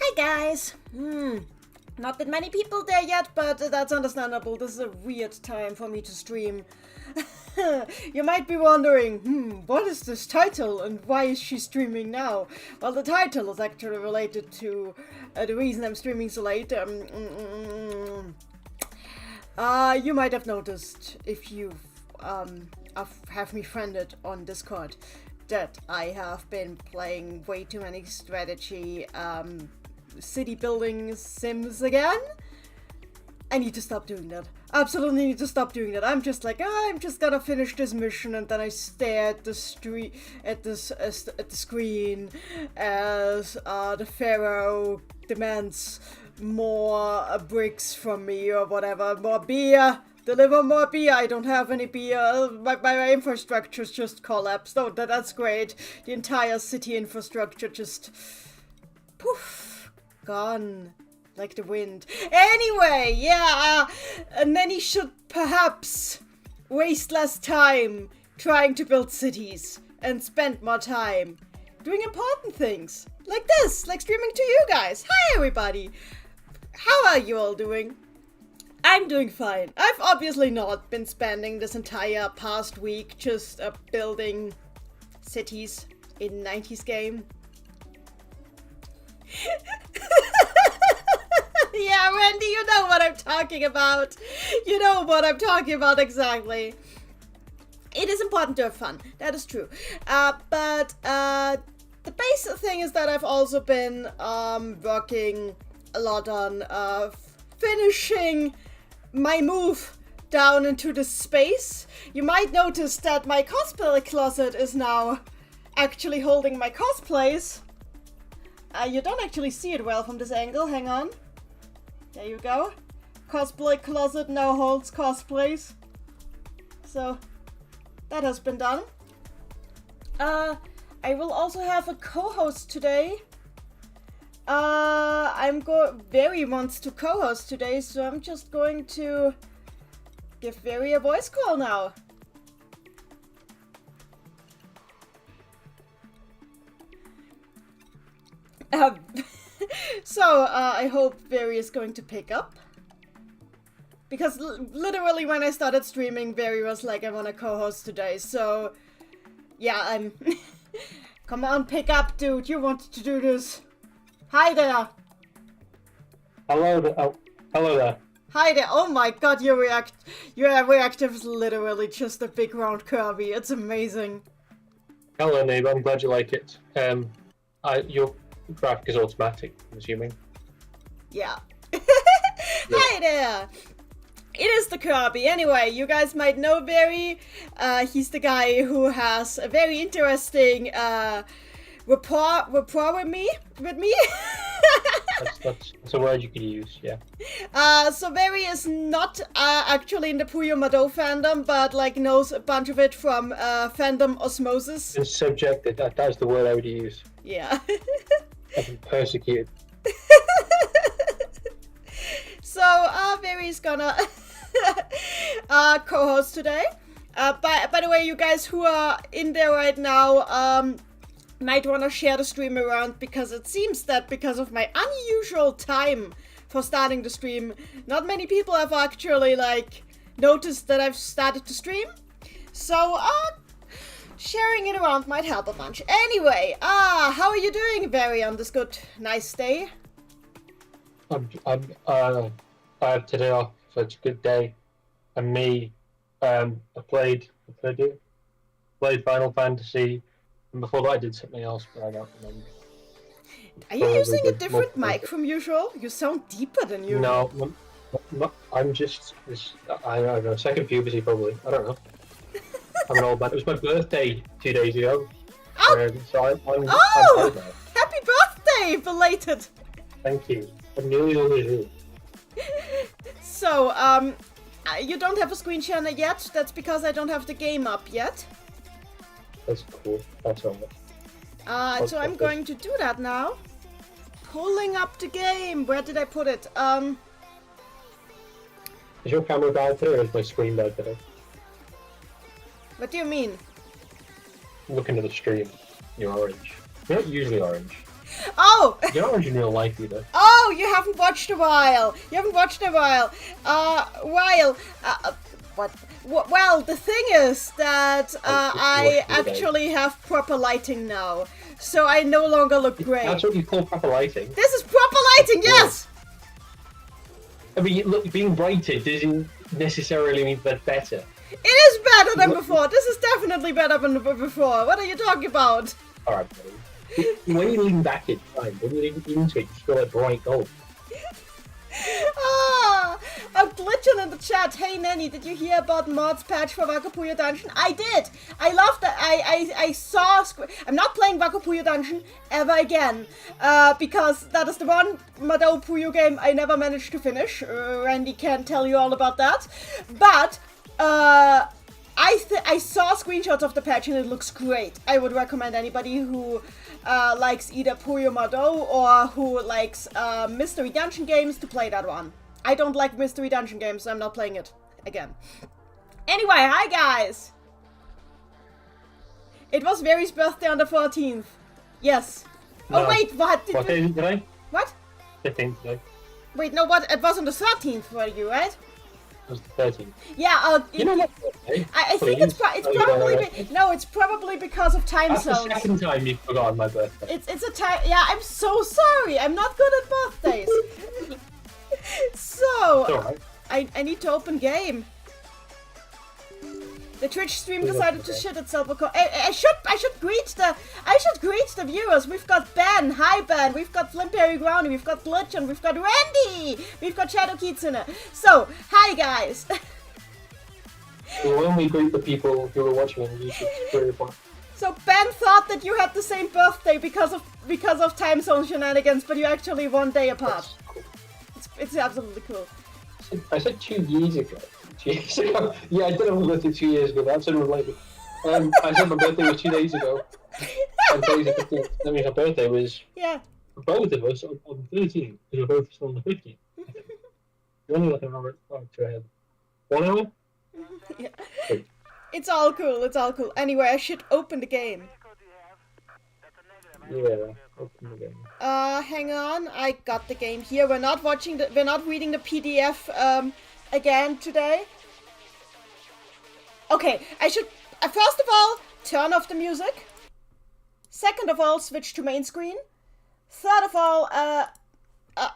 Hi guys! Not that many people there yet, but that's understandable. This is a weird time for me to stream. You might be wondering, what is this title and why is she streaming now? Well, the title is actually related to the reason I'm streaming so late. You might have noticed if you have me friended on Discord that I have been playing way too many strategy city building sims again. I need to stop doing that. Absolutely need to stop doing that. I'm just like, I'm just gonna finish this mission, and then I stare at the at the screen as the pharaoh demands more bricks from me or whatever. More beer. Deliver more beer. I don't have any beer. My infrastructure's just collapsed. Oh, that's great. The entire city infrastructure just poof, gone. Like the wind. Anyway, yeah, Neni should perhaps waste less time trying to build cities and spend more time doing important things like this, like streaming to you guys. Hi everybody! How are you all doing? I'm doing fine. I've obviously not been spending this entire past week just building cities in 90s game. Yeah, Randy, you know what I'm talking about. You know what I'm talking about exactly. It is important to have fun. That is true. But the basic thing is that I've also been working a lot on finishing my move down into the space. You might notice that my cosplay closet is now actually holding my cosplays. You don't actually see it well from this angle. Hang on. There you go. Cosplay closet now holds cosplays. So, that has been done. I will also have a co-host today. Very wants to co-host today, so I'm just going to give Very a voice call now. So, I hope Very is going to pick up. Because literally when I started streaming, Very was like, I want to co-host today. So, yeah, I'm... Come on, pick up, dude. You wanted to do this. Hi there. Hello there. Oh, hello there. Hi there. Oh my god, your reactive is literally just a big round Kirby. It's amazing. Hello, neighbour. I'm glad you like it. Your graphic is automatic, I'm assuming. Yeah. Hi there. It is the Kirby. Anyway, you guys might know Very. He's the guy who has a very interesting rapport with me. That's a word you could use, yeah. So Very is not actually in the Puyo Madou fandom, but like knows a bunch of it from fandom osmosis. It's subjective. That's the word I would use. Yeah. I've been persecuted. So Very's gonna co-host today. By the way, you guys who are in there right now might want to share the stream around, because it seems that because of my unusual time for starting the stream, not many people have actually like noticed that I've started to stream. So sharing it around might help a bunch. Anyway, how are you doing, Very, on this good, nice day? I have today off, so it's a good day. And me, I played Final Fantasy, and before that I did something else, but I don't remember. Are you using a different mic from usual? You sound deeper than usual. No, I'm just, I don't know, second puberty probably, I don't know. I'm an old man. It was my birthday 2 days ago. Oh! So I'm Happy birthday, belated! Thank you. I'm nearly over here. So, you don't have a screen share yet? That's because I don't have the game up yet. That's cool. That's alright. So I'm going to do that now. Pulling up the game. Where did I put it? Is your camera bad today, or is my screen bad today? What do you mean? Looking at the stream, you're orange. You're not usually orange. Oh! You're not in real life either. Oh, you haven't watched a while. What? Well, the thing is that I actually have proper lighting now, so I no longer look great. That's what you call proper lighting. This is proper lighting, yes! I mean, look, being brighter doesn't necessarily mean that better. It is better than before. This is definitely better than before. What are you talking about? Alright, buddy. When you lean back, it's fine. When you lean into it, you feel like bright gold. I'm glitching in the chat. Hey Neni, did you hear about Mod's patch for Wako Puyo Dungeon? I did. I loved that. I saw. I'm not playing Wako Puyo Dungeon ever again, because that is the one Madou Puyo game I never managed to finish. Randy can tell you all about that. But I saw screenshots of the patch and it looks great. I would recommend anybody who likes either Puyo Madou or who likes mystery dungeon games to play that one. I don't like mystery dungeon games, so I'm not playing it again. Anyway, hi guys! It was Very's birthday on the 14th. Yes. No. Oh wait, what? What day is it today? What? 15th today. Wait, no, what? It was on the 13th for you, right? It was the 13th. Yeah, You know what? Okay, I think it's probably no, it's probably because of time That's zones. the second time you've forgotten my birthday. It's a time. Yeah, I'm so sorry. I'm not good at birthdays. So It's alright. I need to open game. The Twitch stream decided to shit itself because I should greet the viewers. We've got Ben, hi Ben. We've got Flimperry Brownie. We've got Glitch, and we've got Randy. We've got Shadow Kitsune. So hi guys. So when we greet the people who are watching on YouTube, it's very fun. So Ben thought that you had the same birthday because of time zone shenanigans, but you're actually one day apart. Cool. It's absolutely cool. I said 2 years ago. 2 years ago? Yeah, I did have a birthday 2 years ago. That's unrelated. I said my birthday was 2 days ago. And today's the 15th. That means my birthday was for both of us on the 13th, because we're both still on the 15th. You're only looking around 2 ahead. 1 hour? Yeah. Wait. It's all cool. It's all cool. Anyway, I should open the game. Yeah, open the game. Hang on. I got the game here. We're not reading the PDF again today. Okay, I should first of all turn off the music. Second of all, switch to main screen. Third of all,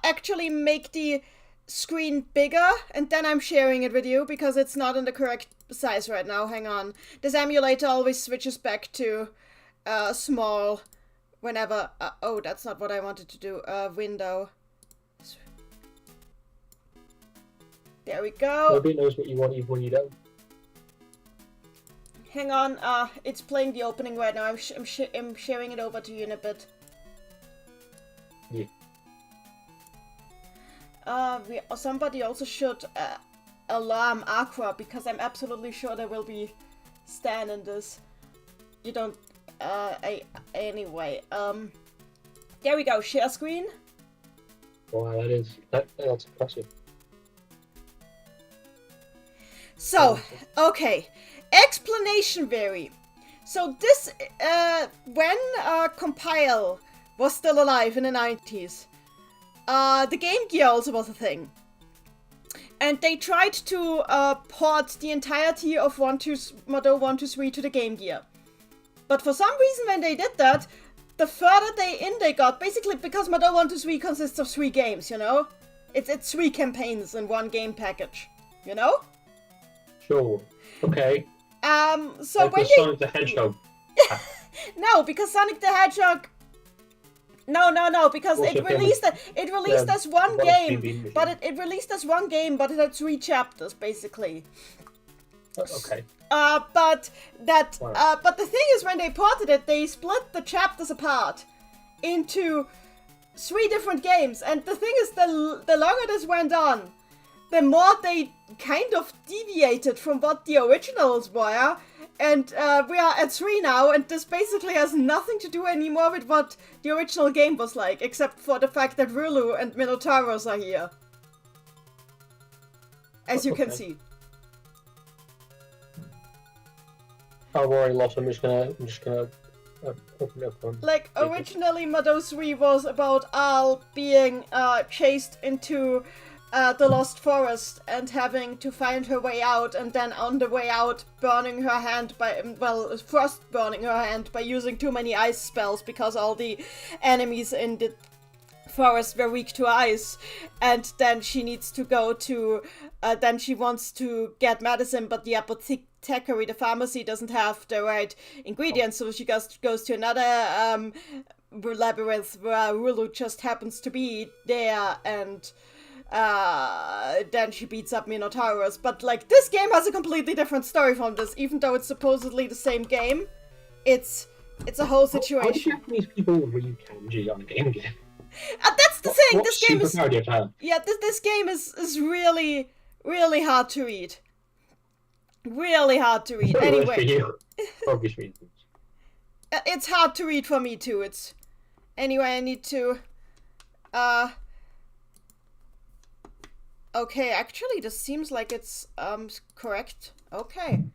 actually make the screen bigger, and then I'm sharing it with you because it's not in the correct size right now. Hang on. This emulator always switches back to small whenever. Oh, that's not what I wanted to do. Window. There we go. Nobody knows what you want even when you don't. Hang on. It's playing the opening right now. I'm sharing it over to you in a bit. Yeah. Somebody also should alarm Aqua because I'm absolutely sure there will be Stan in this. You don't. Anyway. There we go. Share screen. Wow, that's impressive. So, okay. Explanation vary. So this, when Compile was still alive in the 90s, the Game Gear also was a thing. And they tried to port the entirety of Madou 123 to the Game Gear. But for some reason when they did that, the further they got, basically because Madou 123 consists of 3 games, you know? It's 3 campaigns in one game package, you know? Sure. Okay. So like when Sonic the Hedgehog. No, because Sonic the Hedgehog. No, because it released as one game, but it released as one game, but it had 3 chapters basically. Okay. But the thing is, when they ported it, they split the chapters apart into 3 different games, and the thing is, the longer this went on, the more they kind of deviated from what the originals were, and we are at 3 now, and this basically has nothing to do anymore with what the original game was like, except for the fact that Rulu and Minotauros are here. As you can see. I've already lost. I'm just gonna Like, originally Madou 3 was about Al being chased into the Lost Forest and having to find her way out, and then on the way out burning her hand frost burning her hand by using too many ice spells because all the enemies in the forest were weak to ice, and then she needs to go to then she wants to get medicine, but the apothecary, the pharmacy, doesn't have the right ingredients, so she goes to another labyrinth where Rulu just happens to be there, and then she beats up Minotaurus. But like, this game has a completely different story from this, even though it's supposedly the same game. It's a whole situation. How do Japanese people read kanji on a game? That's the thing. This game is this game is really, really hard to read. Really hard to read. Anyway, for you. Obvious reasons. It's hard to read for me too. It's anyway. I need to. Okay, actually, this seems like it's correct. Okay.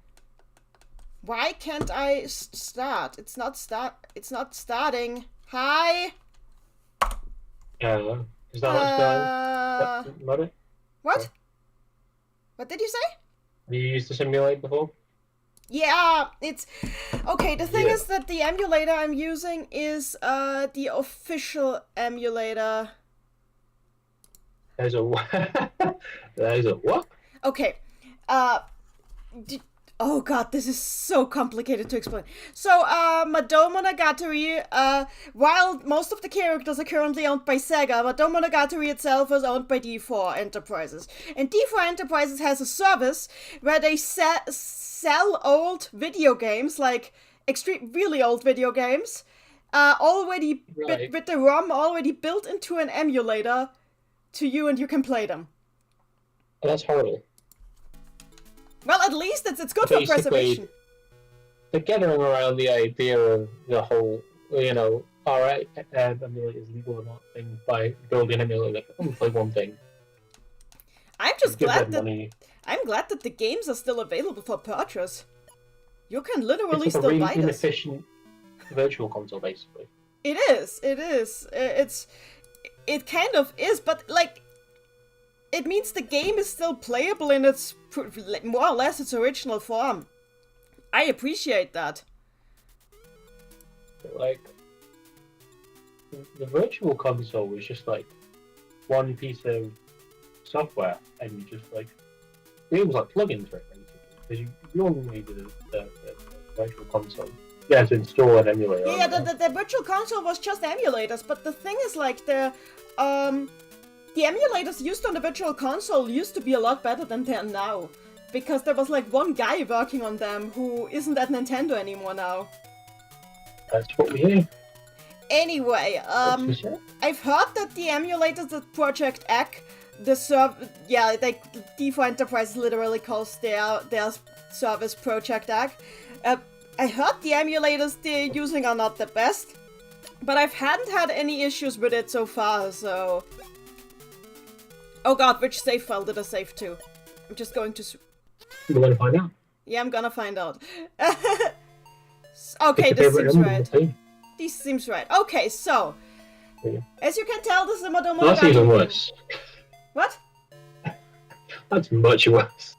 Why can't I start? It's not starting. Hi. Is that what's going? What? Sorry. What did you say? Have you used the simulate before? Yeah, it's okay. The thing is that the emulator I'm using is the official emulator. There's a what? Okay. Oh god, this is so complicated to explain. So, Madou Monogatari, while most of the characters are currently owned by Sega, Madou Monogatari itself is owned by D4 Enterprises. And D4 Enterprises has a service where they sell old video games, like really old video games, already with the ROM already built into an emulator to you, and you can play them. Oh, that's horrible. Well, at least it's good for preservation. They're gathering around the idea of the whole, alright, emulate is legal or not thing by building an emulator. Only play one thing. I'm just glad that the games are still available for purchase. You can literally still buy this. It's a really inefficient virtual console, basically. It is. It kind of is, but like, it means the game is still playable in its more or less its original form. I appreciate that. Like, the virtual console is just like one piece of software, and you just like it was like plugins for it, basically. Because you only need the virtual console. Yeah, to install an emulator. Yeah, the virtual console was just emulators, but the thing is, like, the emulators used on the virtual console used to be a lot better than they are now. Because there was, like, one guy working on them who isn't at Nintendo anymore now. That's what we hear. Anyway, I've heard that the emulators at Project Egg, D4 Enterprise literally calls their service Project Egg. I heard the emulators they're using are not the best, but I hadn't had any issues with it so far, so... Oh god, which save file did I save to? I'm just going to... You're gonna find out. Yeah, I'm gonna find out. Okay, this seems right. This seems right. Okay, so... Yeah. As you can tell, this is a Madou Monogatari. That's even worse. What? That's much worse.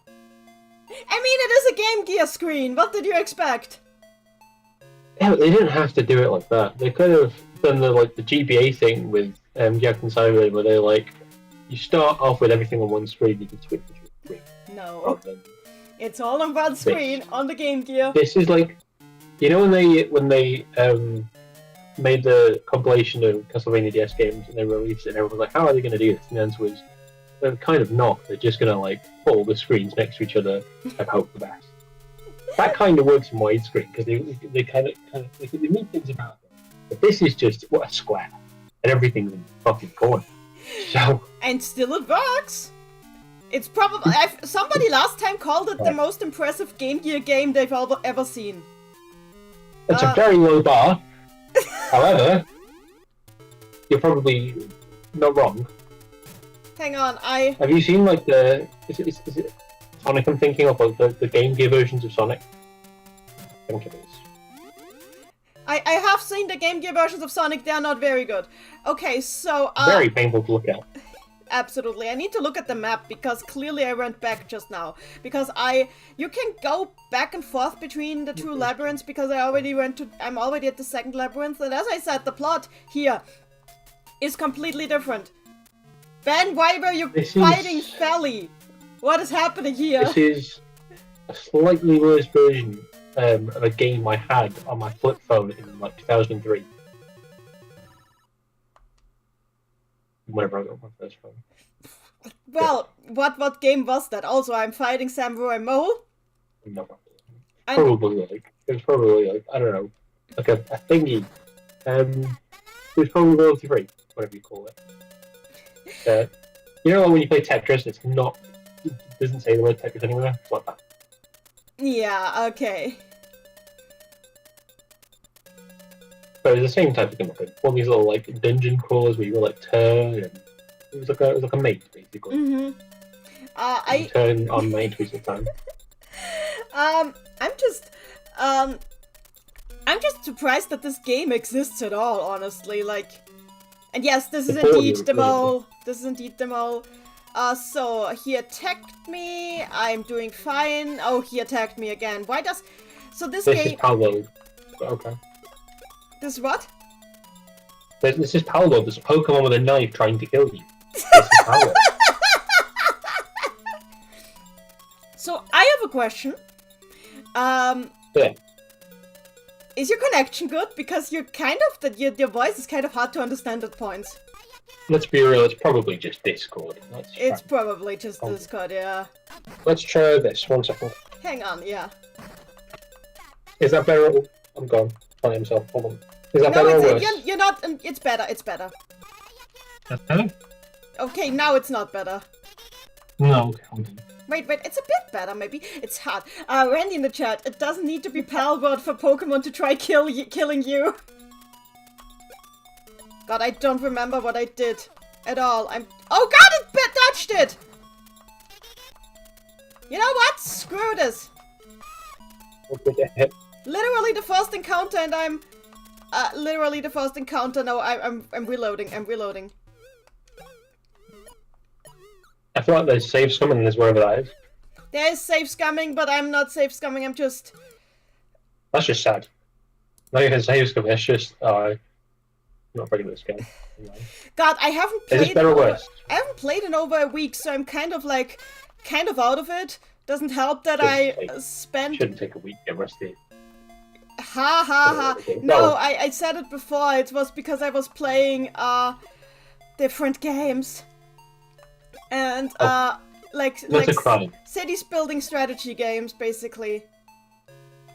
I mean, it is a Game Gear screen. What did you expect? Yeah, they didn't have to do it like that. They could have done the GBA thing with Yakuza Cyber, where they you start off with everything on one screen, you can switch between screens. No, it's all on one screen on the Game Gear. This is like, when they made the compilation of Castlevania DS games and they released it, and everyone was like, "How are they going to do this?" And the answer was, they're kind of not. They're just going to put all the screens next to each other and hope the best. That kind of works in widescreen because they kind of they mean things about it. But this is just a square, and everything's in the fucking corner. So and still it works. It's probably somebody last time called it the most impressive Game Gear game they've ever seen. It's a very low bar. However, you're probably not wrong. Hang on, Have you seen is it Sonic I'm thinking of, the Game Gear versions of Sonic? I think it is. I have seen the Game Gear versions of Sonic. They are not very good. Okay, so... very painful to look at. Absolutely. I need to look at the map, because clearly I went back just now. Because you can go back and forth between the two labyrinths, because I'm already at the second labyrinth, and as I said, the plot here is completely different. Ben, why were you fighting Felly? What is happening here? This is a slightly worse version of a game I had on my flip phone in like 2003. Whenever I got my first phone. Well, what game was that? Also, I'm fighting Samurai Mole? No. Probably like, it was probably like, I don't know, like a thingy. It was probably Royalty Free, whatever you call it. You know when you play Tetris, it doesn't say the word Tetris anywhere? It's like that. Yeah, okay. But it was the same type of thing. Like one of these little like dungeon crawlers where you were like turn, and it was like a mate basically. Mm-hmm. Turn on main twice at the time. I'm just surprised that this game exists at all, honestly. Like, and yes, this is indeed the mole. This is indeed the mole. So he attacked me. I'm doing fine. Oh, he attacked me again. Why does? So this game. This is Paolo. Okay. This what? This is Paolo. There's a Pokemon with a knife trying to kill you. This is Paolo. So I have a question. Yeah. Is your connection good? Because you're kind of your voice is kind of hard to understand at points. Let's be real. It's probably just Discord. It's probably just Discord. Yeah. Let's try this. 1 second. Hang on. Yeah. Is that better? I'm gone. Find himself. Hold on. Is that better or worse? You're not. It's better. It's better. That's better? Okay, now it's not better. No, okay, hold on. Wait, it's a bit better, maybe. It's hard. Randy in the chat, it doesn't need to be Pal Word for Pokemon to try killing you. God, I don't remember what I did at all. Oh god, it touched it! You know what? Screw this. Literally the first encounter, and I'm... literally the first encounter. No, I'm reloading. I'm reloading. I feel like there's save scumming is wherever that is. There is save scumming, but I'm not save scumming. I'm just... That's just sad. Not even save scumming. It's just... I'm not ready for this game. God, I haven't played... Is it better or worse? I haven't played in over a week, so I'm kind of out of it. Doesn't help that I spent... Shouldn't take a week to get rusty. Ha ha ha. No, I said it before. It was because I was playing different games. And like cities building strategy games, basically.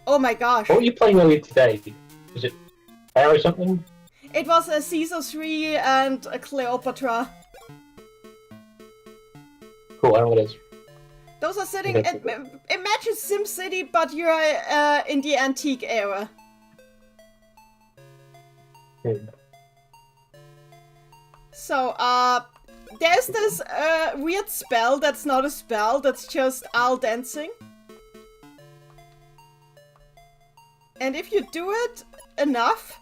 Oh my gosh. What were you playing earlier today? Was it Air or something? It was a Caesar 3 and a Cleopatra. Cool, I don't know what it is. Those are sitting... Imagine SimCity, but you're in the antique era. So, there's this weird spell that's not a spell, that's just all dancing. And if you do it enough...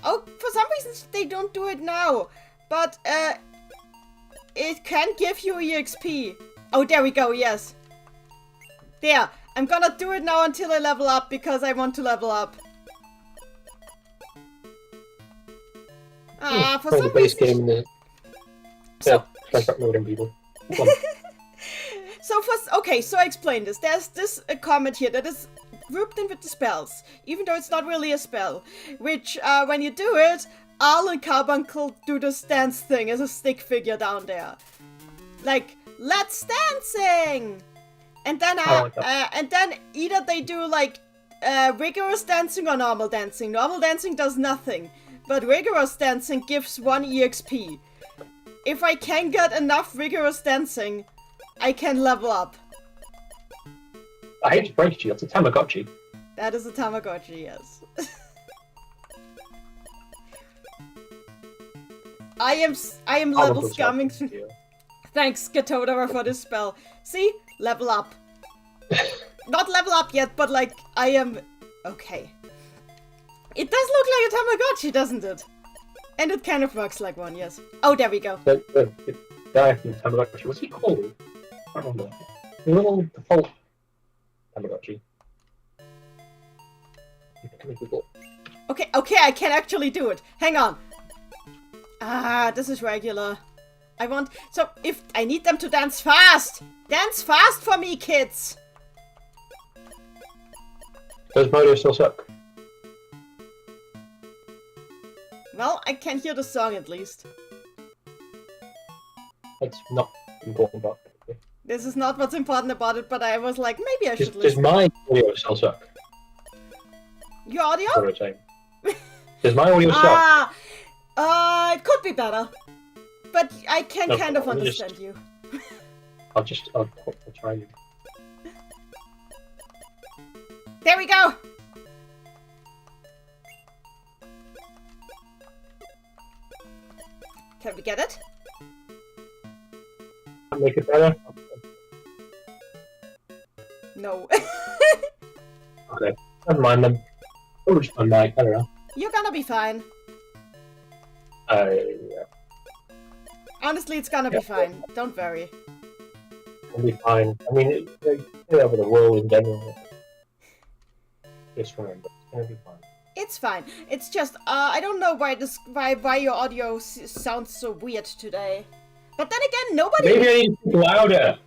Oh, for some reason they don't do it now. But, it can give you EXP. Oh, there we go, yes. There. I'm gonna do it now until I level up, because I want to level up. For some reason... So people. So I explained this. There's this comment here that is grouped in with the spells, even though it's not really a spell. Which, when you do it, Al and Carbuncle do this dance thing as a stick figure down there. Like, let's dancing! And then, either they do, like, rigorous dancing or normal dancing. Normal dancing does nothing, but rigorous dancing gives 1 EXP. If I can get enough rigorous dancing, I can level up. I hate to break it to you, that's a Tamagotchi. That is a Tamagotchi, yes. I am level scumming. Thanks, Katodara, for this spell. See? Level up. Not level up yet, but like, I am... Okay. It does look like a Tamagotchi, doesn't it? And it kind of works like one, yes. Oh, there we go. The guy from Tamagotchi, what's he called? I don't know. The little default Tamagotchi. Okay, I can actually do it. Hang on. Ah, this is regular. So, if I need them to dance fast! Dance fast for me, kids! Does Madou still suck? Well, I can hear the song at least. That's not important about it. This is not what's important about it, but I was like, maybe I should Does listen. my audio still suck? Your audio? That's what I'm saying. Does my audio suck? It could be better. But I can kind of understand you. I'll try you. There we go! Can we get it? Make it better? No. Okay. Never mind then. Oh, just my mic, I don't know. You're gonna be fine. Yeah. Honestly, it's gonna be fine. Don't worry. It'll be fine. I mean, over the world in general. Just remember, it's gonna be fine. It's fine. It's just, I don't know why your audio sounds so weird today. But then again, nobody... Maybe I need to speak louder.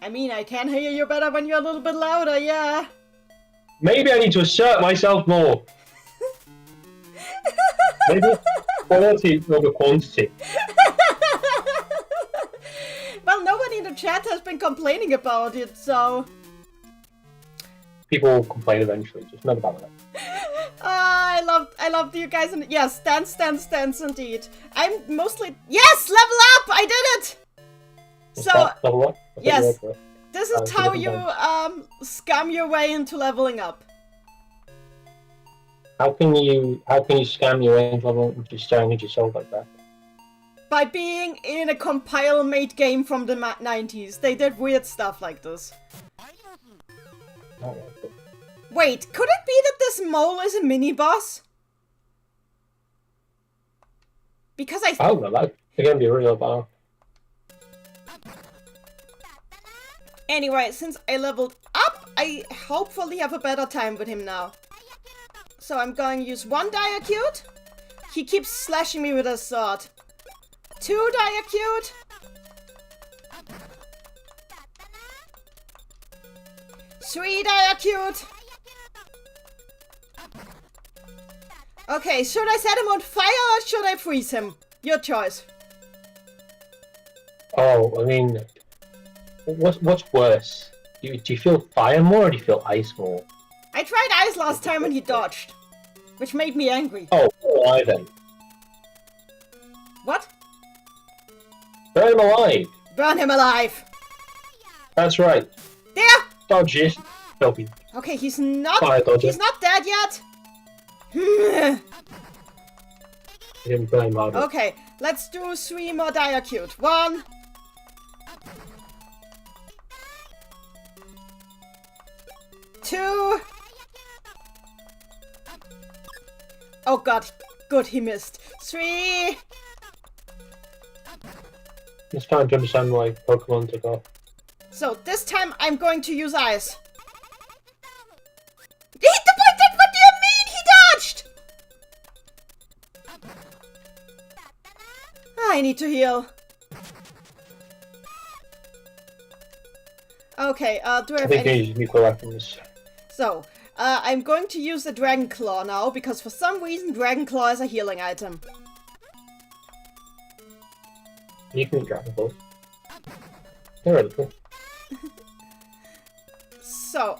I mean, I can hear you better when you're a little bit louder, yeah. Maybe I need to assert myself more. Maybe quality over quantity. Well, nobody in the chat has been complaining about it, so... People will complain eventually, just remember that one. I loved you guys, and yes, dance, indeed. I'm mostly... Yes, level up! I did it! So, level up? yes, this is how you, scam your way into leveling up. How can you scam your range level and just staring at yourself like that? By being in a compile-made game from the 90s. They did weird stuff like this. Wait, could it be that this mole is a mini-boss? Because I... Oh, no, that can be a real bar. Anyway, since I leveled up, I hopefully have a better time with him now. So I'm going to use 1 Diacute. He keeps slashing me with his sword. 2 Diacute. 3 Diacute. Okay, should I set him on fire or should I freeze him? Your choice. Oh, I mean, what's worse? Do you feel fire more or do you feel ice more? I tried ice last time and he dodged, which made me angry. Oh, why then? What? Burn him alive! Burn him alive! That's right. There! Dodge it. Filthy. Okay, he's not dead yet! You didn't burn him out. Okay, let's do 3 more Diacute. 1. 2. Oh god, good, he missed. 3. It's time to understand why Pokemon took off. So, this time I'm going to use ice. What do you mean he dodged? I need to heal. Okay, do I have any... I think you use nuclear weapons. So, I'm going to use the Dragon Claw now, because for some reason Dragon Claw is a healing item. You can Dragon Balls. They're really cool. So,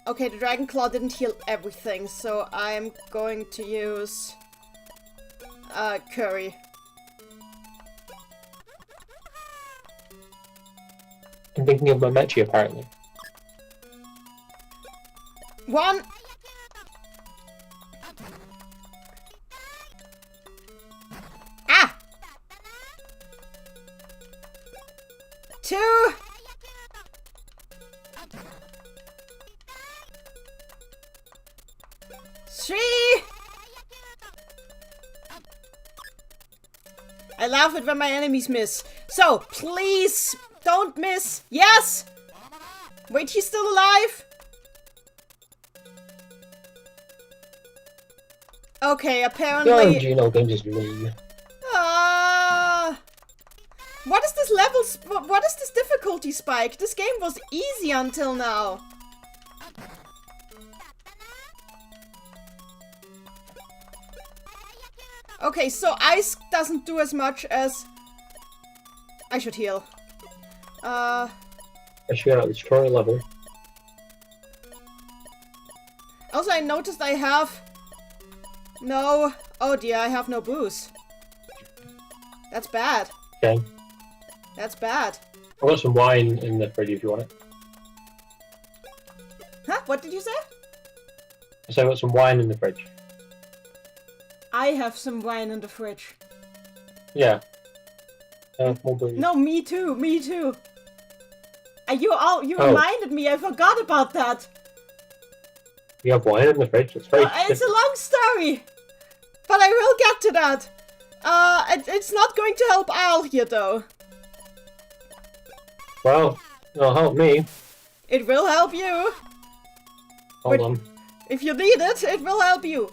okay, the Dragon Claw didn't heal everything, so I'm going to use Curry. I'm thinking of Momechi, apparently. 1. Ah! 2. 3. I love it when my enemies miss. So, please, don't miss. Yes! Wait, he's still alive? Okay, apparently... No, Gino can just leave. What is this level... What is this difficulty spike? This game was easy until now. Okay, so ice doesn't do as much as... I should heal. I should get out the tutorial level. Also, I noticed I have... No... Oh dear, I have no booze. That's bad. Okay. That's bad. I've got some wine in the fridge if you want it. Huh? What did you say? I said I've got some wine in the fridge. I have some wine in the fridge. Yeah. More booze. No, me too, me too. You reminded me, I forgot about that. You have wine in the fridge? It's very it's a long story. But I will get to that. It's not going to help Al here though. Well, it'll help me. It will help you. Hold on. If you need it, it will help you.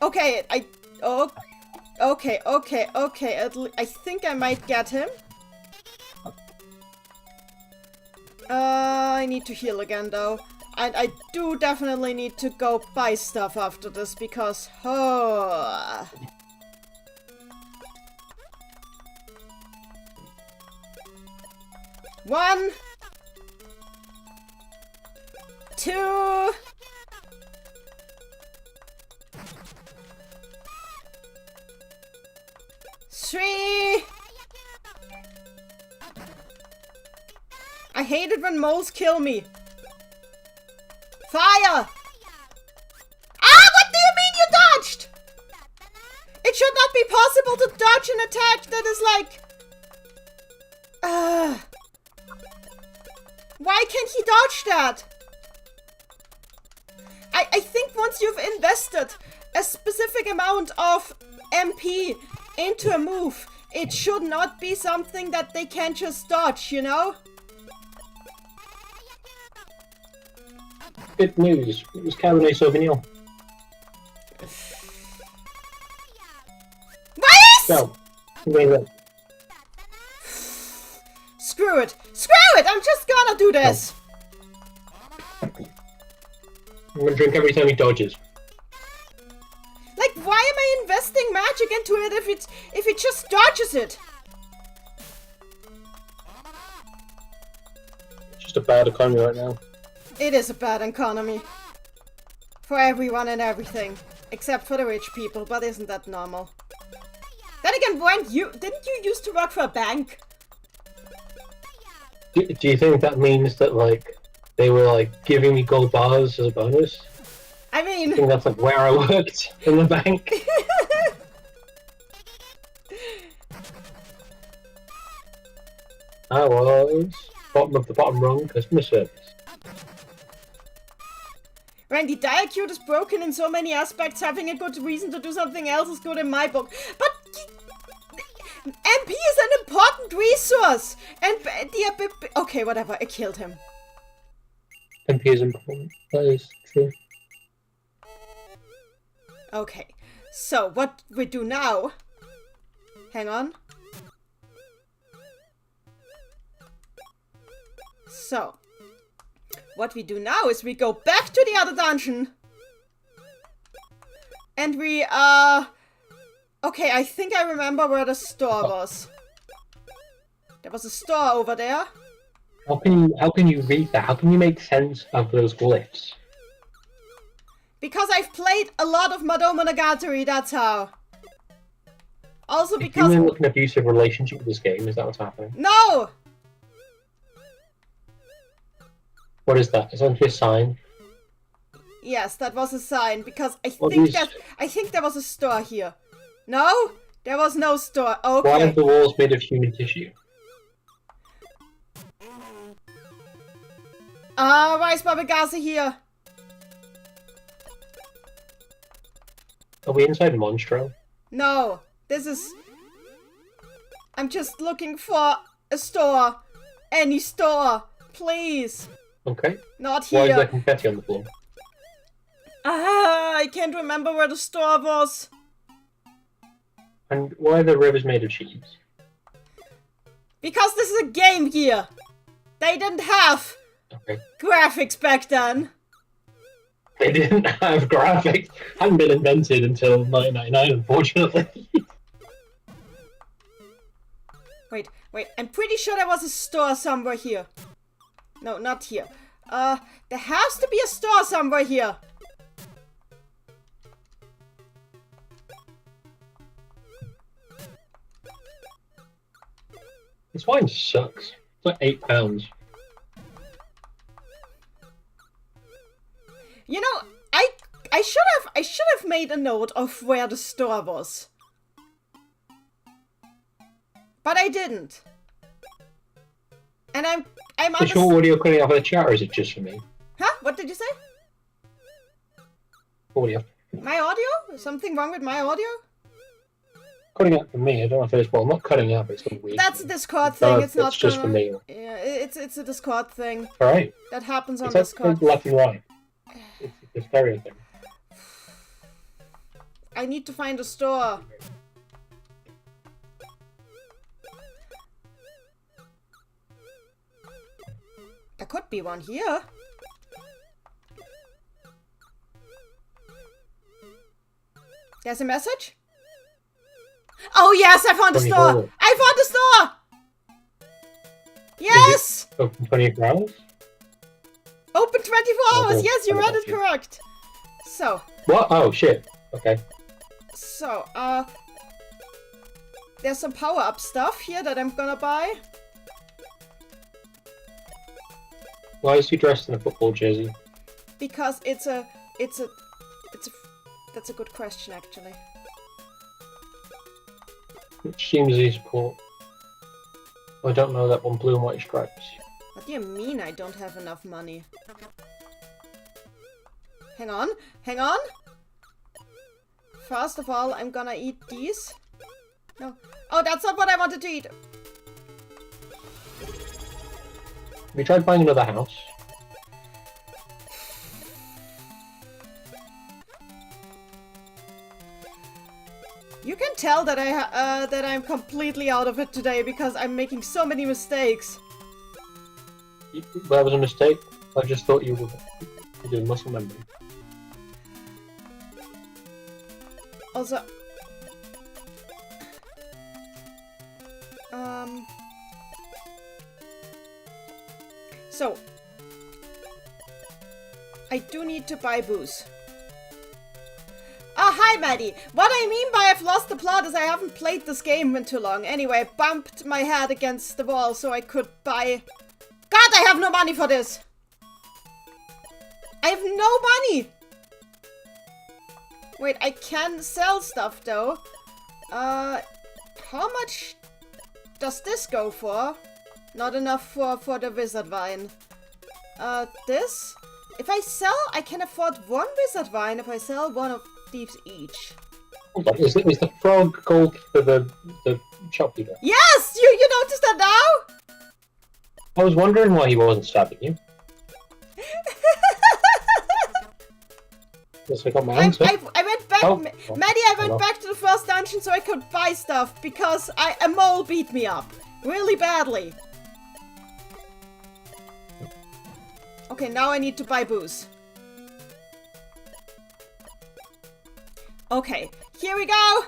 Okay, okay. I think I might get him. I need to heal again, though. I do definitely need to go buy stuff after this, because... Oh... 1... 2... 3... I hate it when moles kill me. Fire! Ah, what do you mean you dodged? It should not be possible to dodge an attack that is like... Why can't he dodge that? I think once you've invested a specific amount of MP into a move, it should not be something that they can just dodge, you know? Good news. It was Cabernet Sauvignon. What? So, wait. Screw it! Screw it! I'm just gonna do this! I'm gonna drink every time he dodges. Like, why am I investing magic into it if it just dodges it? It's just a bad economy right now. It is a bad economy. For everyone and everything. Except for the rich people, but isn't that normal? Then again, didn't you used to work for a bank? Do you think that means that, like, they were, like, giving me gold bars as a bonus? I mean... I think that's, like, where I worked, in the bank. I was bottom of the bottom rung customer service. Randy, Diacute is broken in so many aspects, having a good reason to do something else is good in my book. But... MP is an important resource! And okay, whatever, I killed him. MP is important. That is true. Okay, so what we do now... Hang on. So... What we do now is we go back to the other dungeon. And we, okay, I think I remember where the store was. There was a store over there. How can you read that? How can you make sense of those glyphs? Because I've played a lot of Madou Monogatari, that's how. Also because... You're in like an abusive relationship with this game, is that what's happening? No! What is that? Is that a sign? Yes, that was a sign, because I think there was a store here. No? There was no store. Okay. Why are the walls made of human tissue? Why is Babagasa here? Are we inside Monstro? No. This is... I'm just looking for a store. Any store, please. Okay. Not here. Why is there confetti on the floor? I can't remember where the store was. And why are the rivers made of cheese? Because this is a Game Gear. They didn't have graphics back then. They didn't have graphics. Hadn't been invented until 1999, unfortunately. Wait. I'm pretty sure there was a store somewhere here. No, not here. There has to be a store somewhere here. This wine sucks. It's like £8. You know, I should have made a note of where the store was. But I didn't. And I'm Is your audio cutting off of the chat, or is it just for me? Huh? What did you say? Audio. My audio? Something wrong with my audio? Cutting out for me. I don't know if it's... Well, I'm not cutting out, but it's going weird. That's a Discord thing. It's not just for me. Yeah, it's a Discord thing. Alright. That happens on it's Discord. It's left and right. It's a stereo thing. I need to find a store. There could be one here. There's a message? Oh yes, I found a store! I found a store! Yes! Open 24 hours? Open 24 hours! Yes, you read it correct! So. What? Oh shit. Okay. So, there's some power-up stuff here that I'm gonna buy. Why is he dressed in a football jersey? Because that's a good question, actually. Which team does he support? I don't know that one. Blue and white stripes. What do you mean I don't have enough money? Hang on. Hang on. First of all, I'm gonna eat these. No. Oh, that's not what I wanted to eat. We tried buying another house. You can tell that that I'm completely out of it today because I'm making so many mistakes. That was a mistake. I just thought you were doing muscle memory. Also, so I do need to buy booze. Oh, hi, Maddie. What I mean by I've lost the plot is I haven't played this game in too long. Anyway, I bumped my head against the wall so I could buy... God, I have no money for this! I have no money! Wait, I can sell stuff, though. How much does this go for? Not enough for the wizard vine. This? If I sell, I can afford one wizard vine if I sell one of these each. Hold on, is the frog gold for the shopkeeper? Yes! You noticed that now? I was wondering why he wasn't stabbing you. Yes, I got my answer. I went back, Maddie, I went back to the first dungeon so I could buy stuff because a mole beat me up. Really badly. Okay, now I need to buy booze. Okay, here we go!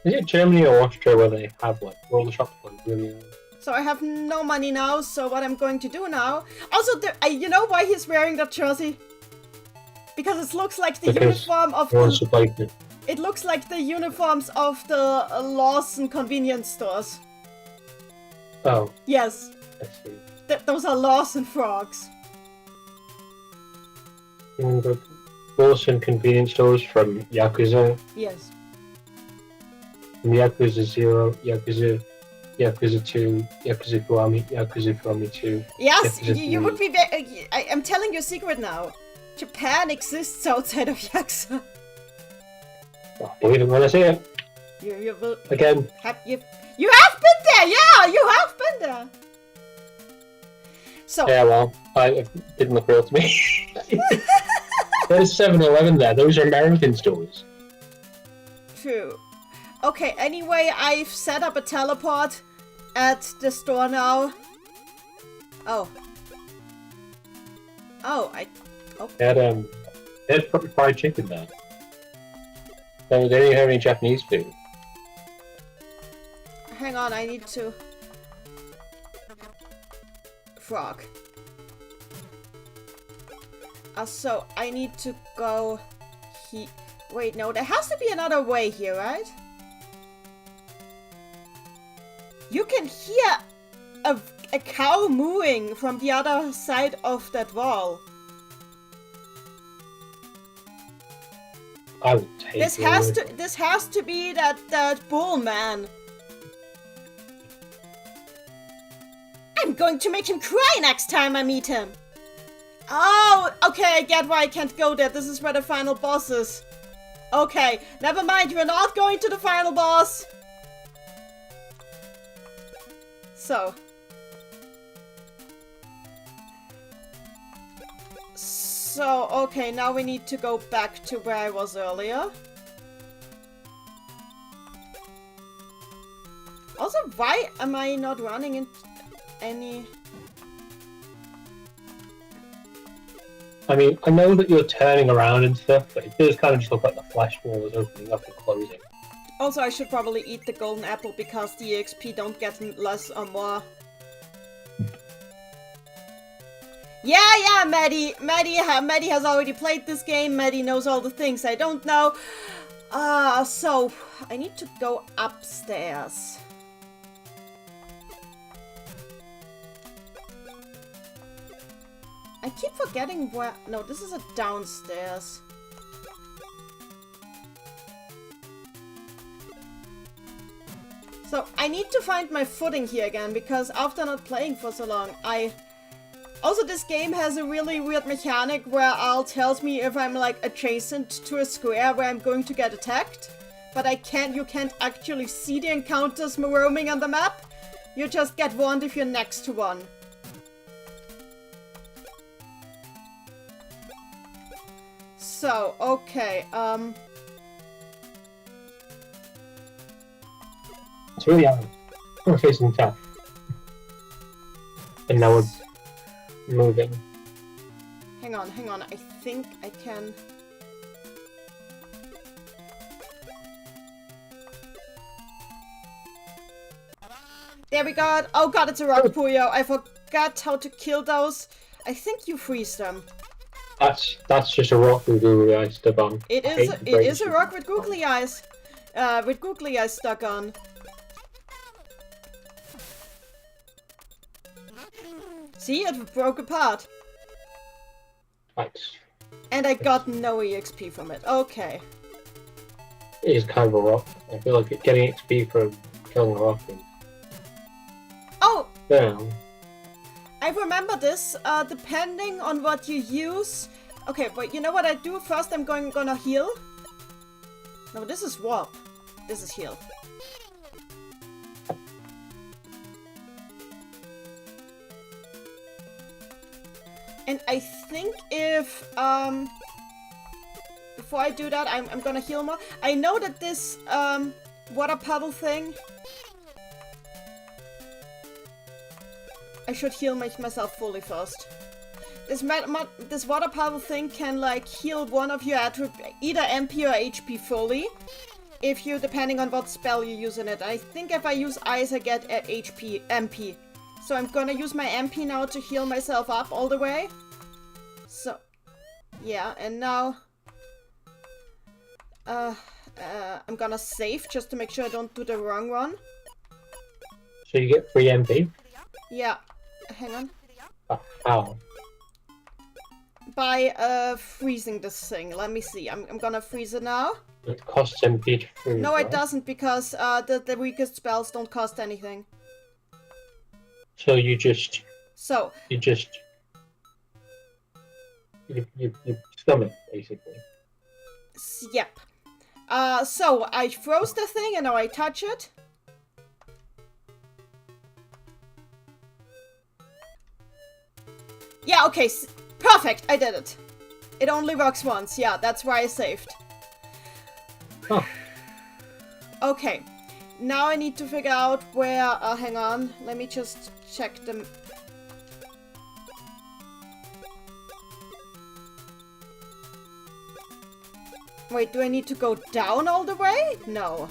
Is it Germany or Austria where they have like roller shops like really? So I have no money now, so what I'm going to do now... Also, you know why he's wearing that jersey? Because it looks like the uniform of the... It looks like the uniforms of the Lawson convenience stores. Oh. Yes. I see. Those are Lawson frogs. The Lawson convenience stores from Yakuza. Yes. From Yakuza 0, Yakuza 2, Yakuza Kiwami 2. Yes, you would be very... I'm telling you a secret now. Japan exists outside of Yakuza. I'll believe it when I see it. You will... Again. You have been there! Yeah, you have been there! So... Yeah, well, it didn't look real to me. There's 7-Eleven there. Those are American stores. True. Okay, anyway, I've set up a teleport at the store now. Oh. Oh, oh. They had fried chicken there. They didn't have any Japanese food. Hang on, I need to... Frog. So, I need to go... Wait, no, there has to be another way here, right? You can hear a cow mooing from the other side of that wall. I would take this has to be that bull man. I'm going to make him cry next time I meet him. Oh, okay, I get why I can't go there. This is where the final boss is. Okay, never mind, you're not going to the final boss. So, okay, now we need to go back to where I was earlier. Also, why am I not running into any... I mean, I know that you're turning around and stuff, but it does kind of just look like the flash wall is opening up and closing. Also, I should probably eat the golden apple because the EXP don't get less or more. Yeah, Maddie has already played this game. Maddie knows all the things I don't know. So I need to go upstairs. I keep forgetting where... No, this is a downstairs. So, I need to find my footing here again, because after not playing for so long, Also, this game has a really weird mechanic where Al tells me if I'm, like, adjacent to a square where I'm going to get attacked. But you can't actually see the encounters roaming on the map. You just get warned if you're next to one. So, okay, It's really hard. We're facing tough. And now we're moving. Hang on, I think I can... There we go! Oh god, it's a rock Puyo! I forgot how to kill those. I think you freeze them. That's just a rock with googly eyes stuck on. It is a rock with googly eyes. With googly eyes stuck on. See, it broke apart. Nice. And I got no EXP from it. Okay. It is kind of a rock. I feel like getting XP from killing a rock is... Oh! Yeah. I remember this, depending on what you use. Okay, but you know what I do? First I'm gonna heal. No, this is warp. This is heal. And I think if, before I do that, I'm gonna heal more. I know that this, water puddle thing... I should heal myself fully first. This water puddle thing can, like, heal one of your either MP or HP fully. If you, depending on what spell you use in it. I think if I use ice, I get MP. So I'm gonna use my MP now to heal myself up all the way. So, yeah, and now... I'm gonna save just to make sure I don't do the wrong one. So you get free MP? Yeah. Hang on. How? By, freezing this thing. Let me see. I'm gonna freeze it now. It costs MP to freeze, No, right? it doesn't, because, the weakest spells don't cost anything. So you just... So... You stomach, basically. Yep. So I froze the thing and now I touch it. Yeah, okay, perfect, I did it. It only works once, yeah, that's why I saved. Oh. Okay, now I need to figure out where, hang on, let me just check them. Wait, do I need to go down all the way? No.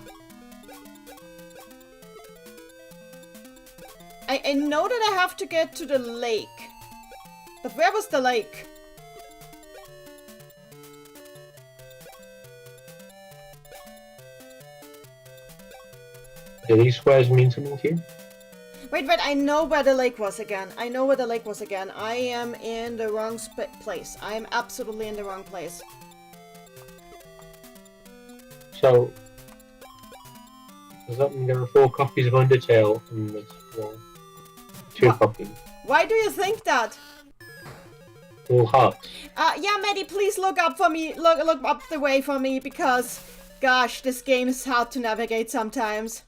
I know that I have to get to the lake. But where was the lake? Do these squares mean something to you? Wait, I know where the lake was again. I know where the lake was again. I am in the wrong place. I am absolutely in the wrong place. So, does that mean there are 4 copies of Undertale in this one? 2 copies. Why do you think that? All hearts. Yeah, Maddie, please look up for me. Look up the way for me because, gosh, this game is hard to navigate sometimes.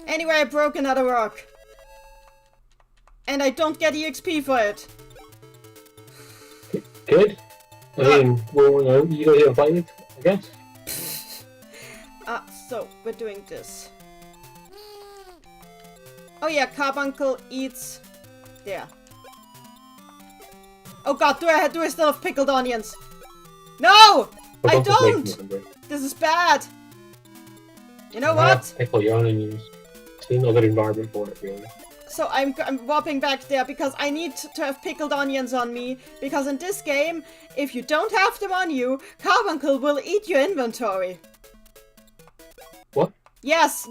Anyway, I broke another rock. And I don't get EXP for it. Good. I mean, well, you got here fight it, I guess. So we're doing this. Oh yeah, Carbuncle eats there. Oh god, do I still have pickled onions? No! I don't! This is bad. You know what? Pickle your onions. It's another environment for it, really. So I'm warping back there because I need to have pickled onions on me. Because in this game, if you don't have them on you, Carbuncle will eat your inventory. What? Yes,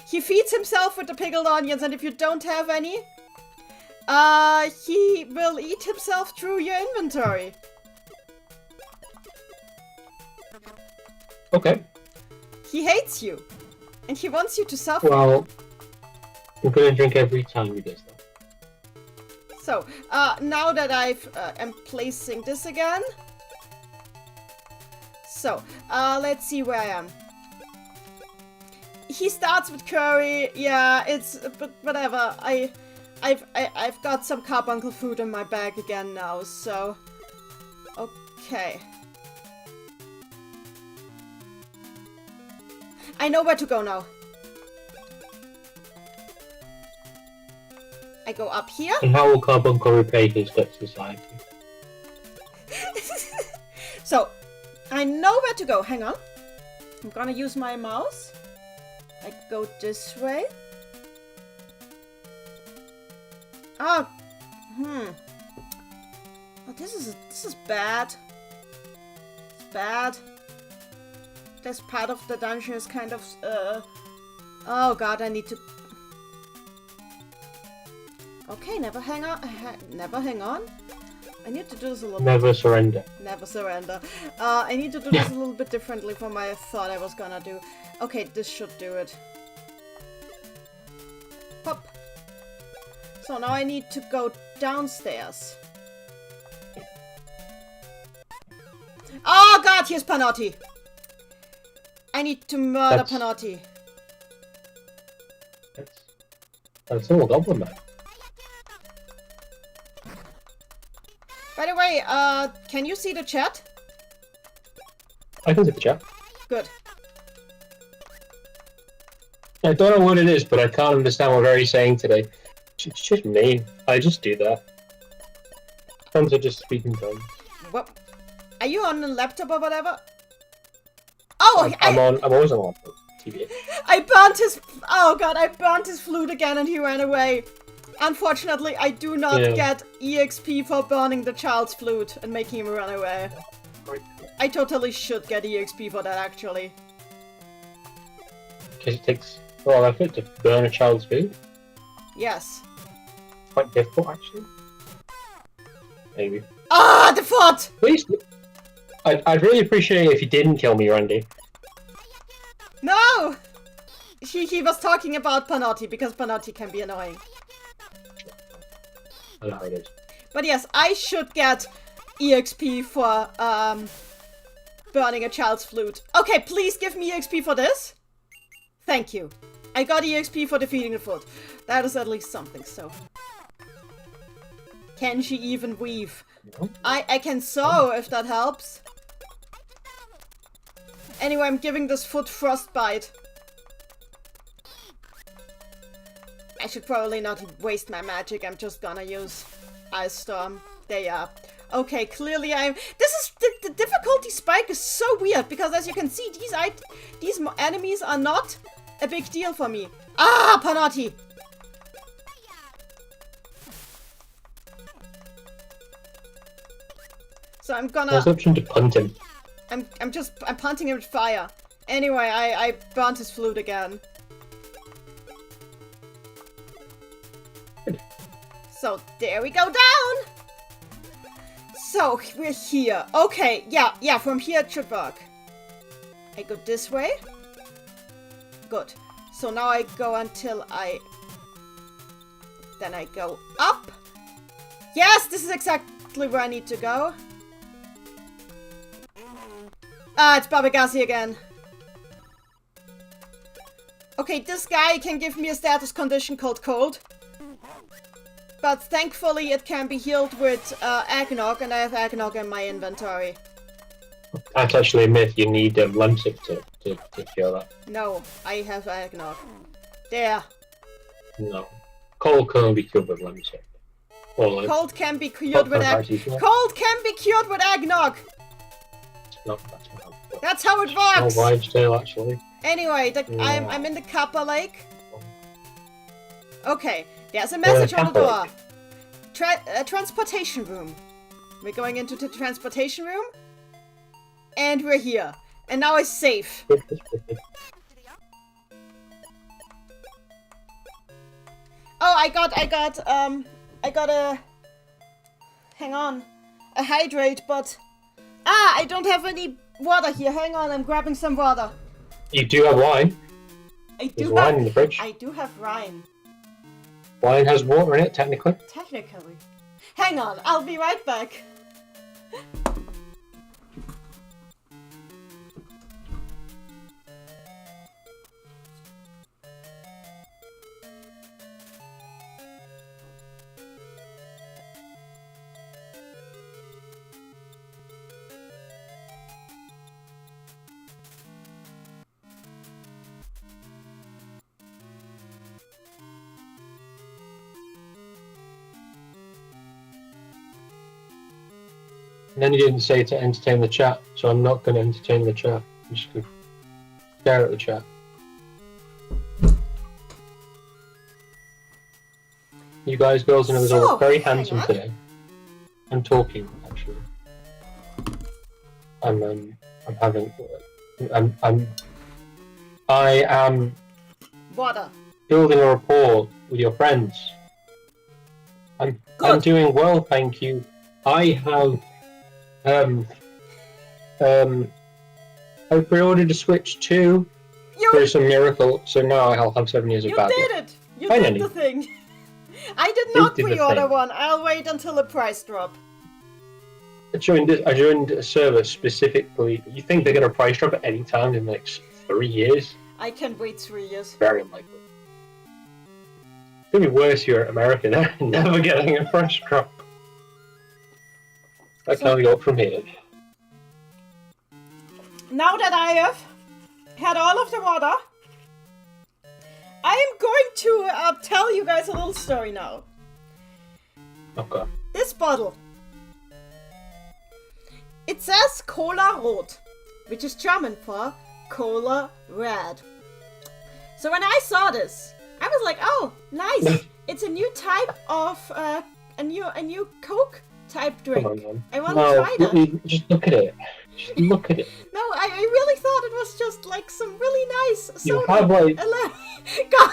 he feeds himself with the pickled onions, and if you don't have any, he will eat himself through your inventory. Okay. He hates you, and he wants you to suffer. Well, I'm gonna drink every time he does that. So, now that I'm placing this again. So, let's see where I am. He starts with curry. Yeah, but whatever. I've got some Carbuncle food in my bag again now. So, okay. I know where to go now. I go up here. And how will Carbuncle repay his debt to society? So, I know where to go. Hang on. I'm gonna use my mouse. I go this way. Oh, oh, this is bad. It's bad. This part of the dungeon is kind of oh god, I need to. Okay, never hang on. Never hang on. I need to do this a little. Never surrender. Never surrender. I need to do this a little bit differently from what I thought I was gonna do. Okay, this should do it. Pop. So now I need to go downstairs. Oh god, here's Panotti. I need to murder Panotti. That's all goblin man. By the way, can you see the chat? I can see the chat. Good. I don't know what it is, but I can't understand what Gary's saying today. It's just me. I just do that. Sometimes I just speak in tongues. What? Are you on a laptop or whatever? Oh, I'm always on TV. I burnt his. Oh god, I burnt his flute again, and he ran away. Unfortunately, I do not get EXP for burning the child's flute and making him run away. I totally should get EXP for that, actually. Because it takes a lot of effort to burn a child's flute. Yes. Quite difficult, actually. Maybe. Ah, the fort! Please. I'd really appreciate it if you didn't kill me, Randy. No! He was talking about Panotti, because Panotti can be annoying. I know how it is. But yes, I should get EXP for burning a child's flute. Okay, please give me EXP for this. Thank you. I got EXP for defeating the foot. That is at least something, so. Can she even weave? I can sew, if that helps. Anyway, I'm giving this foot frostbite. I should probably not waste my magic. I'm just gonna use Ice Storm. There you are. Okay, clearly the difficulty spike is so weird because as you can see, these enemies are not a big deal for me. Ah, Panotti! So I'm gonna. There's an option to punt him. I'm punting him with fire. Anyway, I burnt his flute again. So there we go down. So we're here. Okay, yeah, from here it should work. I go this way. Good. So now I go until then I go up. Yes, this is exactly where I need to go. Ah, it's Babagasi again. Okay, this guy can give me a status condition called cold. But thankfully it can be healed with eggnog, and I have eggnog in my inventory. That's actually a myth. You need lemsip to cure that. No, I have eggnog. There. No. Cold can be cured with lemsip. Cold can be cured with eggnog. Cold can be cured with eggnog! No, that's how it works! No wives' tale, actually. Anyway, I'm in the Kappa Lake. Okay, there's a message on the door. Transportation room. We're going into the transportation room. And we're here. And now it's safe. Oh, I got a... Hang on. A hydrate, but... Ah, I don't have any water here. Hang on, I'm grabbing some water. You do have wine. There's wine in the fridge. I do have wine. Wine has water in it, technically. Technically. Hang on, I'll be right back. And then you didn't say to entertain the chat, so I'm not going to entertain the chat. I'm just going to stare at the chat. You guys, girls, and others all look very handsome today. I'm talking, actually. I am water. Building a rapport with your friends. I'm doing well, thank you. I have I pre-ordered a Switch 2 for some miracle, so now I'll have 7 years of bad luck. You did it! You did the thing! I did not pre-order one. I'll wait until the price drop. I joined a server specifically. You think they're going to price drop at any time in the next 3 years? I can wait 3 years. Very unlikely. It's going to be worse here at America. They're never getting a price drop. I can't go from here. Now that I have had all of the water, I am going to tell you guys a little story now. Okay. This bottle. It says Cola Rot, which is German for Cola Red. So when I saw this, I was like, oh, nice. It's a new type of, a new Coke type drink. I want to try that. Just look at it. Just look at it. No, I really thought it was just like some really nice soda. You have like... God.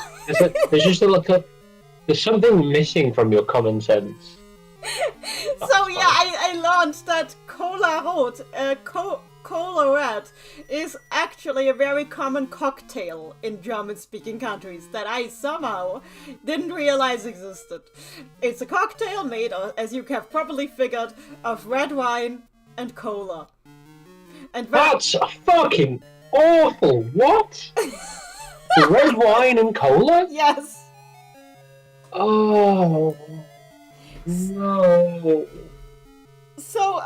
There's just a look. There's something missing from your common sense. So yeah, I learned that Cola Rot, Cola Red is actually a very common cocktail in German-speaking countries that I somehow didn't realize existed. It's a cocktail made, as you have probably figured, of red wine and cola. And that's fucking awful. What? Red wine and cola? Yes. Oh no. So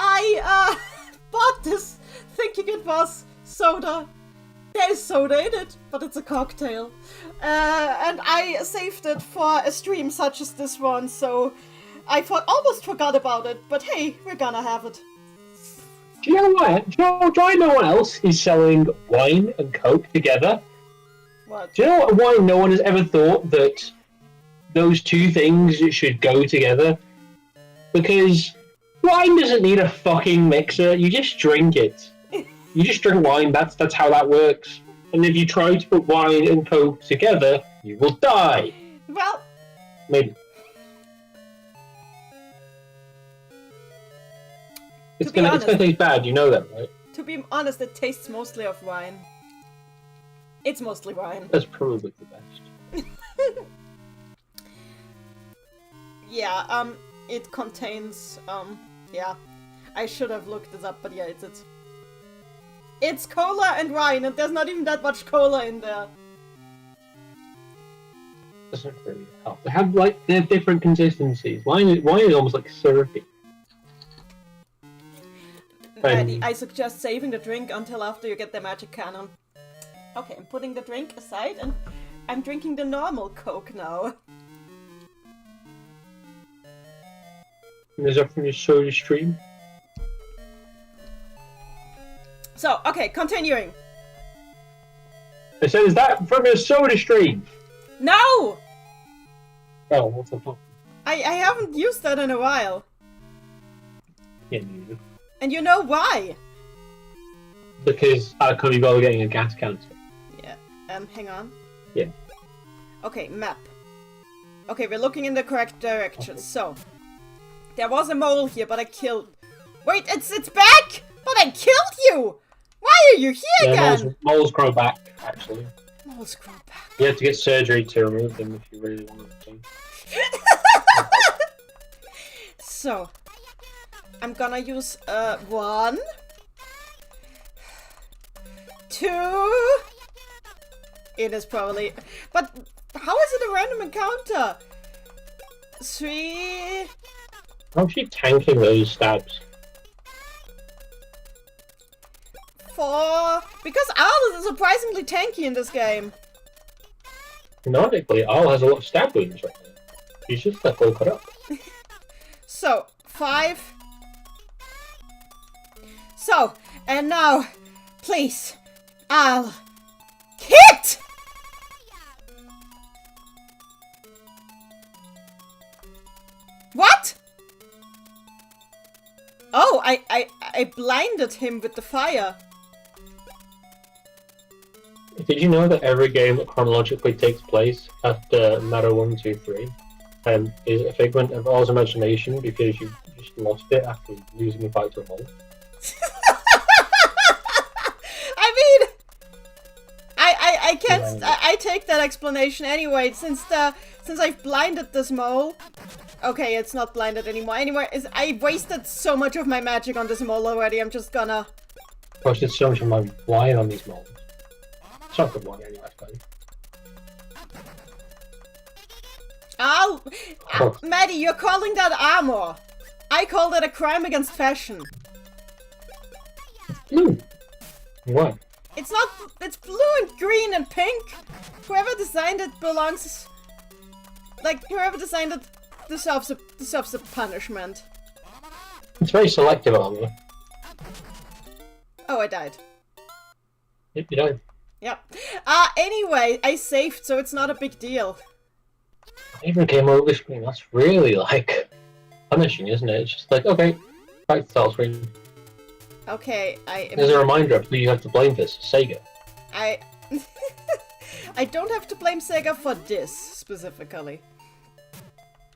I bought this thinking it was soda. There's soda in it, but it's a cocktail. And I saved it for a stream such as this one, so I almost forgot about it, but hey, we're gonna have it. Do you know what? Do I know one else is selling wine and Coke together? What? Do you know why no one has ever thought that those two things should go together? Because wine doesn't need a fucking mixer. You just drink it. You just drink wine. That's how that works. And if you try to put wine and Coke together, you will die. Well, Maybe. It's gonna taste bad. You know that, right? To be honest, it tastes mostly of wine. It's mostly wine. That's probably the best. Yeah. It contains. Yeah. I should have looked this up, but yeah, it's cola and wine, and there's not even that much cola in there. Doesn't really help. They have different consistencies. Wine is almost like syrupy. Maddie, I suggest saving the drink until after you get the magic cannon. Okay, I'm putting the drink aside and I'm drinking the normal Coke now. Is that from your soda stream? So, okay, continuing. I said, is that from your soda stream? No! Oh, what's the fuck? I haven't used that in a while. Yeah, neither. And you know why? Because I could be bothered getting a gas cancer. Yeah. Hang on. Yeah. Okay, map. Okay, we're looking in the correct direction. Okay. So, there was a mole here, but I killed. Wait, it's back! But I killed you! Why are you here again? Moles grow back, actually. Moles grow back. You have to get surgery to remove them if you really want to. So, I'm gonna use 1, 2. It is probably, but how is it a random encounter? 3. How's she tanking those stabs? 4. Because Owl is surprisingly tanky in this game. Canonically, Owl has a lot of stab wounds right now. She's just like all cut up. So, 5. So, and now, please, I'll hit! What? Oh, I blinded him with the fire. Did you know that every game that chronologically takes place after Madou 1, 2, 3 is a figment of Owl's imagination because you just lost it after losing a fight to a mole? I mean, I can't. I take that explanation anyway. Since I've blinded this mole. Okay, it's not blinded anymore. Anyway, I wasted so much of my magic on this mole already. I'm just gonna. Wasted so much of my wine on these moles. It's not good wine anyway, buddy. Oh, Maddie, you're calling that armor. I call that a crime against fashion. It's blue. What? It's not. It's blue and green and pink. Whoever designed it belongs. Like whoever designed it deserves a punishment. It's very selective on you. Oh, I died. Yep, you died. Yep. Anyway, I saved, so it's not a big deal. I even came over the screen. That's really like punishing, isn't it? It's just like, okay, back to the screen. Okay, There's a reminder of who you have to blame this, Sega. I don't have to blame Sega for this, specifically.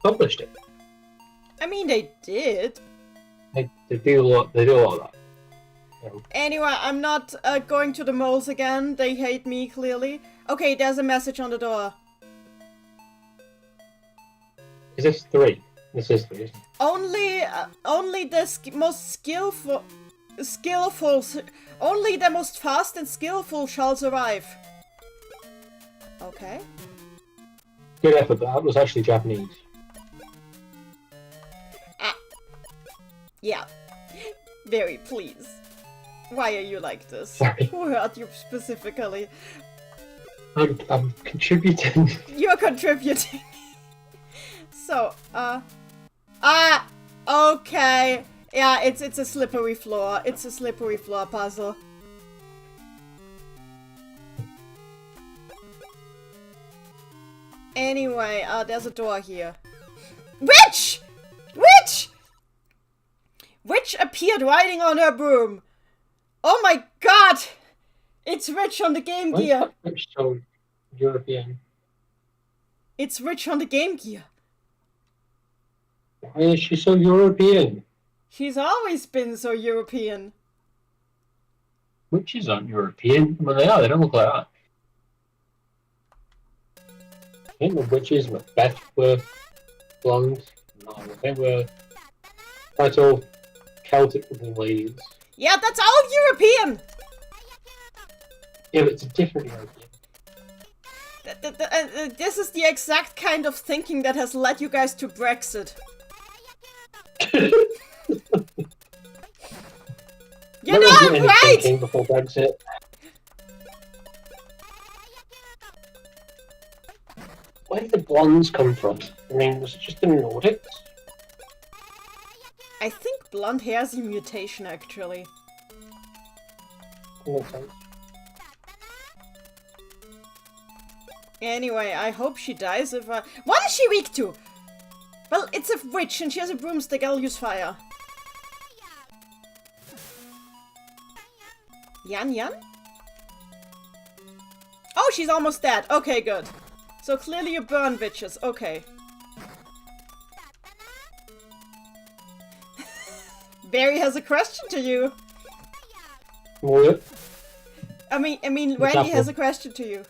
Published it. I mean, they did. They do a lot. They do a lot of that. Anyway, I'm not going to the moles again. They hate me, clearly. Okay, there's a message on the door. Is this 3? This is 3, isn't it? Only the most skillful, only the most fast and skillful shall survive. Okay. Good effort, but that was actually Japanese. Yeah. Very, please. Why are you like this? Sorry. Who hurt you specifically? I'm contributing. You're contributing. So, okay. Yeah, it's a slippery floor. It's a slippery floor puzzle. Anyway, there's a door here. Witch! Witch! Witch appeared riding on her broom. Oh my god! It's Rich on the Game Gear. Why is that Rich so European? It's Rich on the Game Gear. Why is she so European? She's always been so European. Witches aren't European. Well, they are. They don't look like that. I think the witches Macbeth were blonde. No, they were quite all Celtic looking ladies. Yeah, that's all European! Yeah, but it's a different European. This is the exact kind of thinking that has led you guys to Brexit. You're not right! Before Brexit. Where did the blondes come from? I mean, was it just the Nordics? I think blonde hair is a mutation, actually. Makes sense. Anyway, I hope she dies if I... What is she weak to? Well, it's a witch and she has a broomstick. I'll use fire. Yan Yan? Oh, she's almost dead. Okay, good. So clearly you burn witches. Okay. Barry has a question to you. What? I mean, Randy has a question to you.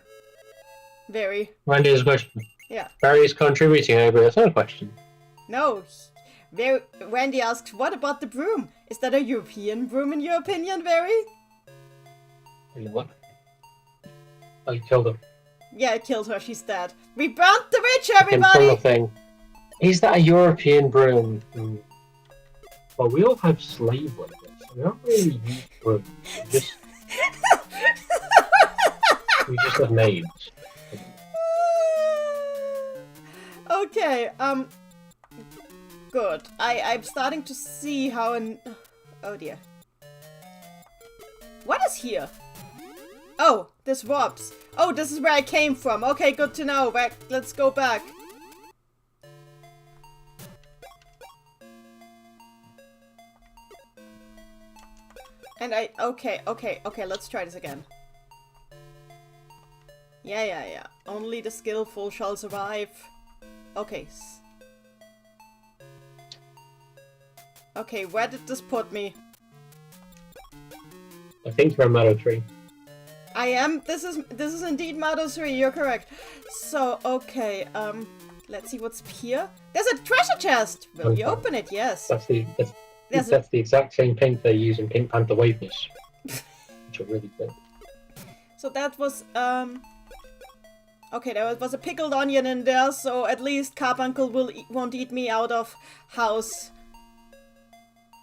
Barry. Randy has a question. Yeah. Barry's contributing over a third question. No. Randy asks, what about the broom? Is that a European broom in your opinion, Barry? What? Oh, you killed her. Yeah, I killed her. She's dead. We burnt the witch, everybody! Thing. Is that a European broom? Well, we all have slave labors. We don't really use brooms. We just have maids. Okay, good. I'm starting to see how oh dear. What is here? Oh, this warps. Oh, this is where I came from. Okay, good to know. Let's go back. And okay, let's try this again. Yeah. Only the skillful shall survive. Okay. Okay, where did this put me? I think you're on Madou 3. I am. This is indeed Madou 3. You're correct. So okay. Let's see what's here. There's a treasure chest. Will you open it? Yes. That's the exact same pink they use in Pink Panther Wafers, which are really good. So that was okay, there was a pickled onion in there, so at least Carbuncle won't eat me out of house.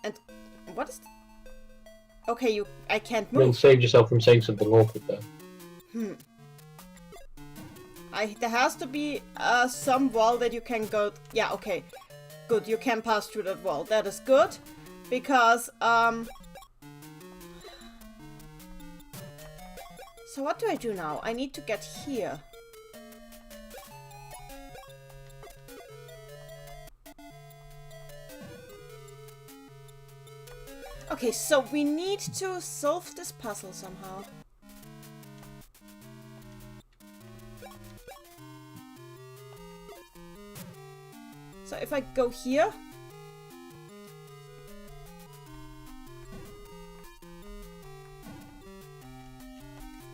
And what is... Okay, I can't move. Then saved yourself from saying something awkward there. There has to be some wall that you can go... Yeah, okay. Good, you can pass through that wall. That is good. Because, so what do I do now? I need to get here. Okay, so we need to solve this puzzle somehow. So if I go here...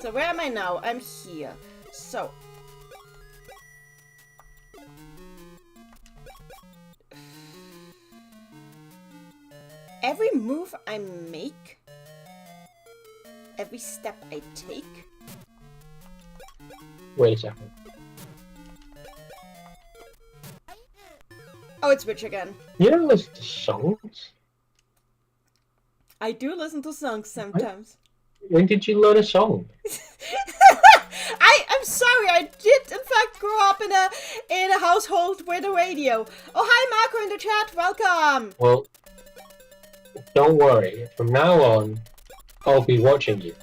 So where am I now? I'm here. So. Every move I make, every step I take. Wait a second. Oh, it's Witch again. You don't listen to songs? I do listen to songs sometimes. When did you learn a song? I'm sorry, I did in fact grow up in a household with a radio. Oh, hi Marco in the chat, welcome! Well, don't worry. From now on, I'll be watching you.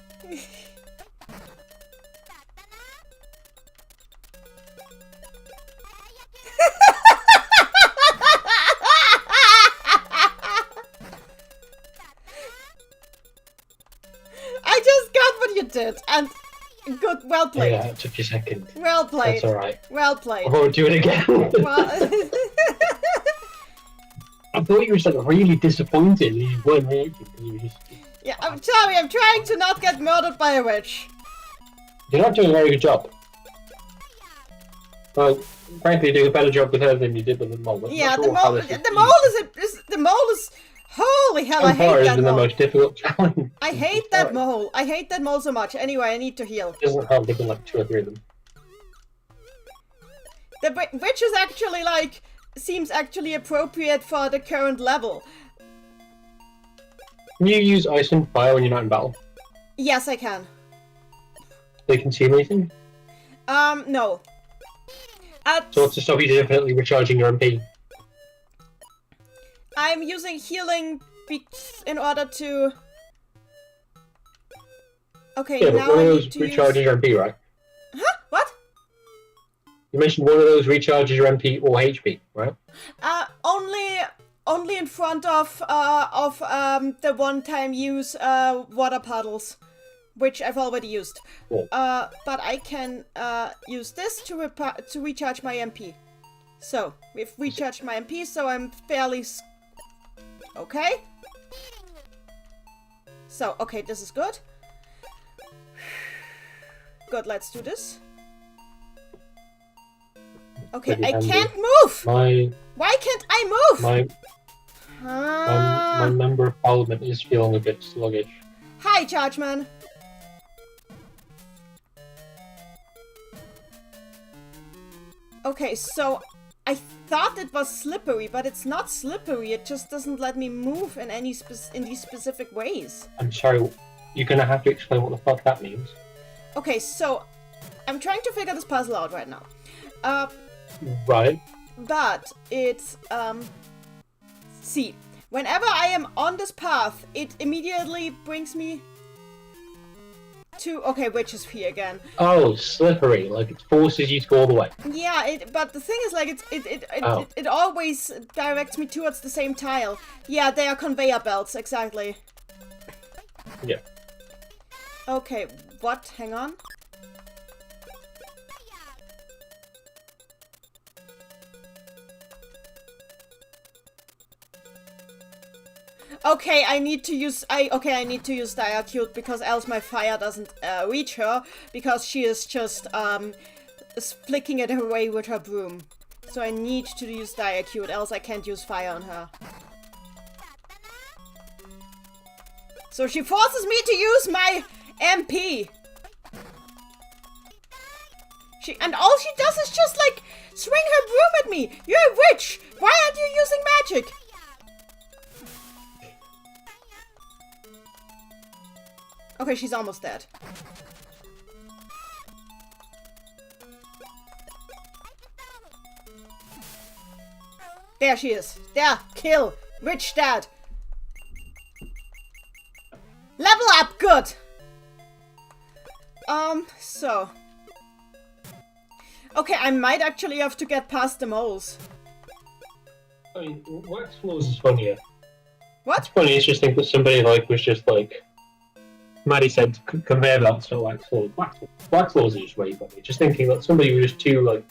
I just got what you did, and good, well played. Yeah, it took you a second. Well played. That's alright. Well played. Oh, do it again. Well... I thought you were like really disappointed and you weren't reacting. Yeah, I'm sorry, I'm trying to not get murdered by a witch. You're not doing a very good job. Well, frankly, you're doing a better job with her than you did with the mole. Yeah, the mole is holy hell, I hate that been mole. The most difficult challenge. I hate that mole. I hate that mole so much. Anyway, I need to heal. It doesn't help, there's like 2 or 3 of them. The witch is actually like seems actually appropriate for the current level. Can you use ice and fire when you're not in battle? Yes, I can. They can see anything? No. So to stop you definitely recharging your MP? I'm using healing in order to... Okay, yeah, now but one I of need those to recharges use... your MP, right? Huh? What? You mentioned one of those recharges your MP or HP, right? Only in front of the one-time use water puddles, which I've already used. Cool. But I can use this to recharge my MP. So we've recharged my MP, so I'm fairly okay. So okay, this is good. Good, let's do this. Okay, I can't move! Why can't I move? My member of parliament is feeling a bit sluggish. Hi, Chargeman. Okay, so I thought it was slippery, but it's not slippery. It just doesn't let me move in any in these specific ways. I'm sorry, you're gonna have to explain what the fuck that means. Okay, so I'm trying to figure this puzzle out right now. Right. But it's see, whenever I am on this path, it immediately brings me to witch is here again. Oh, slippery! Like it forces you to go all the way. Yeah, but the thing is, like, it always directs me towards the same tile. Yeah, they are conveyor belts, exactly. Yeah. Okay, what? Hang on. Okay, I need to use Diacute because else my fire doesn't reach her because she is just flicking it away with her broom. So I need to use Diacute, else I can't use fire on her. So she forces me to use my MP. And all she does is just like swing her broom at me. You're a witch. Why aren't you using magic? Okay, she's almost dead. There she is. There, kill. Witch dead. Level up, good. So. Okay, I might actually have to get past the moles. I mean, wax floors is funnier. What? It's funny, it's just think that somebody like was just like Maddie said conveyor belts for wax floors. Wax floors are just way funny. Just thinking that somebody was just too like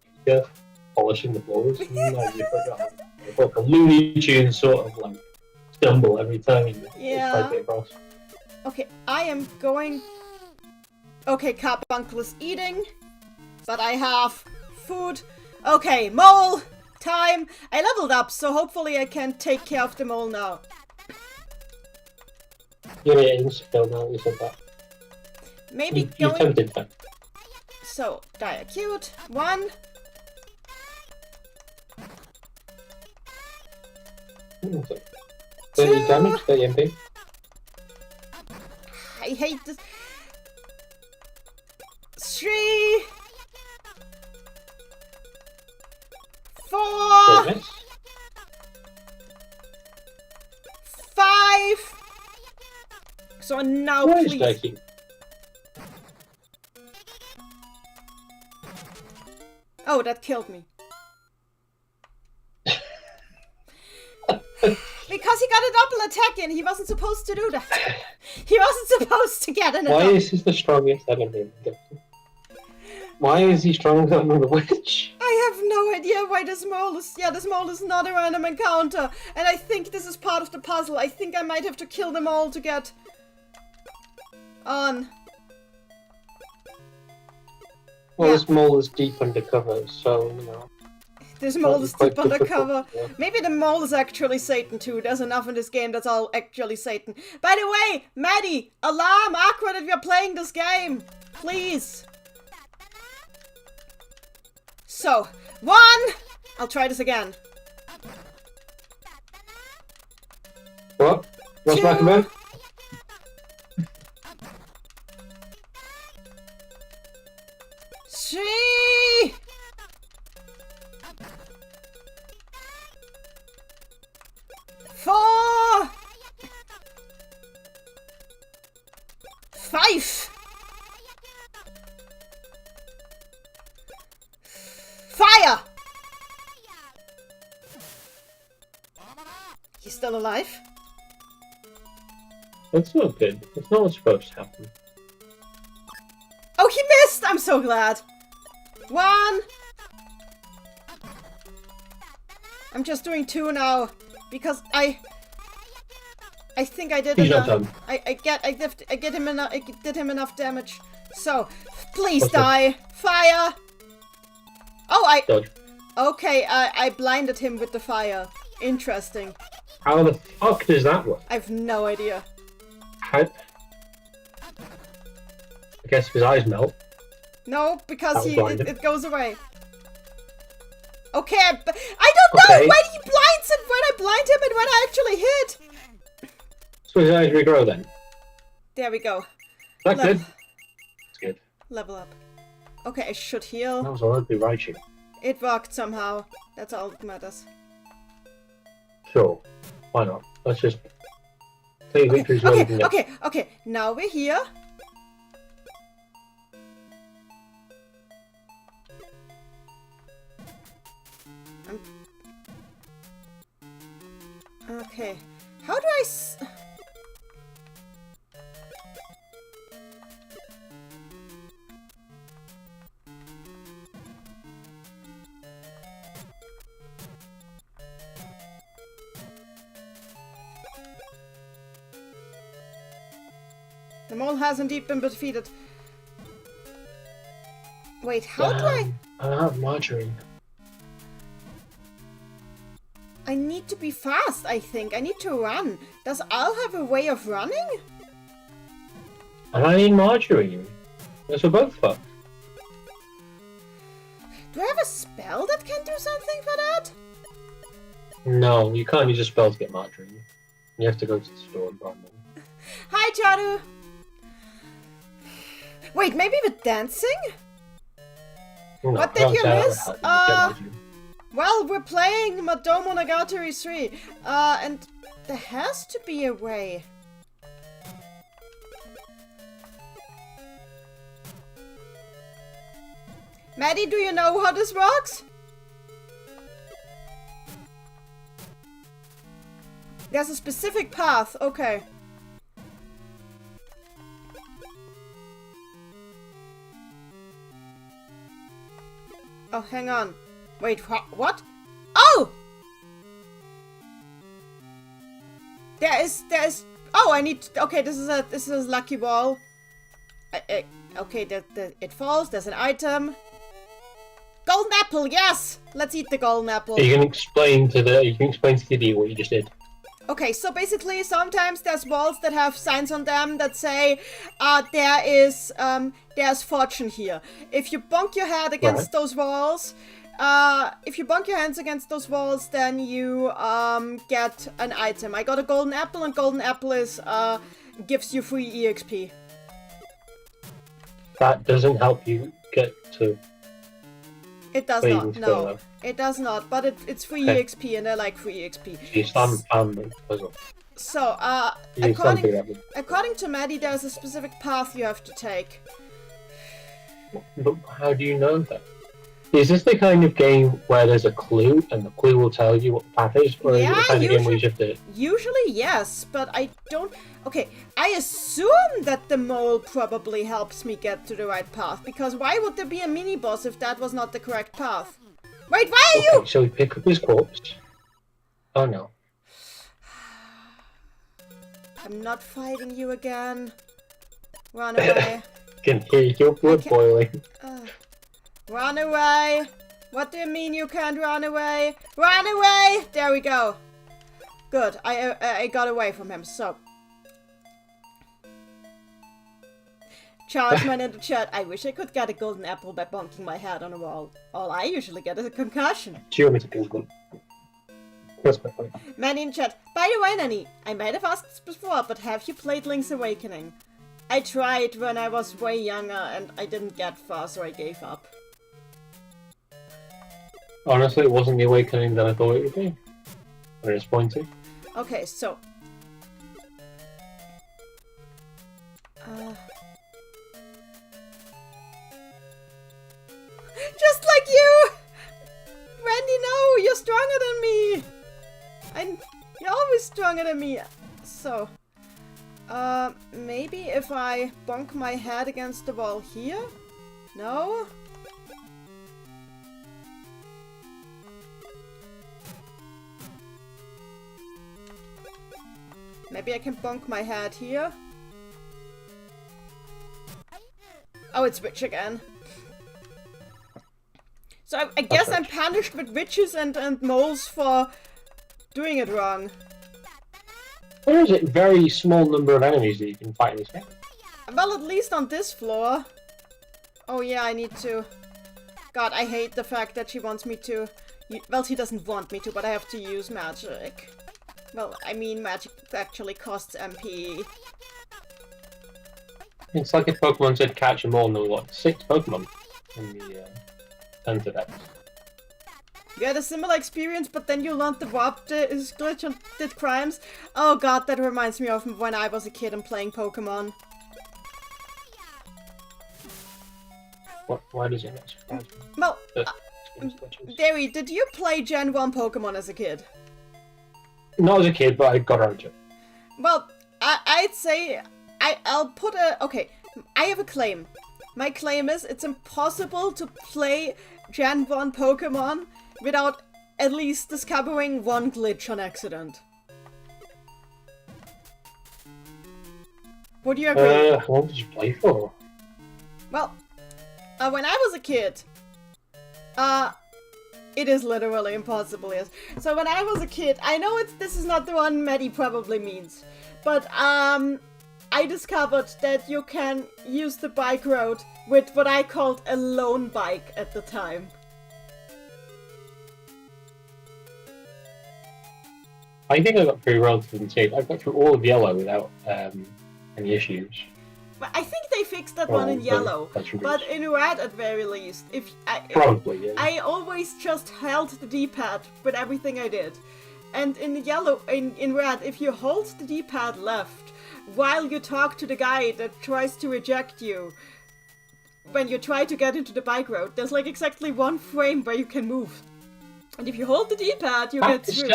polishing the floors. It's like a Looney Tunes sort of like stumble every time you try to get across. Okay, I am going Okay, Carbuncle is eating. But I have food. Okay, mole time. I leveled up, so hopefully I can take care of the mole now. Yeah, insta-kill now, you said that. Maybe you attempted that. So, die acute. 1. Okay. 30 damage, 30 MP. I hate this. 3. 4. 5. So now please. Oh, that killed me. Because he got a double attack in. He wasn't supposed to do that. He wasn't supposed to get an attack. Why is he the strongest enemy? Why is he stronger than the witch? I have no idea why this mole is... Yeah, this mole is not a random encounter. And I think this is part of the puzzle. I think I might have to kill them all to get on. Well, yeah. This mole is deep undercover, so, you know. This mole is deep undercover. Yeah. Maybe the mole is actually Satan too. There's enough in this game that's all actually Satan. By the way, Maddie, alarm Aqua that we are playing this game. Please. So, 1. I'll try this again. What? What's back about? 3. 4. 5. Fire! He's still alive? That's not good. That's not what's supposed to happen. Oh, he missed! I'm so glad. 1. I'm just doing 2 now because I think I did enough. I did him enough damage. So, please die. Fire. Oh, Dodge. Okay, I blinded him with the fire. Interesting. How the fuck does that work? I've no idea. How? I guess his eyes melt. No, because it goes away. Okay, I don't know when he blinds and when I blind him and when I actually hit. So his eyes regrow then. There we go. That's good. That's good. Level up. Okay, I should heal. That was already right. It worked somehow. That's all that matters. Sure. Why not? Let's just take victories where we can get. Okay. Now we're here. Okay. How do I The mole has indeed been defeated. Wait, how do I have margarine. I need to be fast, I think. I need to run. Does Al have a way of running? And I need margarine. Yes, we're both fucked. Do I have a spell that can do something for that? No, you can't use a spell to get margarine. You have to go to the store and buy them. Hi, Charu! Wait, maybe with dancing? No, what did you miss? Well, we're playing Madou Monogatari 3, and there has to be a way. Maddie, do you know how this works? There's a specific path, okay. Oh, hang on. Wait, what? Oh! There is, oh, I need to, okay, this is a lucky wall. I Okay, it falls. There's an item. Golden apple, yes! Let's eat the golden apple. You can explain to the idiot what you just did. Okay, so basically sometimes there's walls that have signs on them that say there's fortune here. If you bonk your head against those walls, then you get an item. I got a golden apple, and golden apple is gives you free EXP. That doesn't help you get to... It does not, no. It does not, but it's free EXP, and I like free EXP. So, according to Maddie, there's a specific path you have to take. But how do you know that? Is this the kind of game where there's a clue, and the clue will tell you what the path is? Or is it the kind of game where you just have to... Usually, yes, but I don't... Okay, I assume that the mole probably helps me get to the right path, because why would there be a mini-boss if that was not the correct path? Wait, why are you... So we pick up his corpse. Oh no. I'm not fighting you again. Run away. Can hear your blood boiling. Run away! What do you mean you can't run away? Run away! There we go. Good, I got away from him, so... Chargeman in the chat. I wish I could get a golden apple by bonking my head on a wall. All I usually get is a concussion. Do you want me to Google? That's my point. Neni in chat. By the way, Neni, I might have asked this before, but have you played Link's Awakening? I tried when I was way younger and I didn't get far, so I gave up. Honestly, it wasn't the Awakening that I thought it would be. Very disappointing. Okay, so... Just like you! Randy, no! You're stronger than me! You're always stronger than me! So... maybe if I bonk my head against the wall here? No? Maybe I can bonk my head here? Oh, it's witch again. So I guess I'm punished with witches and moles for doing it wrong. There is a very small number of enemies that you can fight in this game. Well, at least on this floor. Oh yeah, I need to... God, I hate the fact that she wants me to... Well, she doesn't want me to, but I have to use magic. Well, I mean, magic actually costs MP. It's like if Pokemon said catch them all, and there were like 6 Pokemon in the center decks. You had a similar experience, but then you learned the warp glitch and did crimes? Oh god, that reminds me of when I was a kid and playing Pokemon. Why does it not surprise me? Well, Derry, did you play Gen 1 Pokemon as a kid? Not as a kid, but I got around to it. Well, I'd say... I'll put a... Okay, I have a claim. My claim is it's impossible to play Gen 1 Pokemon without at least discovering one glitch on accident. Would you agree? How long did you play for? Well, when I was a kid, it is literally impossible, yes. So when I was a kid, I know this is not the one Maddie probably means, but I discovered that you can use the bike road with what I called a lone bike at the time. I think I got through relatively safe. I got through all of yellow without any issues. I think they fixed that one in yellow, but in red at very least. Probably, yeah. I always just held the D-pad with everything I did. And in yellow, in red, if you hold the D-pad left while you talk to the guy that tries to eject you, when you try to get into the bike road, there's like exactly 1 frame where you can move. And if you hold the D-pad, you get through.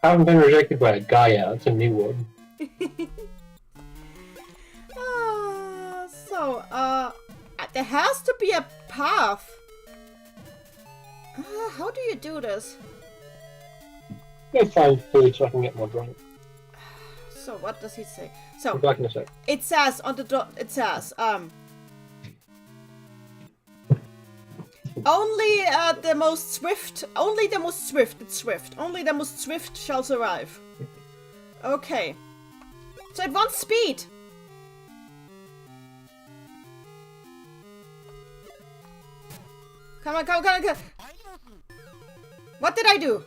I haven't been rejected by a guy yet. That's a new one. There has to be a path. How do you do this? I'm gonna find food so I can get more drink. So what does he say? So We're back in a sec. it says on the door. It says only the most swift. Only the most swift. It's swift. Only the most swift shall survive. Okay. So it wants speed. Come on, come on, come on, come on. What did I do?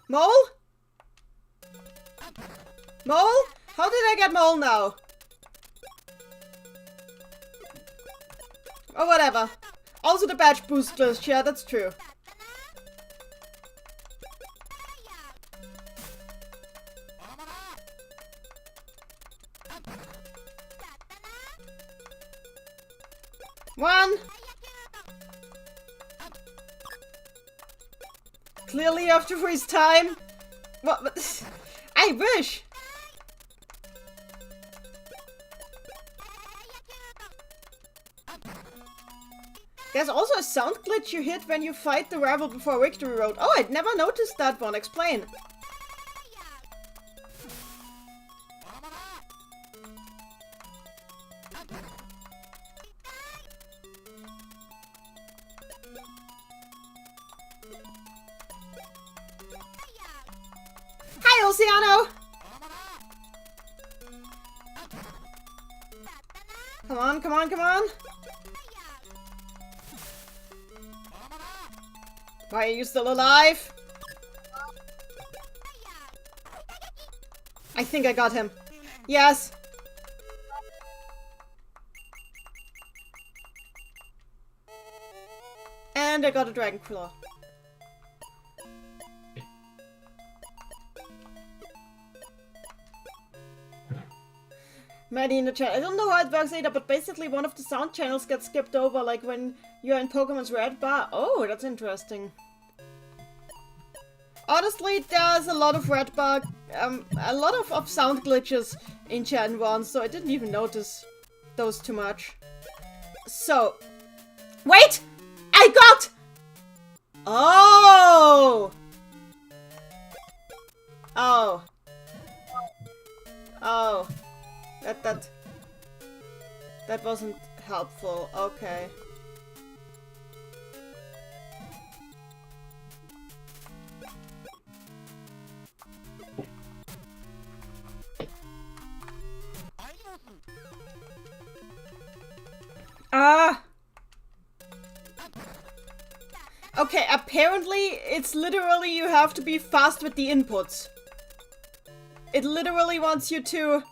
Mole? Mole? How did I get mole now? Oh, whatever. Also the badge boosters. Yeah, that's true. One. Clearly after freeze time. What? I wish. There's also a sound glitch you hit when you fight the rival before Victory Road. Oh, I'd never noticed that one. Explain. Hi, Oceano! Come on, come on, come on! Why are you still alive? I think I got him. Yes! And I got a dragon claw. Maddie in the chat. I don't know how it works either, but basically one of the sound channels gets skipped over, like when you're in Pokemon's red bar. Oh, that's interesting. Honestly, there's a lot of red bar, a lot of sound glitches in Gen 1, so I didn't even notice those too much. So, wait! I got! Oh! Oh. Oh. That wasn't helpful. Okay. Okay, apparently it's literally you have to be fast with the inputs. It literally wants you to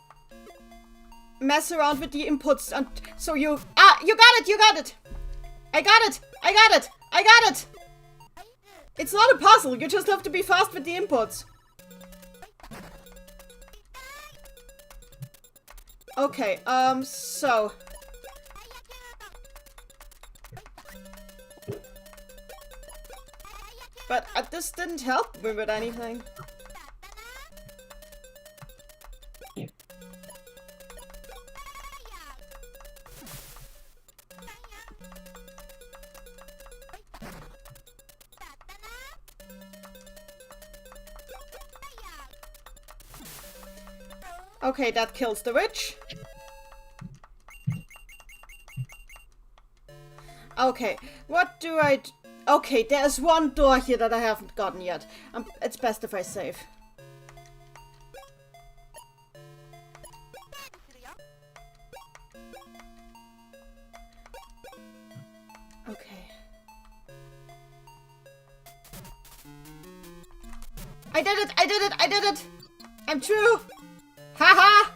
mess around with the inputs, and so you got it! I got it! It's not a puzzle, you just have to be fast with the inputs. Okay, so... But this didn't help me with anything. Okay, that kills the witch. Okay, what do I do? Okay, there's one door here that I haven't gotten yet. It's best if I save. Okay. I did it! I did it! I did it! I'm true! Haha!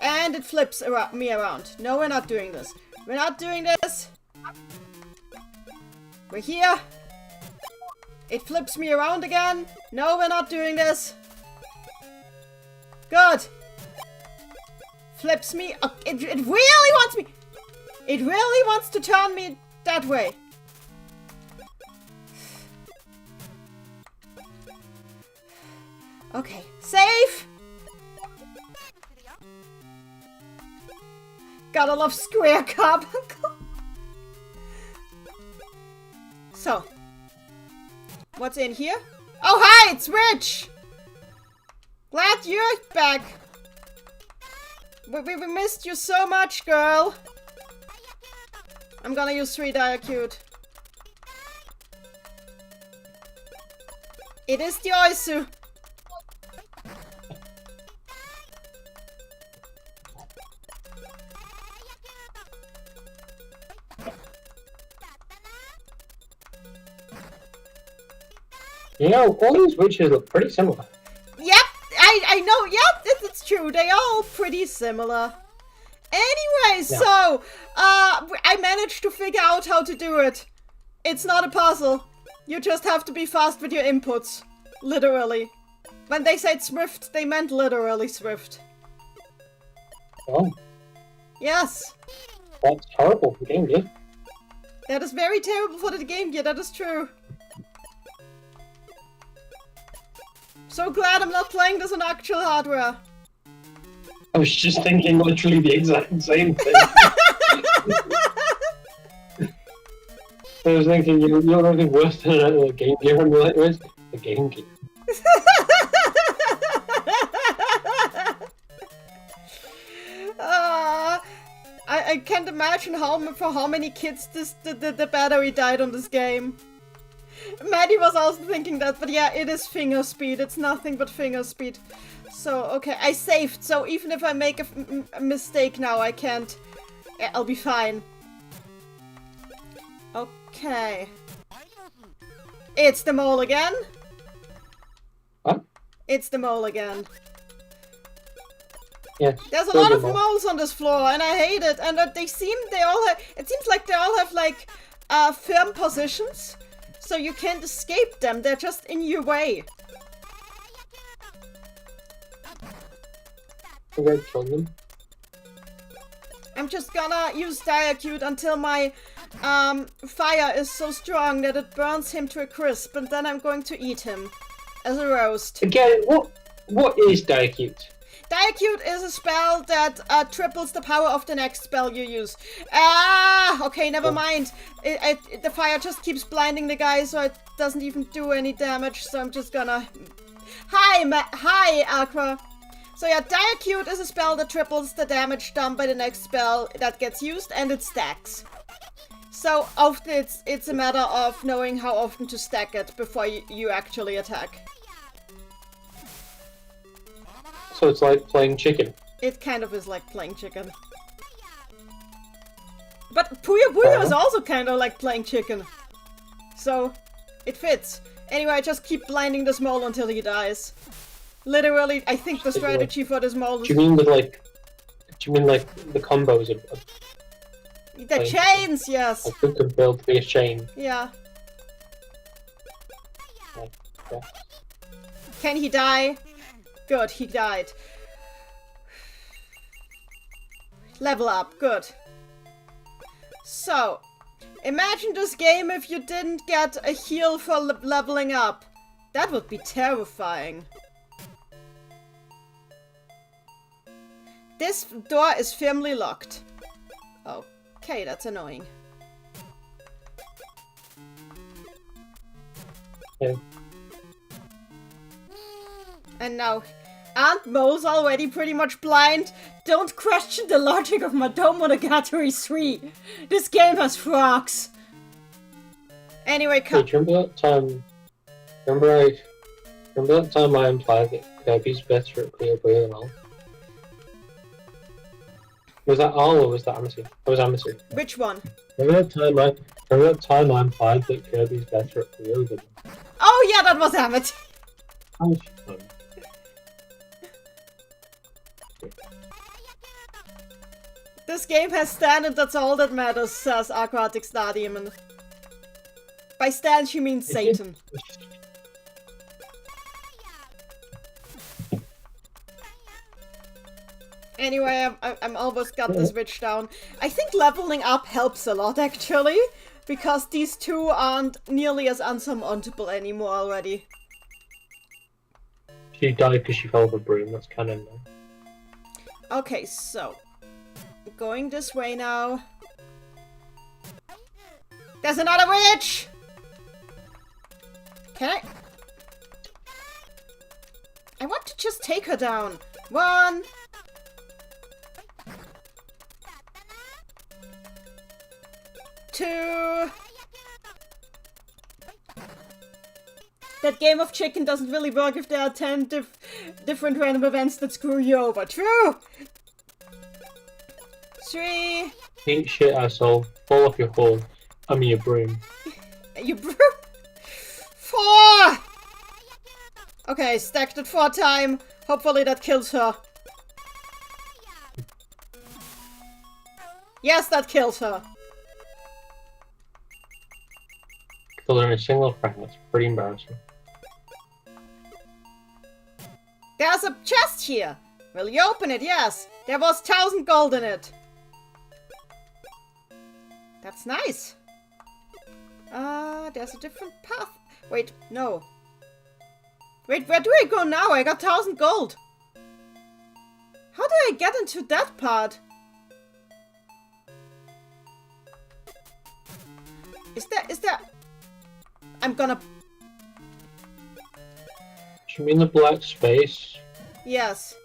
And it flips me around. No, we're not doing this. We're not doing this. We're here. It flips me around again. No, we're not doing this. Good. Flips me. It really wants me. It really wants to turn me that way. Okay. Save. Gotta love Square Carbuncle. So, what's in here? Oh, hi, it's Rich! Glad you're back. We missed you so much, girl. I'm gonna use 3 Diacute. It is the Oisu. You know, all these witches look pretty similar. Yep, I know, yep, it's true. They are all pretty similar. Anyway, Yeah. so, I managed to figure out how to do it. It's not a puzzle. You just have to be fast with your inputs. Literally. When they said swift, they meant literally swift. Oh. Yes. That's horrible for Game Gear. That is very terrible for the Game Gear, that is true. So glad I'm not playing this on actual hardware. I was just thinking literally the exact same thing. I was thinking, you know nothing worse than a Game Gear emulator is? The Game Gear. I can't imagine for how many kids the battery died on this game. Maddie was also thinking that, but yeah, it is finger speed. It's nothing but finger speed. So, okay, I saved, so even if I make a mistake now, I can't... I'll be fine. Okay. It's the mole again. What? It's the mole again. Yes. There's a lot of moles on this floor, and I hate it. And it seems like they all have, like, firm positions. So you can't escape them, they're just in your way. Them. I'm just gonna use Diacute until my fire is so strong that it burns him to a crisp, and then I'm going to eat him as a roast. Again, what is Diacute? Diacute is a spell that triples the power of the next spell you use. Okay, never mind. The fire just keeps blinding the guy, so it doesn't even do any damage, so I'm just gonna... Hi, Aqua. So yeah, Diacute is a spell that triples the damage done by the next spell that gets used, and it stacks. So often it's a matter of knowing how often to stack it before you actually attack. So it's like playing chicken. It kind of is like playing chicken. But Puyo Puyo is also kind of like playing chicken. So, it fits. Anyway, I just keep blinding this mole until he dies. Literally, I think the strategy for this mole is... Do you mean like the combos of the chains, yes. Like who could build the chain? Yeah. Yeah. Can he die? Good, he died. Level up, good. So, imagine this game if you didn't get a heal for leveling up. That would be terrifying. This door is firmly locked. Okay, that's annoying. Yeah. And now, aren't moles already pretty much blind? Don't question the logic of Madou Monogatari 3. This game has frogs. Anyway, Hey, remember that time? Remember that time I implied that Kirby's better at Puyo Puyo than Al? Was that Al or was that Amity? That was Amity. which one? Remember that time I implied that Kirby's better at Puyo than Al? Oh yeah, that was Amity. How fun. This game has stand and that's all that matters, says Aquatic Star Demon. By stand she means Satan. Anyway, I'm almost got this witch down. I think leveling up helps a lot actually, because these two aren't nearly as unsurmountable anymore already. She died because she fell off a broom, that's canon though. Okay, so... going this way now. There's another witch! Can I want to just take her down. 1. Two. That game of chicken doesn't really work if there are 10 different random events that screw you over. True! 3. Eat shit, asshole. Fall off your hole. I mean your broom. Your broom? 4! Okay, stacked it 4 times. Hopefully that kills her. Yes, that kills her. Killed her in a single frame. That's pretty embarrassing. There's a chest here. Will you open it? Yes. There was 1,000 gold in it. That's nice. There's a different path. Wait, no. Wait, where do I go now? I got 1,000 gold. How do I get into that part? Is there... I'm gonna... Do you mean the black space? Yes.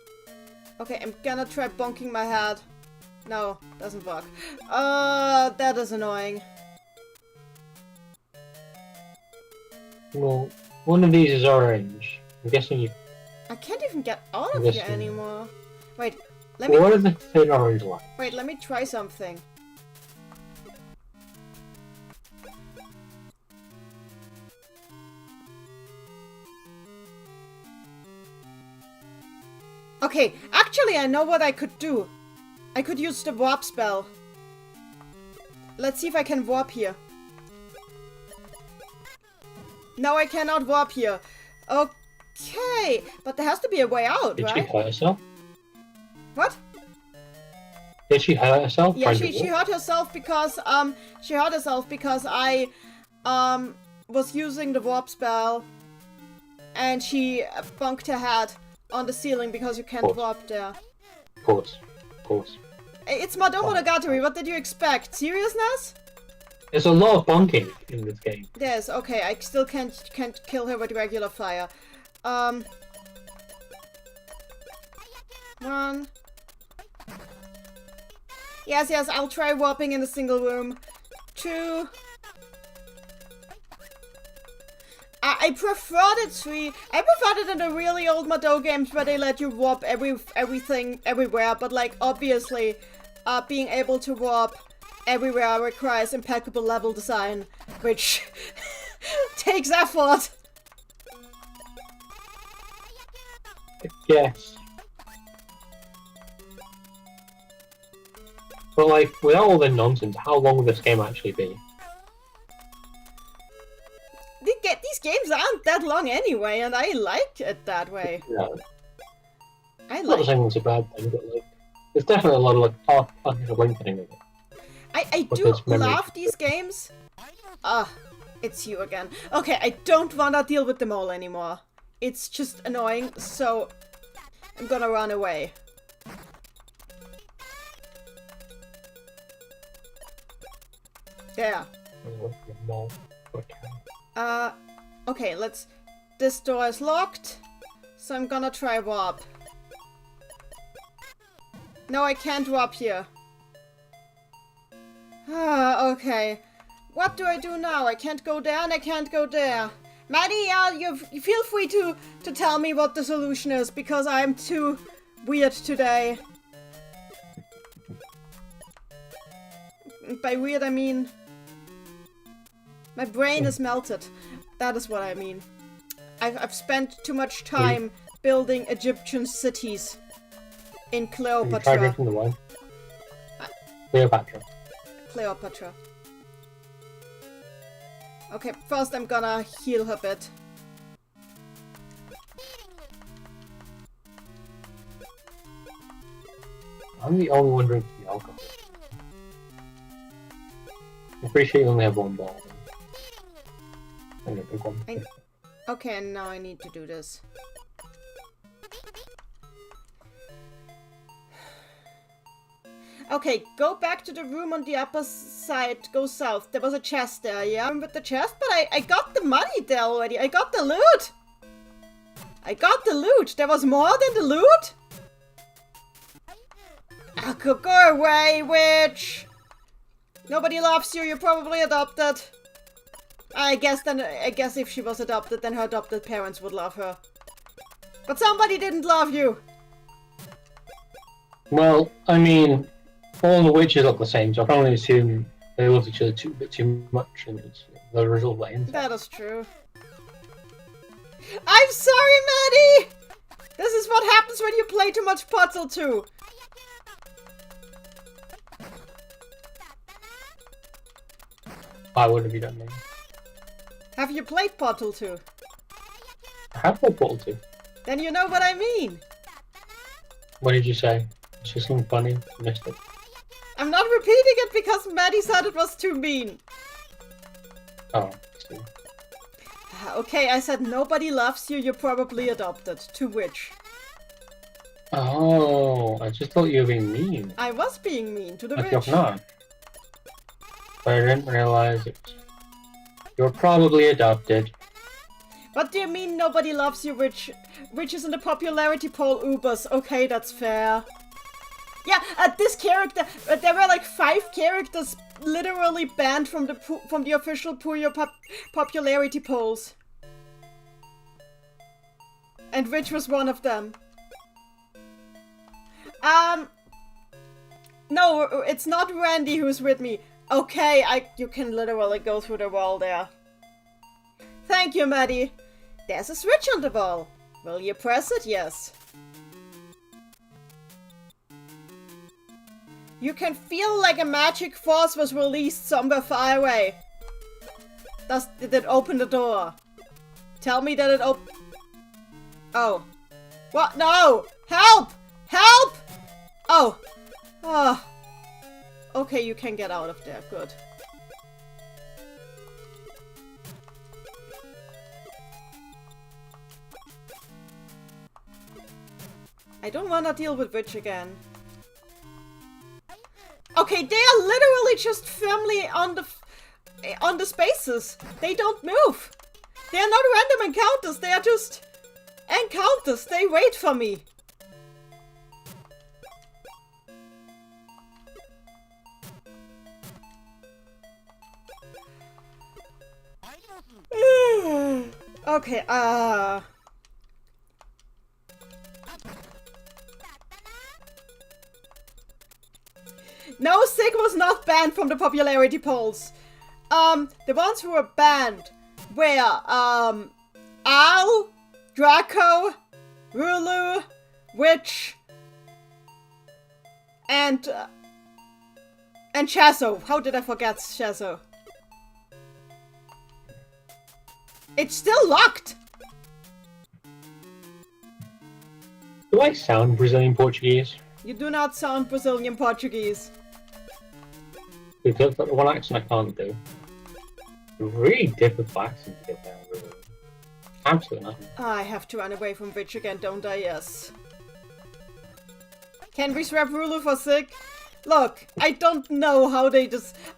Okay, I'm gonna try bonking my head. No, doesn't work. That is annoying. Well, one of these is orange. I'm guessing you... I can't even get out of here anymore. Wait, let me... What are the thin orange lines? Wait, let me try something. Okay, actually I know what I could do. I could use the warp spell. Let's see if I can warp here. No, I cannot warp here. Okay, but there has to be a way out, right? Did right? She hurt herself? What? Did she hurt herself? Yeah, she hurt herself because I was using the warp spell and she bunked her head on the ceiling because you can't warp there. Of course. It's Madou Monogatari, what did you expect? Seriousness? There's a lot of bunking in this game. Yes, okay, I still can't kill her with regular fire. 1. Yes, I'll try warping in a single room. 2. I preferred it 3. I preferred it in the really old Madou games where they let you warp everything everywhere, but like obviously being able to warp everywhere requires impeccable level design, which takes effort. Yes. But like, without all the nonsense, how long will this game actually be? These games aren't that long anyway, and I like it that way. Yeah. I'm not saying it's a bad thing, but like, there's definitely a lot of like lengthening of it. I do love these games. It's you again. Okay, I don't wanna deal with them all anymore. It's just annoying, so I'm gonna run away. There. Okay, this door is locked, so I'm gonna try warp. No, I can't warp here. Okay. What do I do now? I can't go there and I can't go there. Maddie, you feel free to tell me what the solution is, because I'm too weird today. By weird, I mean... my brain is melted. That is what I mean. I've spent too much time building Egyptian cities in Cleopatra. Try drinking the wine. Cleopatra. Okay, first I'm gonna heal her a bit. I'm the only one drinking the alcohol. I'm pretty sure you only have one bottle. Okay, and now I need to do this. Okay, go back to the room on the upper side, go south. There was a chest there, yeah? I'm with the chest, but I got the money there already. I got the loot! I got the loot. There was more than the loot? Go away, witch! Nobody loves you. You're probably adopted. I guess if she was adopted, then her adopted parents would love her. But somebody didn't love you. Well, I mean, all the witches look the same, so I can only assume they love each other a bit too much, and it's the result that ends. That is true. I'm sorry, Maddie! This is what happens when you play too much Puzzle 2. Why would have you done that? Have you played Portal 2? I have played Portal 2. Then you know what I mean. What did you say? It's just something funny. I missed it. I'm not repeating it because Maddie said it was too mean. Oh, see. Okay, I said nobody loves you, you're probably adopted. To which? Oh, I just thought you were being mean. I was being mean to the Like witch. you're not. But I didn't realize it. You're probably adopted. What do you mean nobody loves you, witch? Which is in the popularity poll Ubers. Okay, that's fair. Yeah, this character, there were like 5 characters literally banned from the official Puyo popularity polls. And Rich was one of them. No, it's not Randy who's with me. Okay, you can literally go through the wall there. Thank you, Maddie. There's a switch on the wall. Will you press it? Yes. You can feel like a magic force was released somewhere far away. Did it open the door? Tell me that it Oh. What? No! Help! Help! Oh. Oh. Okay, you can get out of there. Good. I don't want to deal with Witch again. Okay, they are literally just firmly on the spaces. They don't move. They are not random encounters. They are just encounters. They wait for me. Okay, No, Sig was not banned from the popularity polls. The ones who were banned were, Al, Draco, Rulu, Witch, and Shazo. How did I forget Shazo? It's still locked! Do I sound Brazilian Portuguese? You do not sound Brazilian Portuguese. Because that's the one accent I can't do. Really difficult accent to get down, really. Absolutely not. I have to run away from Witch again, don't I? Yes. Can we swap Rulu for Sig? Look, I don't know how they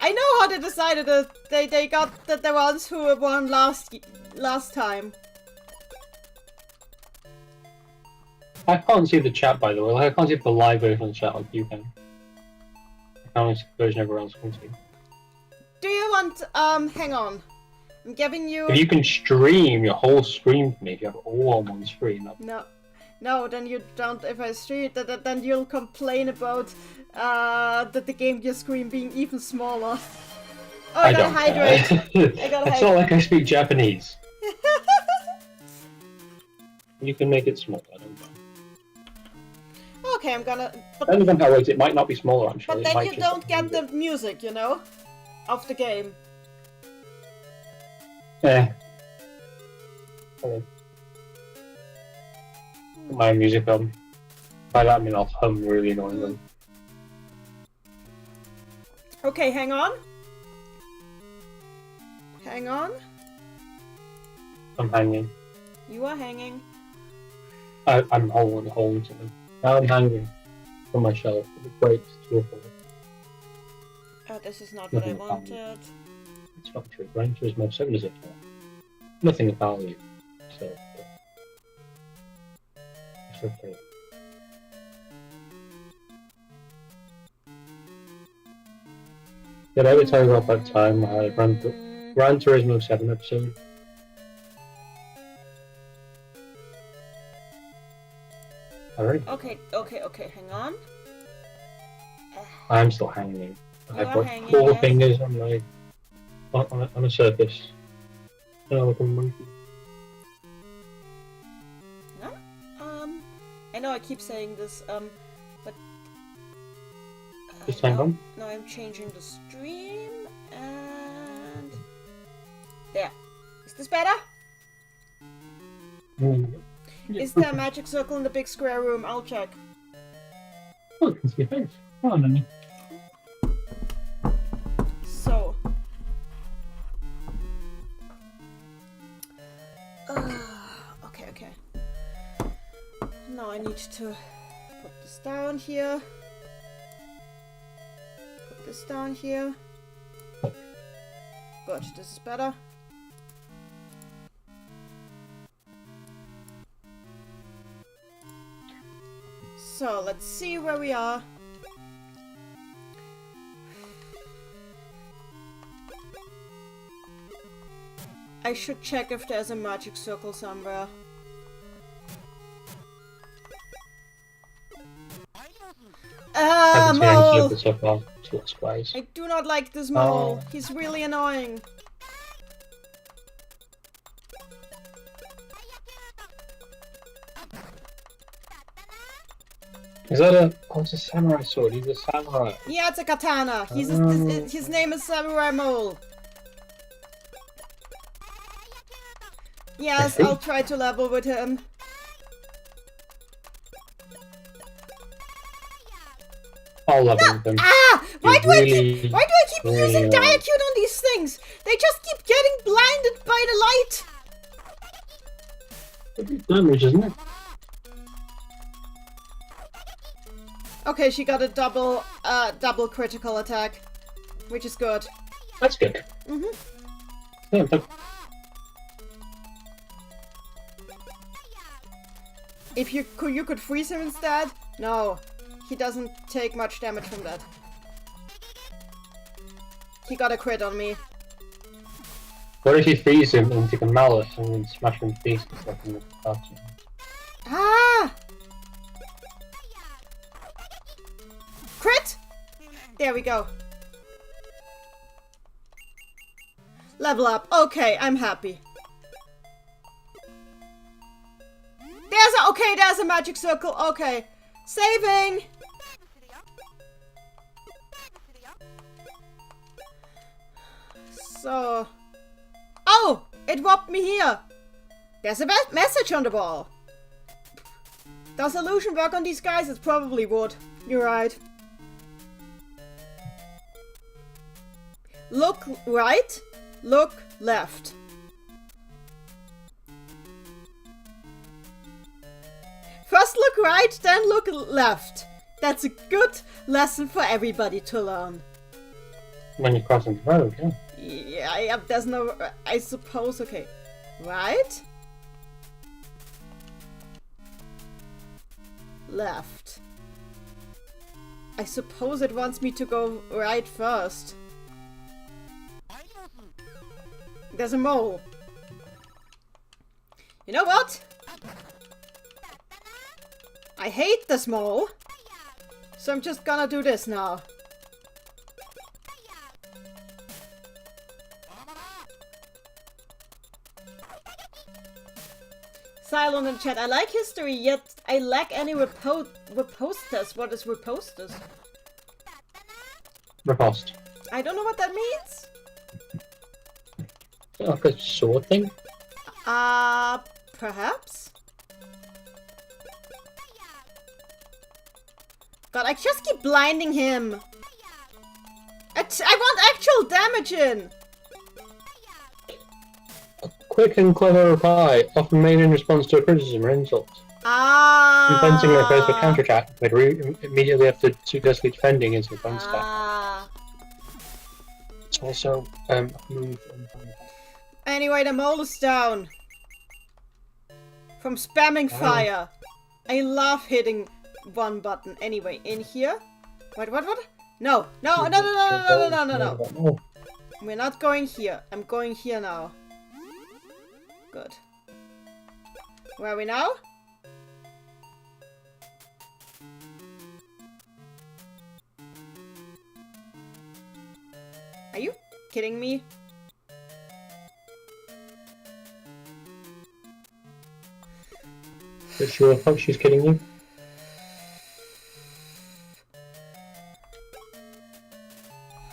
I know how they decided that they got the ones who won last time. I can't see the chat, by the way. I can't see the live version of the chat like you can. I can only see the version everyone else can see. Do you want, hang on. I'm giving you... If you can stream your whole screen for me, if you have it all on one screen. No, then you don't. If I stream it, then you'll complain about that the game your screen being even smaller. Oh, I gotta hydrate. It's not like I speak Japanese. You can make it smaller, I don't know. Okay, I'm gonna... Depending on how it might not be smaller, actually. But then you don't get the music, you know? Of the game. Yeah. Okay. My music on. By that I mean I'll hum really annoyingly. Okay, hang on. Hang on. I'm hanging. You are hanging. I'm holding something. Now I'm hanging from my shelf. The breaks cheerful. Oh, this is not what I wanted. It's not true. Gran Turismo 7 is it? Nothing of value. So. Okay. Did I ever tell you about that time I Gran Turismo 7 episode? Alright. Okay, hang on. I'm still hanging. You I've are got hanging, 4 yes. fingers on my on a surface. Oh, look at a monkey. Huh? I know I keep saying this, but Just hang on. now I'm changing the stream, and there. Is this better? Is there a magic circle in the big square room? I'll check. Oh, I can see your face. Oh, Neni. So. Okay. Now I need to put this down here. Put this down here. Good, this is better. So, let's see where we are. I should check if there's a magic circle somewhere. Mole! I do not like this mole. He's really annoying. Is that a... Oh, it's a samurai sword. He's a samurai. Yeah, it's a katana. His name is Samurai Mole. Yes, I'll try to level with him. I'll level with him. Ah! Why do I keep using Diacute on these things? They just keep getting blinded by the light. Damage, isn't it? Okay, she got a double critical attack, which is good. That's good. Mhm. Yeah, but... If you could freeze him instead? No, he doesn't take much damage from that. He got a crit on me. What if you freeze him and take a mallet and then smash him in the face like in the cartoon? Ah! Crit! There we go. Level up. Okay, I'm happy. There's a magic circle. Okay. Saving! So... Oh! It whopped me here! There's a message on the wall. Does illusion work on these guys? It probably would. You're right. Look right, look left. First look right, then look left. That's a good lesson for everybody to learn. When you're crossing the road, yeah. Yeah, there's no... I suppose, okay. Right. Left. I suppose it wants me to go right first. There's a mole. You know what? I hate this mole. So I'm just gonna do this now. Cylon in chat. I like history, yet I lack any reposters. What is reposters? Riposte. I don't know what that means. Like a sword thing? Perhaps? God, I just keep blinding him. I want actual damage in. A quick and clever reply, often made in response to a criticism or insult. Inventing a request for counterattack, but immediately after successfully defending is a bonus attack. It's also a move and Anyway, the mole is down. From spamming fire. I love hitting one button. Anyway, in here. What? No. No. We're not going here. I'm going here now. Good. Where are we now? Are you kidding me? But sure, I think she's kidding you.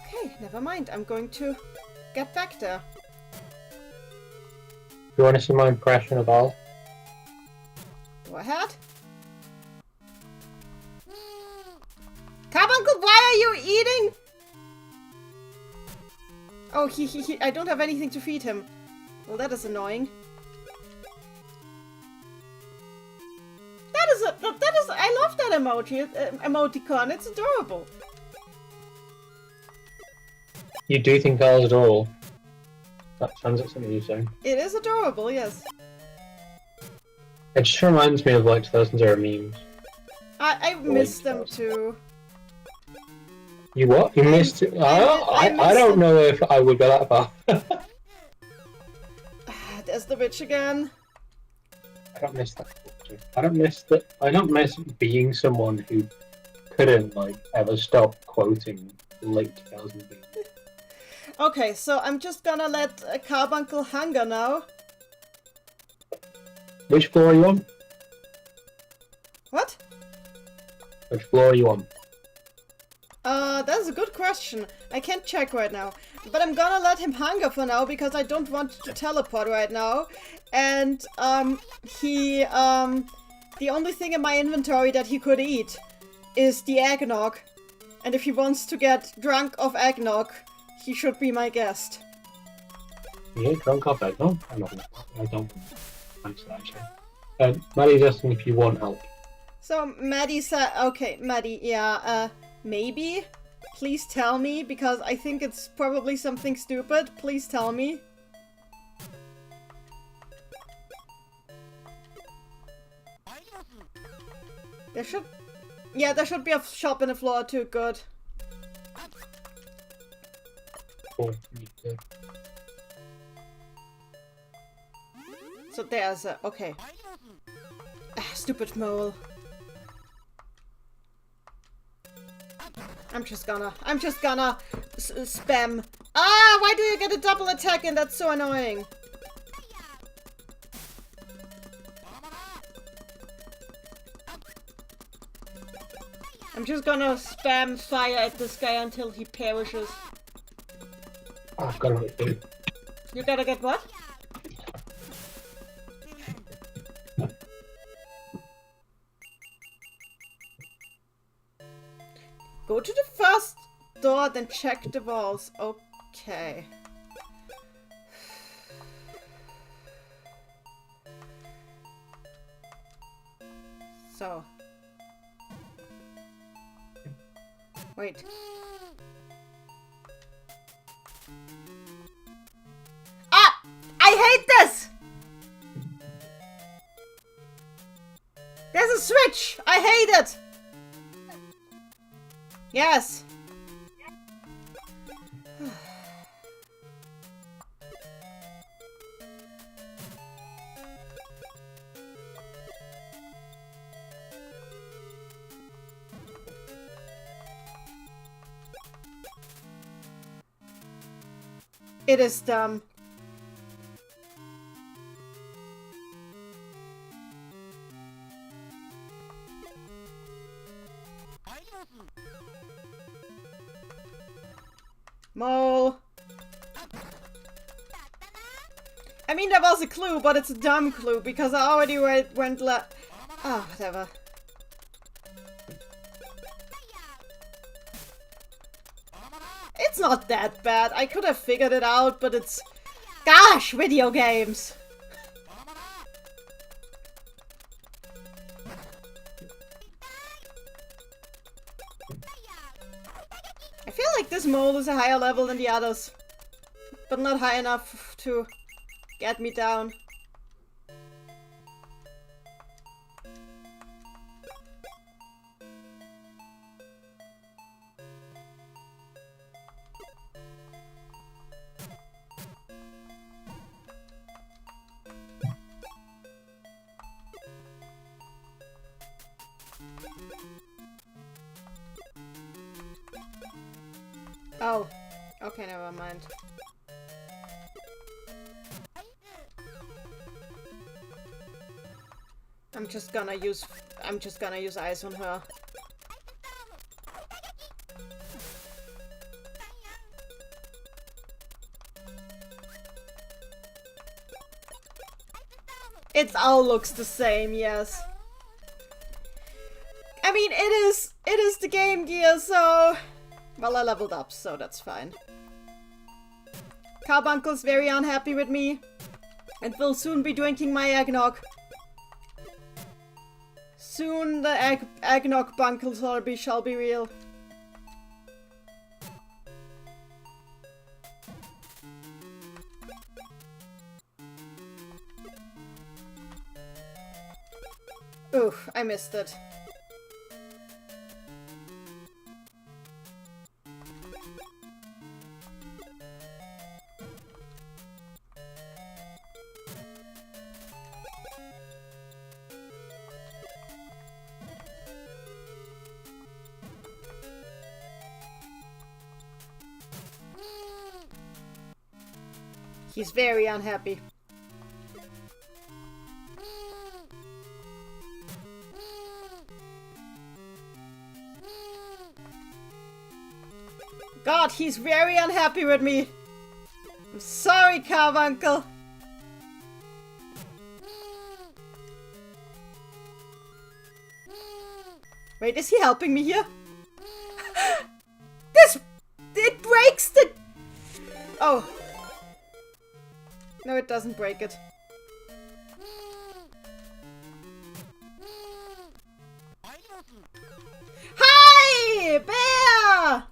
Okay, never mind. I'm going to get back there. You want to see my impression of Al? Go ahead. Carbuncle, why are you eating? Oh, he, I don't have anything to feed him. Well, that is annoying. I love that emoticon. It's adorable. You do think Al's adorable? That sounds like something you're saying. It is adorable, yes. It just reminds me of like 2000s era memes. I missed them too. You what? You missed it? I don't know if I would go that far. There's the witch again. I don't miss that culture. I don't miss being someone who couldn't like ever stop quoting late 2000s memes. Okay, so I'm just gonna let Carbuncle hunger now. Which floor are you on? What? Which floor are you on? That's a good question. I can't check right now. But I'm gonna let him hunger for now because I don't want to teleport right now. And, the only thing in my inventory that he could eat is the eggnog. And if he wants to get drunk of eggnog, he should be my guest. Yeah, drunk off eggnog? I don't. Thanks for that, actually. Maddie's asking if you want help. So, Maddie said, okay, Maddie, yeah, maybe? Please tell me, because I think it's probably something stupid. Please tell me. There should be a shop in the floor too. Good. Cool. So there's a... okay. Stupid mole. I'm just gonna spam. Ah, why do you get a double attack and that's so annoying? I'm just gonna spam fire at this guy until he perishes. Oh, I've got to get food. You gotta get what? Go to the first door, then check the walls. Okay. So. Wait. Ah! I hate this! There's a switch! I hate it! Yes! It is dumb. Mole. I mean, that was a clue, but it's a dumb clue because I already went ah, whatever. It's not that bad. I could have figured it out, but it's... Gosh, video games! I feel like this mole is a higher level than the others. But not high enough to get me down. Oh. Okay, never mind. I'm just gonna use ice on her. It all looks the same, yes. I mean, it is the Game Gear, so... Well, I leveled up, so that's fine. Carbuncle's very unhappy with me, and will soon be drinking my eggnog. Soon the eggnog bunkle shall be real. Oof, I missed it. He's very unhappy. God, he's very unhappy with me. I'm sorry, Carbuncle. Wait, is he helping me here? It breaks the... Oh. No, it doesn't break it. Hi, Bear!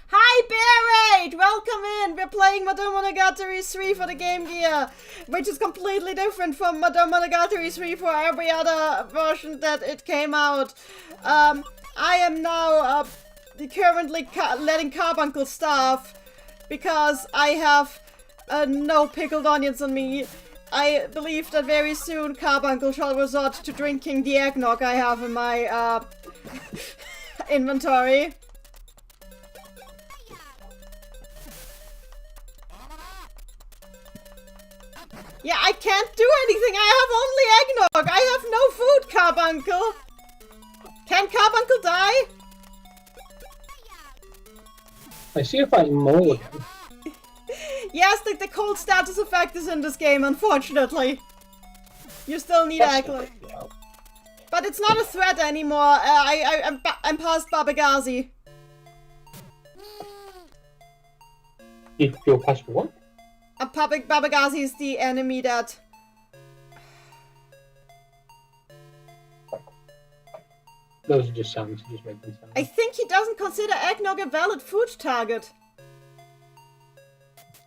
Hi, Bear Raid! Welcome in! We're playing Madou Monogatari 3 for the Game Gear, which is completely different from Madou Monogatari 3 for every other version that it came out. I am now currently letting Carbuncle starve because I have no pickled onions on me. I believe that very soon Carbuncle shall resort to drinking the eggnog I have in my inventory. Yeah, I can't do anything. I have only eggnog. I have no food, Carbuncle. Can Carbuncle die? I see if I mold. Yes, the cold status effect is in this game, unfortunately. You still need eggnog. But it's not a threat anymore. I'm past Babagazi. You're past what? Babagazi is the enemy that... Those are just sounds, just making sounds. I think he doesn't consider eggnog a valid food target.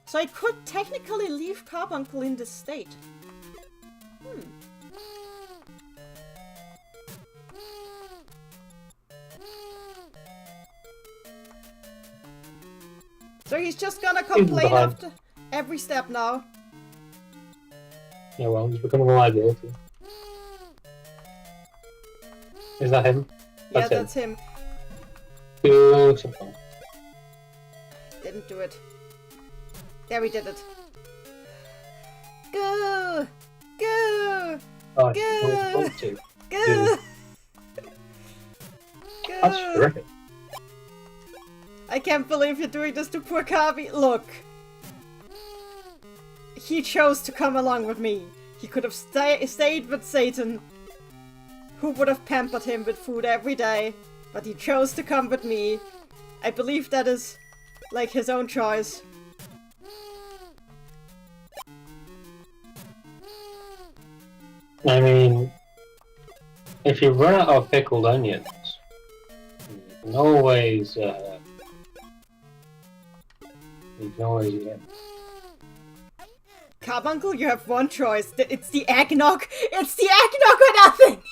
So I could technically leave Carbuncle in this state. So he's just gonna complain after every step now. Yeah, well, he's becoming a liability. Is that him? That's him. Do something. Didn't do it. There, we did it. Go! Go! Oh, Go! Go! Go! That's terrific. I can't believe you're doing this to poor Kabi. Look. He chose to come along with me. He could have stayed with Satan, who would have pampered him with food every day. But he chose to come with me. I believe that is, like, his own choice. I mean, if you run out of pickled onions, you can always get. Carbuncle, you have one choice. It's the eggnog. It's the eggnog or nothing.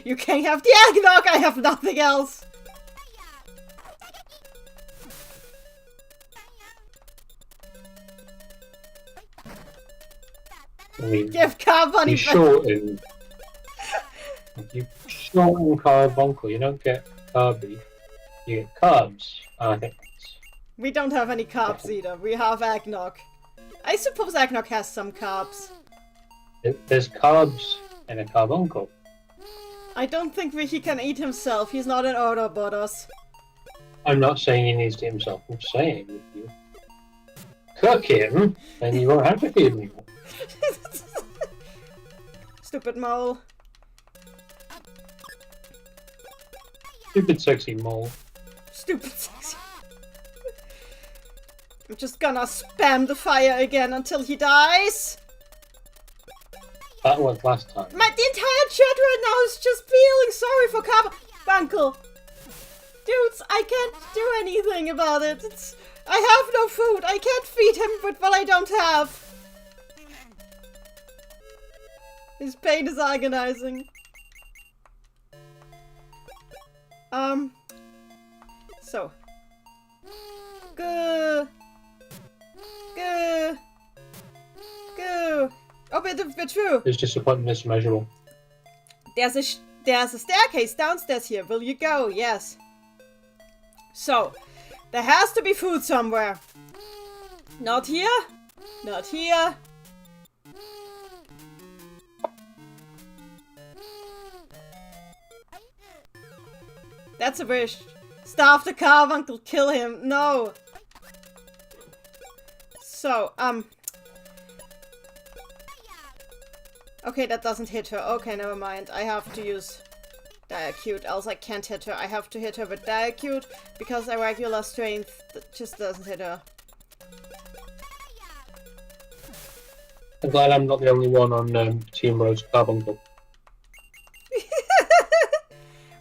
You can have the eggnog. I have nothing else. I mean, Give Carbuncle. you shorten. You shorten Carbuncle. You don't get Carby. You get carbs. I think that's... We don't have any carbs either. We have eggnog. I suppose eggnog has some carbs. There's carbs in a carbuncle. I don't think he can eat himself. He's not an Autobotus. I'm not saying he needs to eat himself. I'm saying if you cook him, then you won't have to feed him. Stupid mole. Stupid sexy mole. Stupid sexy. I'm just gonna spam the fire again until he dies. That worked last time. The entire chat right now is just feeling sorry for Carbuncle. Dudes, I can't do anything about it. I have no food. I can't feed him with what I don't have. His pain is agonizing. So. Go. Go. Go. Oh, but true. His disappointment is immeasurable. There's a staircase downstairs here. Will you go? Yes. So, there has to be food somewhere. Not here. Not here. That's a wish. Starve the Carbuncle, kill him. No. So, okay, that doesn't hit her. Okay, never mind. I have to use Diacute, else I can't hit her. I have to hit her with Diacute, because a regular strength just doesn't hit her. I'm glad I'm not the only one on Team Roast Carbuncle.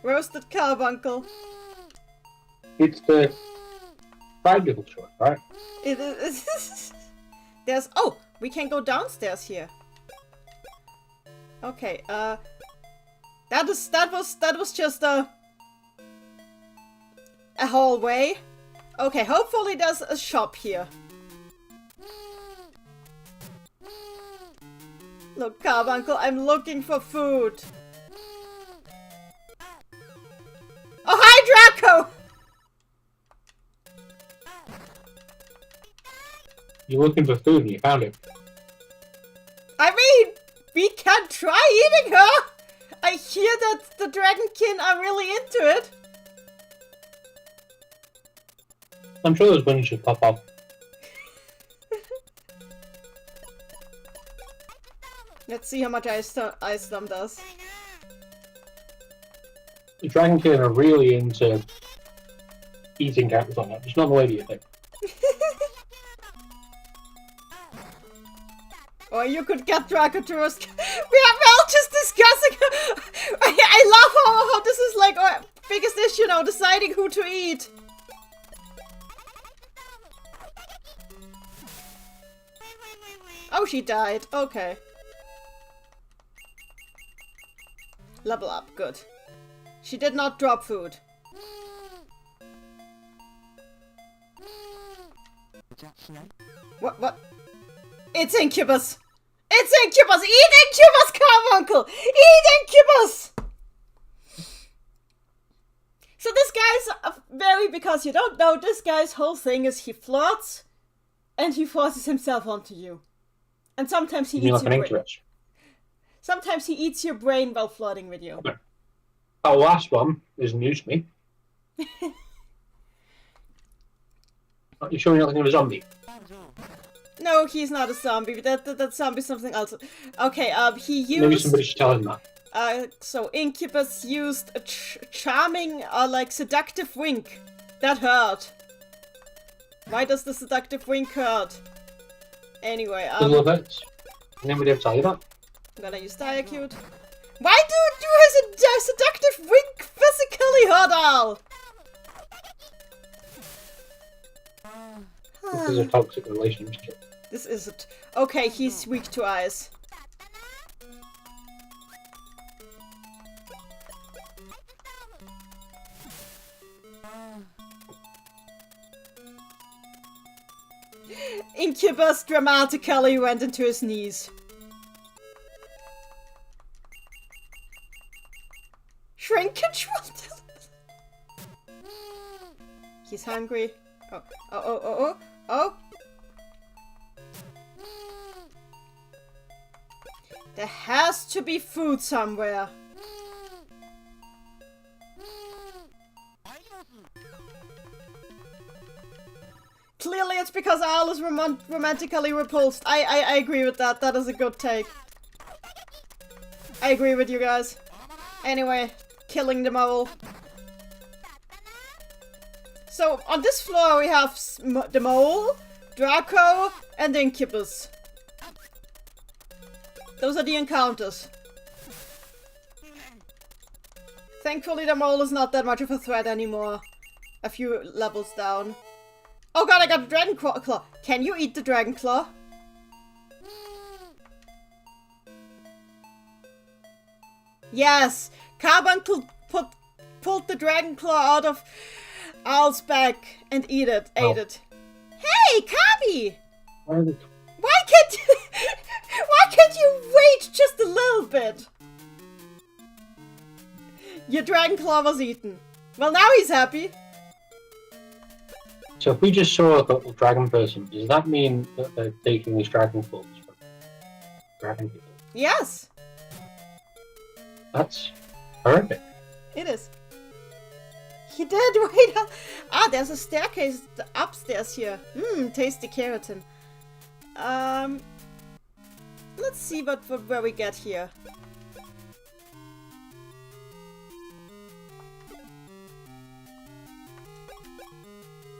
Roasted Carbuncle. It's the practical choice, right? It is. There's. Oh, we can go downstairs here. Okay. That was just a hallway. Okay. Hopefully there's a shop here. Look, Carbuncle, I'm looking for food. Oh, hi, Draco! You're looking for food and you found it. I mean, we can try eating her! I hear that the Dragonkin are really into it. I'm sure those bunnies should pop up. Let's see how much Ice Storm does. The Dragonkin are really into eating characters on that. It's not the way you think. Or you could get Draco to roast. We're all just discussing. I love how this is like our biggest issue now, deciding who to eat. Oh, she died. Okay. Level up. Good. She did not drop food. What? It's Incubus! It's Incubus! Eat Incubus, Carbuncle! Eat Incubus! So this guy's because you don't know, this guy's whole thing is he flirts and he forces himself onto you. And sometimes he eats your brain. Sometimes he eats your brain while flirting with you. Okay. Our last one is news to me. Are you sure you're not thinking of a zombie? No, he's not a zombie. That zombie's something else. Okay, he used... Maybe somebody should tell him that. So Incubus used a charming, like, seductive wink. That hurt. Why does the seductive wink hurt? Anyway, Nobody ever tell you that? I'm gonna use Diacute. Why do his seductive wink physically hurt Al? This is a toxic relationship. This is it. Okay, he's weak to ice. Incubus dramatically went into his knees. Shrinkage. He's hungry. Oh, oh, oh, oh, oh, oh! There has to be food somewhere. Clearly it's because Al is romantically repulsed. I agree with that. That is a good take. I agree with you guys. Anyway, killing the mole. So, on this floor we have the mole, Draco, and the Incubus. Those are the encounters. Thankfully the mole is not that much of a threat anymore. A few levels down. Oh god, I got a dragon claw. Can you eat the dragon claw? Yes! Carbuncle pulled the dragon claw out of Al's back and ate it. Hey, Kabi! Why can't you wait just a little bit? Your dragon claw was eaten. Well, now he's happy. So if we just saw a dragon person, does that mean that they're taking these dragon claws from dragon people? Yes. That's horrific. It is. He did wait up. Ah, there's a staircase upstairs here. Tasty keratin. Let's see where we get here.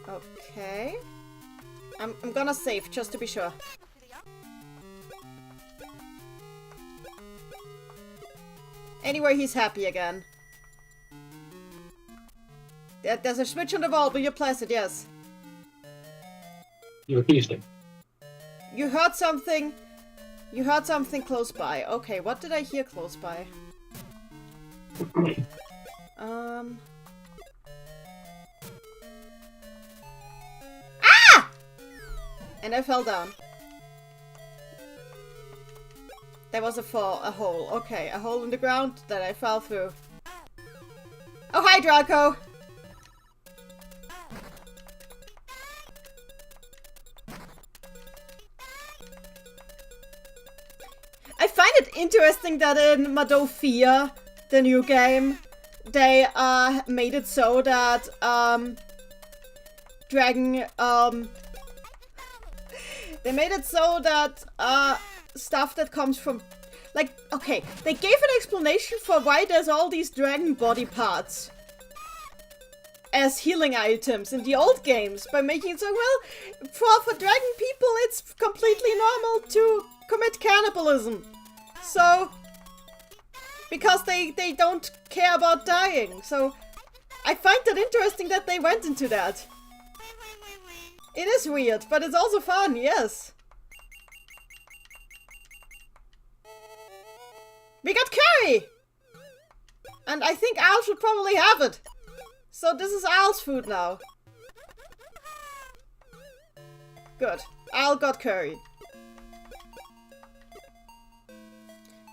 Okay. I'm gonna save just to be sure. Anyway, he's happy again. There's a switch on the wall, but you press it, yes. You accused him. You heard something. You heard something close by. Okay, what did I hear close by? Ah! And I fell down. There was a hole. Okay, a hole in the ground that I fell through. Oh, hi, Draco! I find it interesting that in Madou 4, the new game, they made it so that they made it so that stuff that comes from, like, okay, they gave an explanation for why there's all these dragon body parts as healing items in the old games by making it so, well, for dragon people it's completely normal to commit cannibalism. So, because they don't care about dying. So, I find that interesting that they went into that. It is weird, but it's also fun, yes. We got curry! And I think Al should probably have it. So this is Al's food now. Good. Al got curry.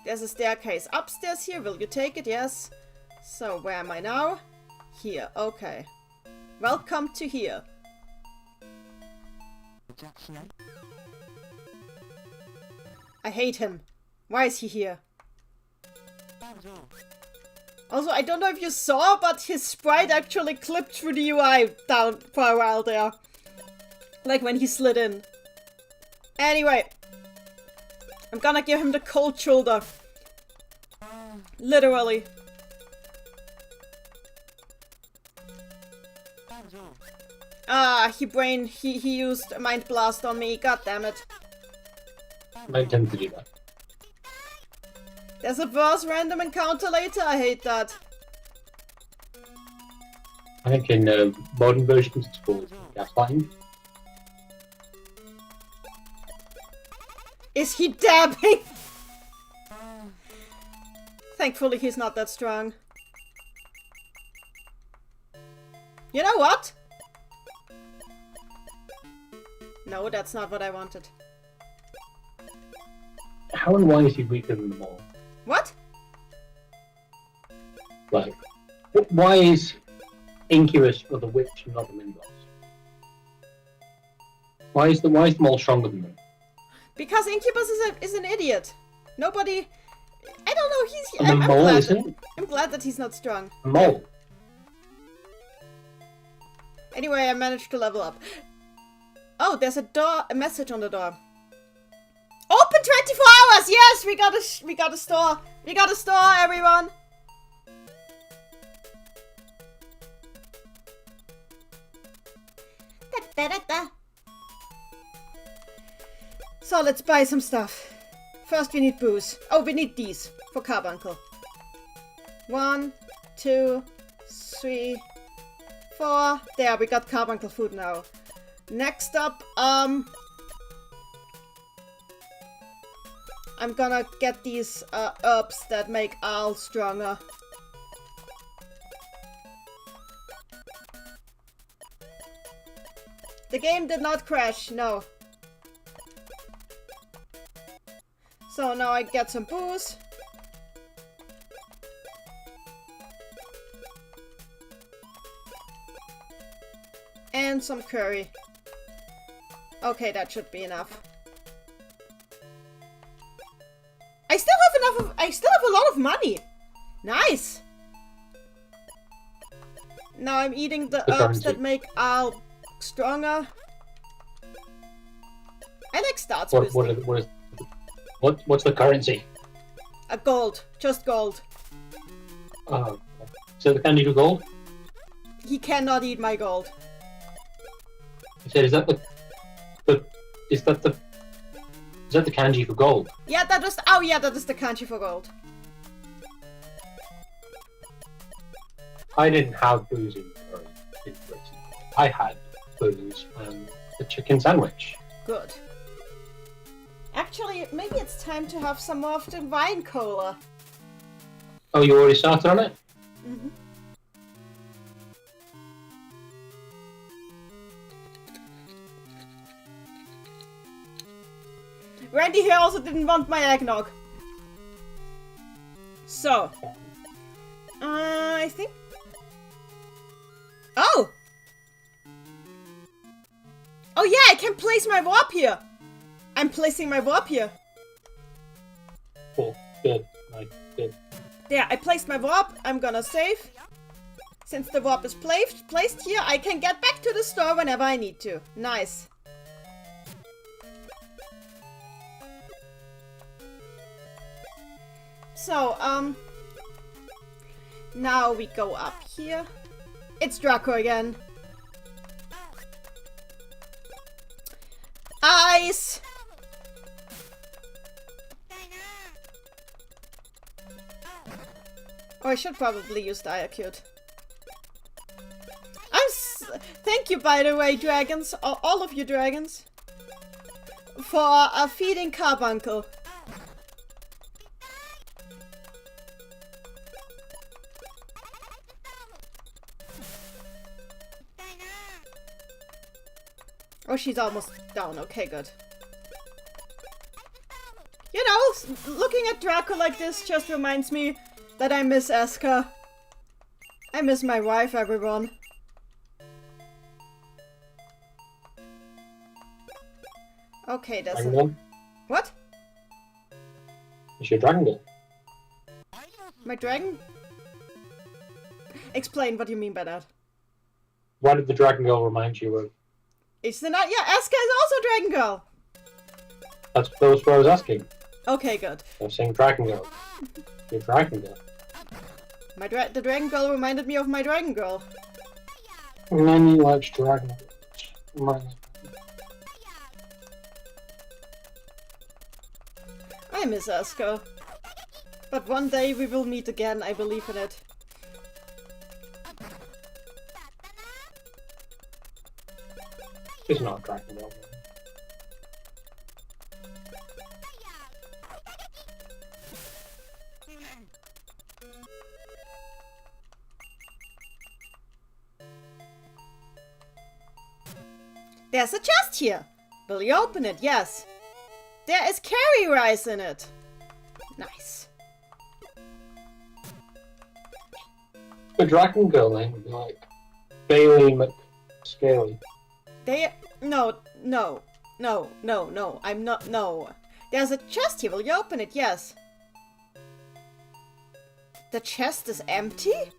There's a staircase upstairs here. Will you take it? Yes. So where am I now? Here. Okay. Welcome to here. I hate him. Why is he here? Also, I don't know if you saw, but his sprite actually clipped through the UI down for a while there. Like when he slid in. Anyway. I'm gonna give him the cold shoulder. Literally. Ah, he used a mind blast on me. God damn it. I tend to do that. There's a worse random encounter later. I hate that. I think in modern versions it's called gaslighting. Is he dabbing? Thankfully he's not that strong. You know what? No, that's not what I wanted. How and why is he weaker than them all? What? Like, why is Incubus or the witch, not the Mindos? Why is the mole stronger than them? Because Incubus is an idiot. Nobody. I don't know. And the mole isn't. I'm glad that he's not strong. The mole. Anyway, I managed to level up. Oh, there's a message on the door. Open 24 hours. Yes, we got a store. We got a store, everyone. So let's buy some stuff. First we need booze. Oh, we need these for Carbuncle. 1, 2, 3, 4. There, we got Carbuncle food now. Next up, I'm gonna get these herbs that make Al stronger. The game did not crash, no. So now I get some booze. And some curry. Okay, that should be enough. I still have a lot of money. Nice. Now I'm eating the herbs that make Al stronger. I like starts boosting. What's the currency? Gold. Just gold. So the candy for gold? He cannot eat my gold. I said, is that the kanji for gold? Yeah, that is the kanji for gold. I didn't have booze in Britain. I had booze and the chicken sandwich. Good. Actually, maybe it's time to have some more of the wine cola. Oh, you already started on it? Mm-hmm. Randy here also didn't want my eggnog. So. I think... Oh! Oh yeah, I can place my warp here! I'm placing my warp here. Cool. Good. Nice. Good. There, I placed my warp. I'm gonna save. Since the warp is placed here, I can get back to the store whenever I need to. Nice. So, now we go up here. It's Draco again. Ice! Oh, I should probably use Diacute. Thank you, by the way, dragons, all of you dragons, for feeding Carbuncle. Oh, she's almost down. Okay, good. You know, looking at Draco like this just reminds me that I miss Eska. I miss my wife, everyone. Okay, that's Dragon. What? It's your dragon girl. My dragon? Explain what you mean by that. Why did the dragon girl remind you of? It's the night. Yeah, Eska is also Dragon Girl. That was what I was asking. Okay, good. I was saying dragon girl. Your dragon girl. The Dragon Girl reminded me of my Dragon Girl. Neni likes dragon girls. I miss Eska. But one day we will meet again, I believe in it. She's not a dragon girl. There's a chest here. Will you open it? Yes. There is curry rice in it. Nice. The dragon girl name would be like Bailey McScaly. No. I'm not. No. There's a chest here. Will you open it? Yes. The chest is empty?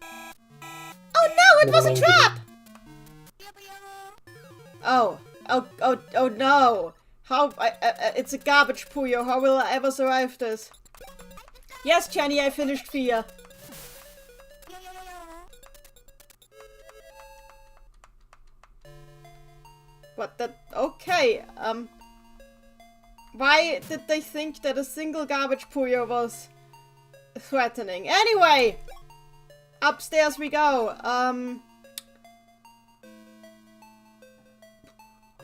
Oh no! It was a trap! Oh no! How? It's a garbage Puyo. How will I ever survive this? Yes, Jenny, I finished Fia. What the? Okay, why did they think that a single garbage Puyo was threatening? Anyway! Upstairs we go,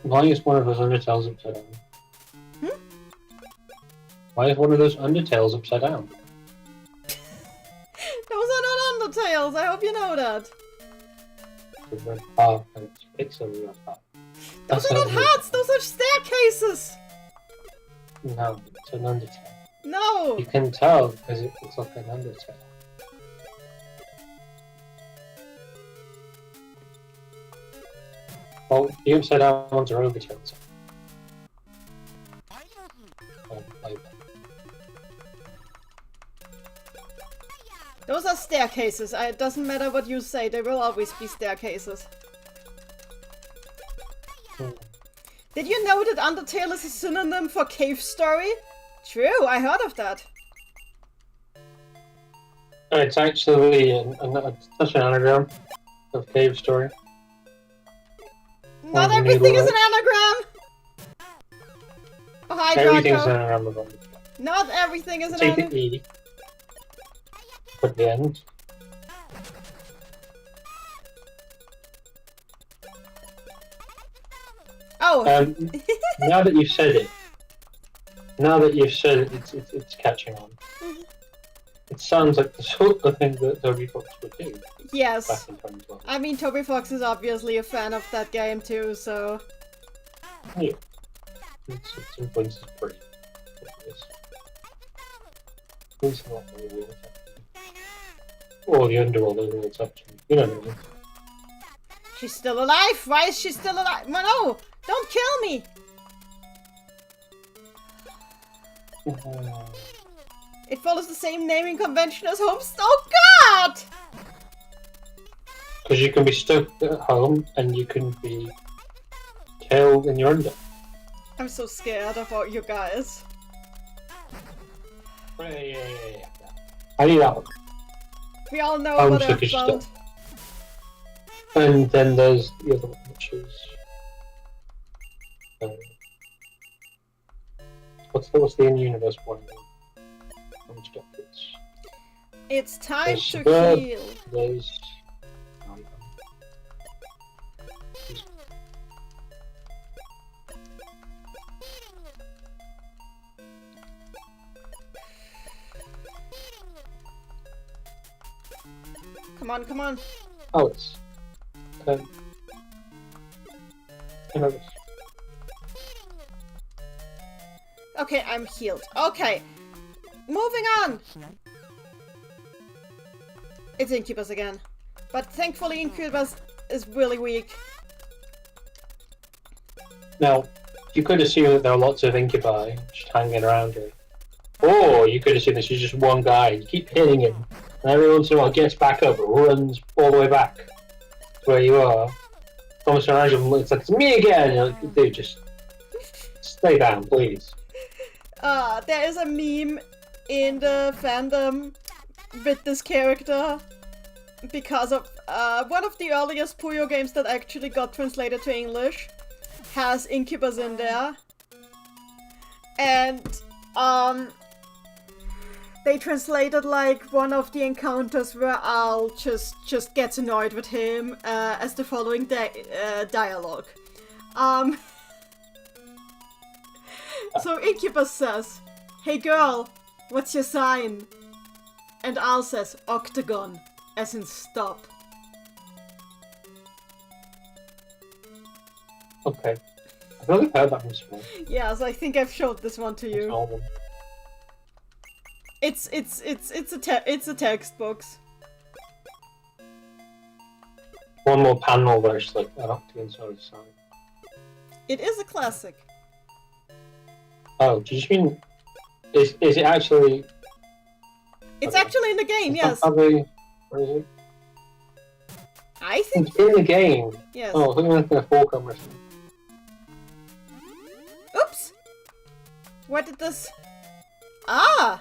Why is one of those Undertales upside down? Why is one of those Undertales upside down? Those are not Undertales, I hope you know that. Those are not hearts, those are staircases! No, it's an Undertale. No! You can tell because it looks like an Undertale. Well, the upside down ones are overtails. Those are staircases. It doesn't matter what you say, they will always be staircases. Did you know that Undertale is a synonym for cave story? True, I heard of that. It's actually such an anagram of cave story. Not everything is an anagram! Oh, hi, everything's Draco. an anagram of Undertale. Not everything is an Take anagram. it easy. At the end. Oh! Now that you've said it, it's catching on. It sounds like the sort of thing that Toby Fox would do. Yes. Back in 2012. I mean, Toby Fox is obviously a fan of that game too, so... Yeah. It's in points is pretty. It's not really or the underworld is all touching. You know what I mean? She's still alive! Why is she still alive? No! Don't kill me! It follows the same naming convention as Homestuck. Oh god! Because you can be stuck at home and you can be killed in your under. I'm so scared about you guys. Yeah. I need that one. We all know what they're about. And then there's the other one, which is what's the in-universe one? It's time there's to Bird, heal. There's Come on. Oh, it's Okay, I'm healed. Okay, moving on. It's Incubus again, but thankfully Incubus is really weak. Now, you could assume that there are lots of incubi just hanging around here. Or you could assume this is just one guy. You keep hitting him, and every once in a while gets back up, runs all the way back to where you are. Comes around you, it's like, it's me again! You're like, dude, just stay down, please. There is a meme in the fandom with this character because of one of the earliest Puyo games that actually got translated to English has Incubus in there, and they translated like one of the encounters where Al just gets annoyed with him as the following dialogue. So Incubus says, "Hey girl, what's your sign?" And Al says, "Octagon," as in stop. Okay. I've never heard that one before. Yes, I think I've showed this one to you. It's a textbook. one more panel where it's like an octagon sort of sign. It is a classic. Oh, do you just mean... Is it actually... It's actually in the game, yes. Probably... Where is it? I think... It's in the game? Yes. Oh, I think I'm going to fall camera. Oops! What did this... Ah!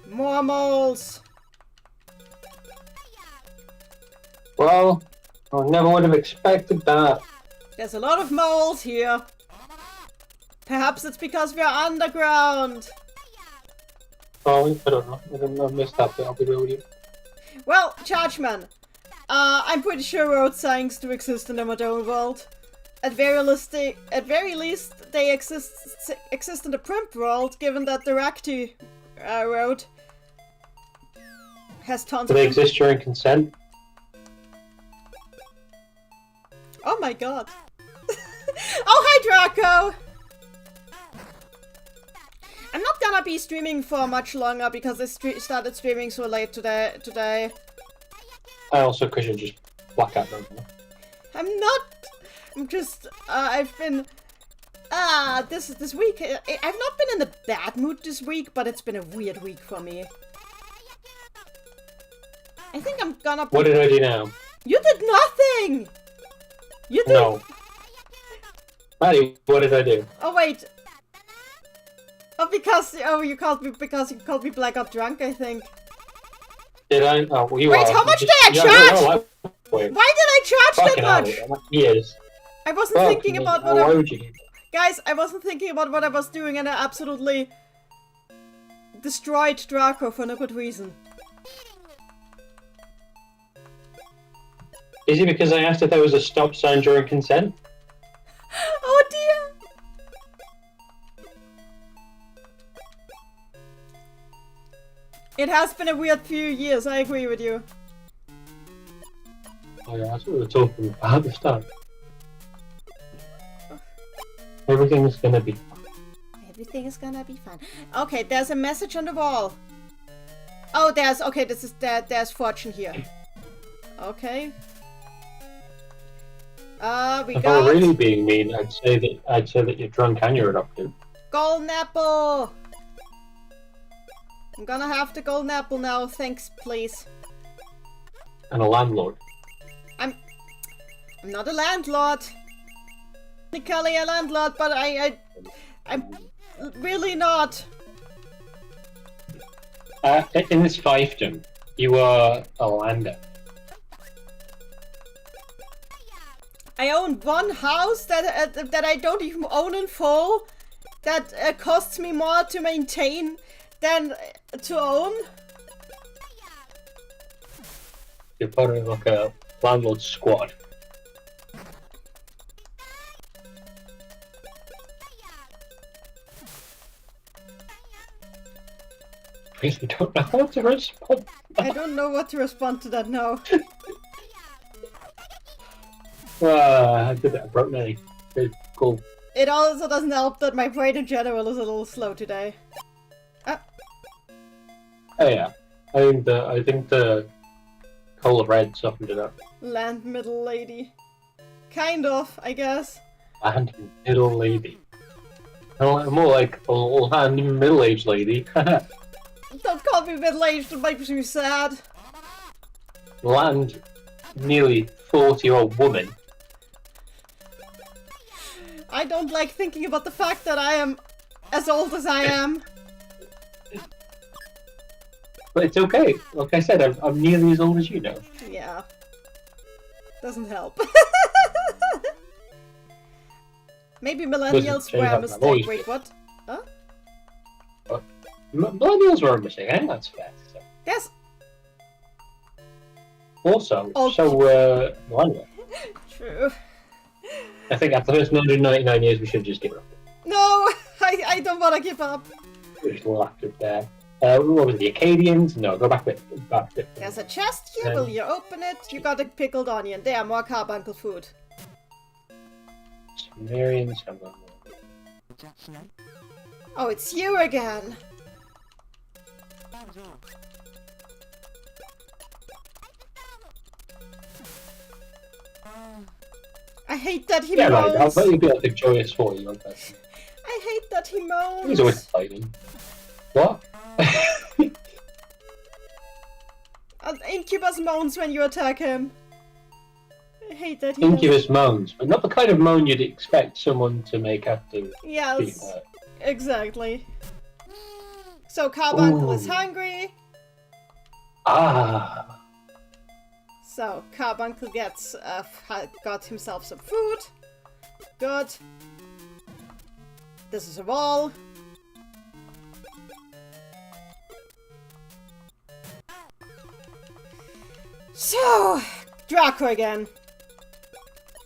More moles! Well, I never would have expected that. There's a lot of moles here. Perhaps it's because we're underground. Probably, I don't know. I missed that bit, I'll be real with you. Well, Chargeman, I'm pretty sure road signs do exist in the modern world. At very least, they exist in the print world, given that the Rakti road has tons of... Do they exist during consent? Oh my god. Oh, hi, Draco! I'm not gonna be streaming for much longer because I started streaming so late today. I also, because you're just blackout, don't you? I'm not. I'm just. I've been. This week. I've not been in a bad mood this week, but it's been a weird week for me. I think I'm gonna. What did I do now? You did nothing. You did. No. Maddie, what did I do? Oh wait. Oh, because you called me blackout drunk, I think. Did I? Oh, well, you wait, are. how much did I charge? Why did I charge that much? Yes. I wasn't thinking about what I was... Guys, I wasn't thinking about what I was doing and I absolutely destroyed Draco for no good reason. Is it because I asked if there was a stop sign during consent? Oh dear! It has been a weird few years, I agree with you. Oh yeah, that's what we were talking about at the start. Everything's gonna be fine. Everything is gonna be fine. Okay, there's a message on the wall. Oh, there's fortune here. Okay. We If got... I were really being mean, I'd say that you're drunk and you're adopted. Golden apple! I'm gonna have the golden apple now, thanks, please. And a landlord. I'm not a landlord. Technically a landlord, but I'm really not. In this fiefdom, you are a lander. I own one house that I don't even own in full. That costs me more to maintain than to own. You're part of like a landlord squad. I really don't know what to respond. I don't know what to respond to that now. I did that. I broke Neni. Good, cool. It also doesn't help that my brain in general is a little slow today. Oh yeah, I think the Coal of Red softened it up. Land middle lady. Kind of, I guess. Land middle lady. More like a land middle-aged lady. Don't call me middle-aged, it makes me sad. Land nearly 40-year-old woman. I don't like thinking about the fact that I am as old as I am. But it's okay. Like I said, I'm nearly as old as you know. Yeah. Doesn't help. Maybe millennials were a mistake. Wait, what? Huh? Millennials were a mistake. I think that's fair. So. Yes. Also, millennial. True. I think after the first 199 years, we should just give up. No, I don't want to give up. We just left it there. What was it, the Acadians? No, go back a bit. Back a bit. There's a chest here. Will you open it? You got a pickled onion. There, more carbuncle food. Sumerians. Oh, it's you again. I hate that he Yeah, right. I'll moans. bet you'd be like a joyous 4-year-old person. I hate that he moans. He's always fighting. What? Incubus moans when you attack him. I hate that he Incubus moans, but not the kind of moan you'd expect someone to make after being Yes, hurt. exactly. So Carbuncle is hungry. Ah. So Carbuncle got himself some food. Good. This is a wall. So, Draco again.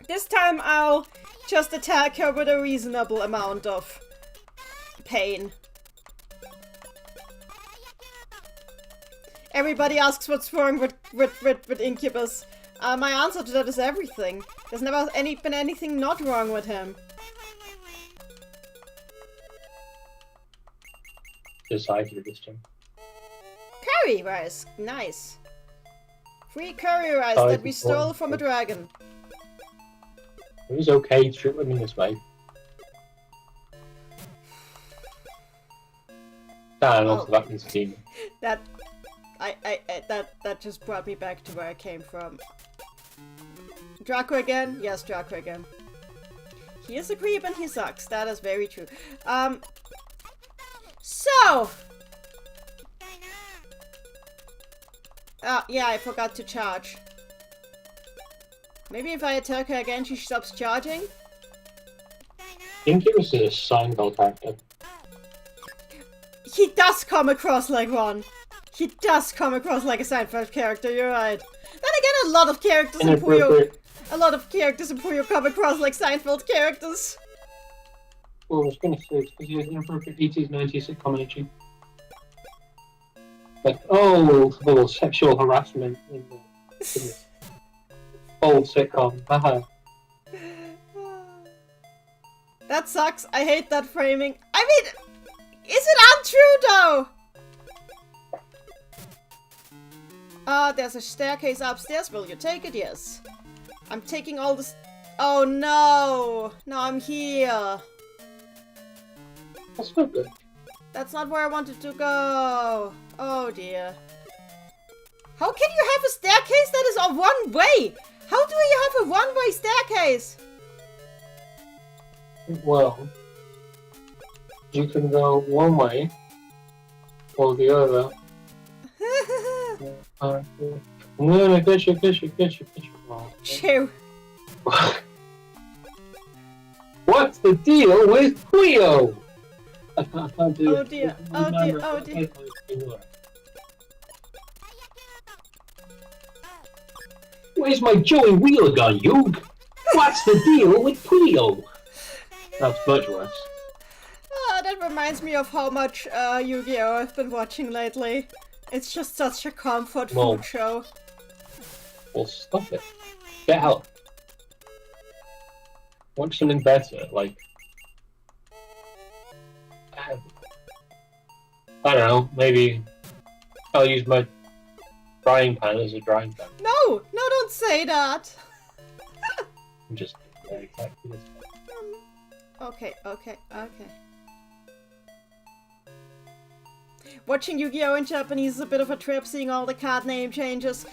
This time I'll just attack her with a reasonable amount of pain. Everybody asks what's wrong with Incubus. My answer to that is everything. There's never been anything not wrong with him. Decided this time. Curry rice, nice. Free curry rice that we stole from a dragon. It was okay to treat women this way. That and also that team. That just brought me back to where I came from. Draco again? Yes, Draco again. He is a creep and he sucks. That is very true. So yeah, I forgot to charge. Maybe if I attack her again, she stops charging? Incubus is a Seinfeld character. He does come across like one. He does come across like a Seinfeld character, you're right. Then again, a lot of characters in Puyo come across like Seinfeld characters. Well, I was going to say, it's because he has inappropriate 80s, 90s sitcom energy. Like, oh, little sexual harassment in the old sitcom. Haha. That sucks. I hate that framing. I mean, is it untrue though? There's a staircase upstairs. Will you take it? Yes. I'm taking all this. Oh no! No, I'm here. That's not good. That's not where I wanted to go. Oh dear. How can you have a staircase that is of one way? How do you have a one-way staircase? Well, you can go one way or the other. No, get you. Oh, Chew. What's the deal with Puyo? I can't do Oh it. dear, oh dear, oh dear. Where's my Joey Wheeler gun, you? What's the deal with Puyo? That's much worse. Oh, that reminds me of how much Yu-Gi-Oh! I've been watching lately. It's just such a comfort food show. Well, stop it. Get help. Watch something better, like... I don't know, maybe I'll use my frying pan as a drying pan. No, don't say that. I'm just exactly this. Okay. Watching Yu-Gi-Oh! In Japanese is a bit of a trip, seeing all the card name changes.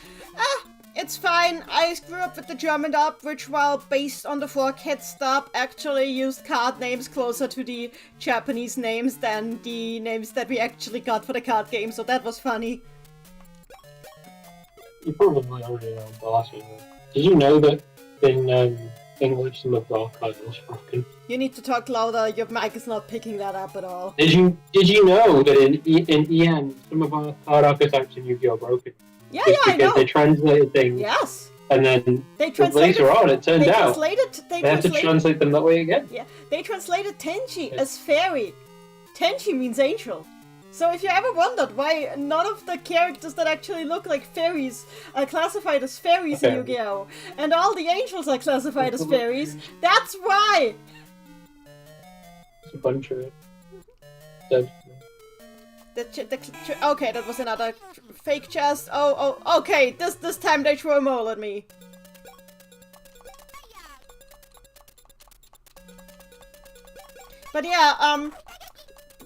It's fine. I grew up with the German dub, which, while based on the 4-Kids dub, actually used card names closer to the Japanese names than the names that we actually got for the card game, so that was funny. You probably already know, but last week. Did you know that in English some of our card is broken? You need to talk louder, your mic is not picking that up at all. Did you know that in EN some of our card archetypes in Yu-Gi-Oh! Are broken? Yeah, I know. They translated things. Yes. And then later on, it turned out they have to translate them that way again. Yeah, they translated Tenchi as fairy. Tenchi means angel. So if you ever wondered why none of the characters that actually look like fairies are classified as fairies in Yu-Gi-Oh! And all the angels are classified as fairies, that's why! It's a bunch of dead. Okay, that was another fake chest. Oh, okay, this time they threw a mole at me. But yeah,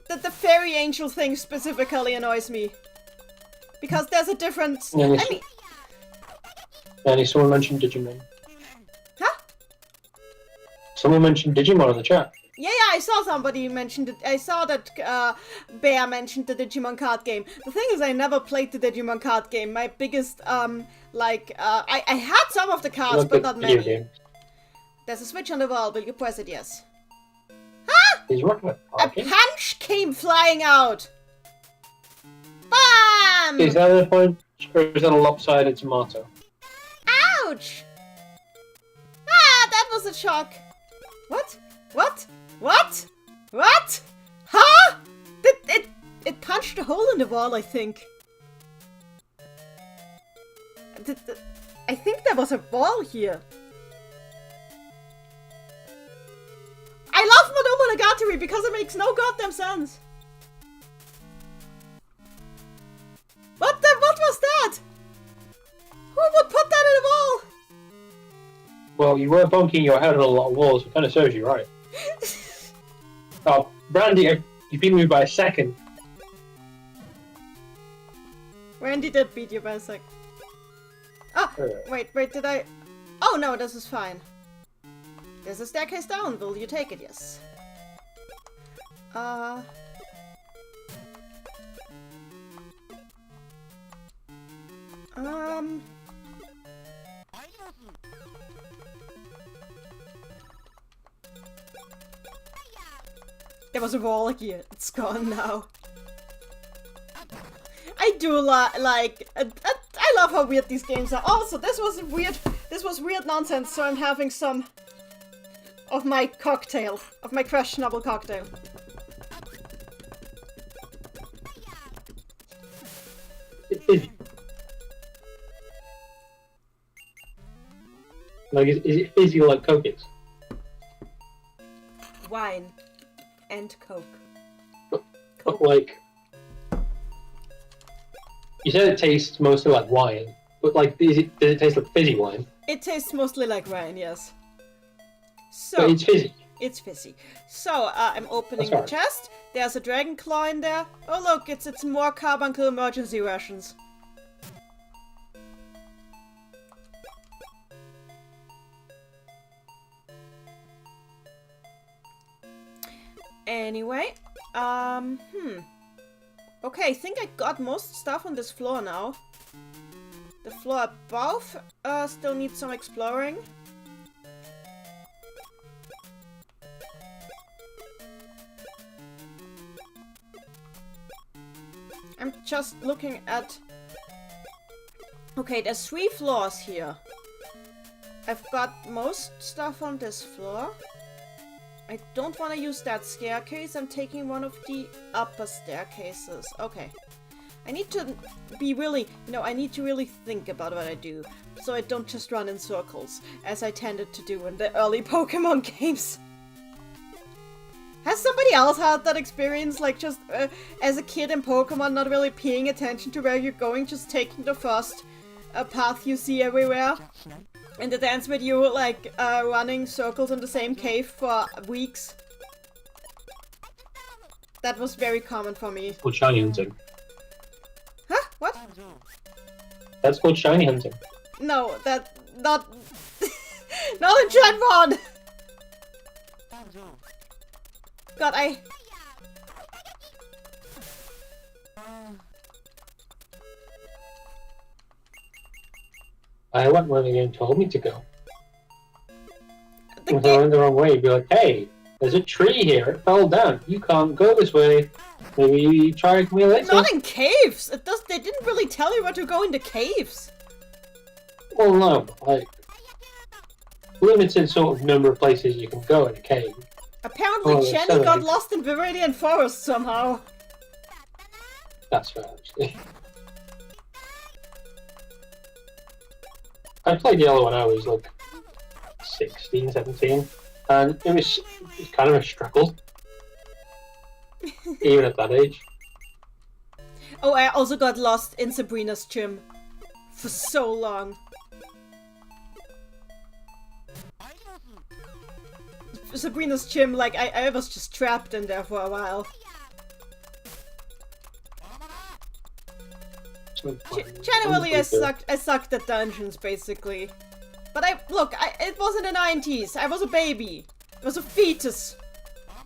the fairy angel thing specifically annoys me. Because there's a difference. Yeah, I mean... Neni, someone mentioned Digimon. Huh? Someone mentioned Digimon in the chat. Yeah, I saw somebody mentioned it. I saw that Bear mentioned the Digimon card game. The thing is, I never played the Digimon card game. My biggest, I had some of the cards, but not many. Game. There's a switch on the wall. Will you press it? Yes. Huh? A punch came flying out. Bam! Is that a punch, or is that a lopsided tomato? Ouch! Ah, that was a shock. What? What? What? What? Huh? It punched a hole in the wall, I think. I think there was a wall here. I love Madou Monogatari because it makes no goddamn sense. What was that? Who would put that in a wall? Well, you were bonking your head on a lot of walls, so it kind of serves you right. Oh, Brandy, you've been moved by a second. Randy did beat you by a sec. Ah, wait, did I... Oh no, this is fine. There's a staircase down, will you take it? Yes. There was a wall here. It's gone now. I do like... I love how weird these games are. Also, this was weird. This was weird nonsense, so I'm having some of my cocktail. Of my questionable cocktail. Like, is it fizzy like Coke is? Wine. And Coke. But like... You said it tastes mostly like wine, but like, does it taste like fizzy wine? It tastes mostly like wine, yes. So but it's fizzy. It's fizzy. So, I'm opening the chest. There's a dragon claw in there. Oh look, it's more carbuncle emergency rations. Anyway, okay, I think I got most stuff on this floor now. The floor above still needs some exploring. I'm just looking at... Okay, there's 3 floors here. I've got most stuff on this floor. I don't want to use that staircase. I'm taking one of the upper staircases. Okay. I need to be really... I need to really think about what I do. So I don't just run in circles, as I tended to do in the early Pokemon games. Has somebody else had that experience? Like, just as a kid in Pokemon, not really paying attention to where you're going, just taking the first path you see everywhere? And it ends with you, like, running circles in the same cave for weeks. That was very common for me. It's called shiny hunting. Huh? What? That's called shiny hunting. No, that... not... not in Gen 1! God, I went where the game told me to go. If I went the wrong way, you'd be like, hey, there's a tree here, it fell down. You can't go this way. Maybe try me later. Not in caves! They didn't really tell you where to go in the caves. Well, no, like, limited sort of number of places you can go in a cave. Apparently Jenny got lost in Viridian Forest somehow. That's fair, actually. I played Yellow when I was like 16, 17, and it was kind of a struggle. Even at that age. Oh, I also got lost in Sabrina's gym. For so long. Sabrina's gym, like, I was just trapped in there for a while. Generally, I sucked at dungeons, basically. But it was in the 90s. I was a baby. I was a fetus.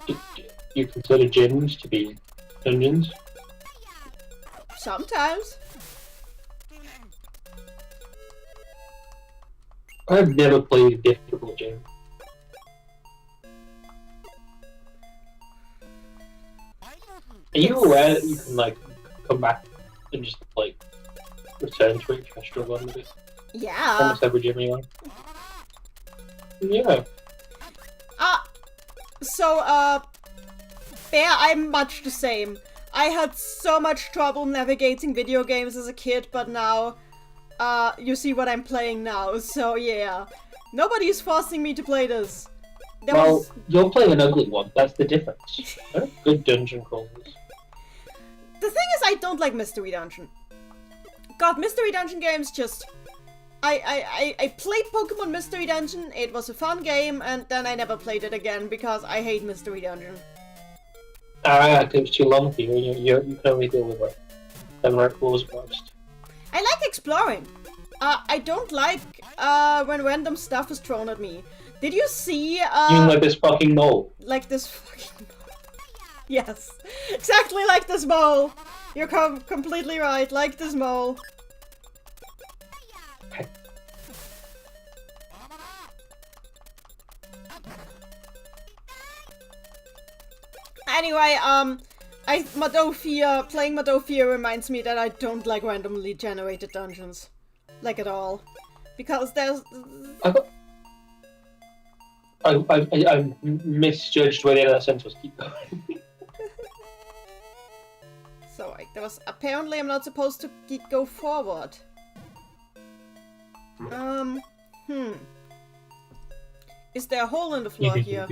Do you consider gyms to be dungeons? Sometimes. I've never played a difficult gym. Are you aware that you can, like, come back and just, like, return to it if you're struggling with it? Yeah. Almost every gym you want. Yeah. Bear, I'm much the same. I had so much trouble navigating video games as a kid, but now, you see what I'm playing now, so yeah. Nobody's forcing me to play this. You're playing an ugly one, that's the difference. Good dungeon crawlers. The thing is, I don't like Mystery Dungeon. God, Mystery Dungeon games just... I played Pokemon Mystery Dungeon, it was a fun game, and then I never played it again because I hate Mystery Dungeon. It was too long for you. You can only deal with like 7 or 8 floors most. I like exploring. I don't like when random stuff is thrown at me. Did you see You mean like this fucking mole? Like this fucking mole. Yes. Exactly like this mole. You're completely right, like this mole. Anyway, playing Madou reminds me that I don't like randomly generated dungeons. Like at all. Because there's... I misjudged where the end of that sentence was. Keep going. So, like, apparently I'm not supposed to go forward. Is there a hole in the floor here?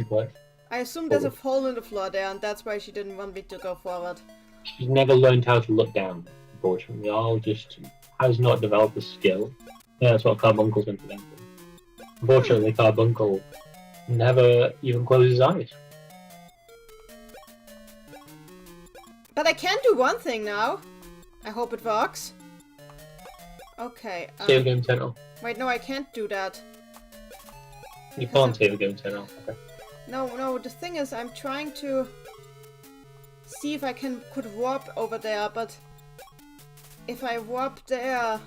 I assume there's a hole in the floor there, and that's why she didn't want me to go forward. She's never learned how to look down, unfortunately. All just has not developed the skill. Yeah, that's what Carbuncle's invented. Unfortunately, Carbuncle never even closes his eyes. But I can do one thing now. I hope it works. Okay. Save game 10-0. Wait, no, I can't do that. You can't save a game 10-0. Okay. No, the thing is, I'm trying to see if I could warp over there, but if I warp there...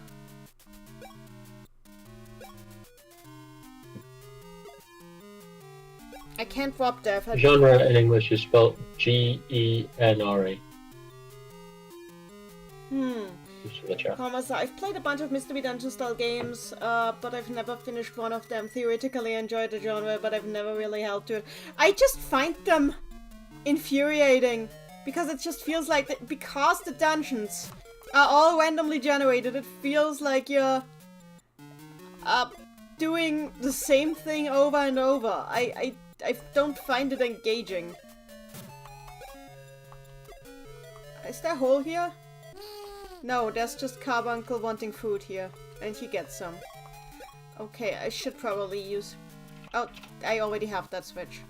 I can't warp there. Genre in English is spelled G-E-N-R-A. I've played a bunch of Mystery Dungeon style games, but I've never finished one of them. Theoretically, I enjoyed the genre, but I've never really held to it. I just find them infuriating, because it just feels like because the dungeons are all randomly generated, it feels like you're doing the same thing over and over. I don't find it engaging. Is there a hole here? No, there's just Carbuncle wanting food here. And he gets some. Okay, I should probably use... Oh, I already have that switch.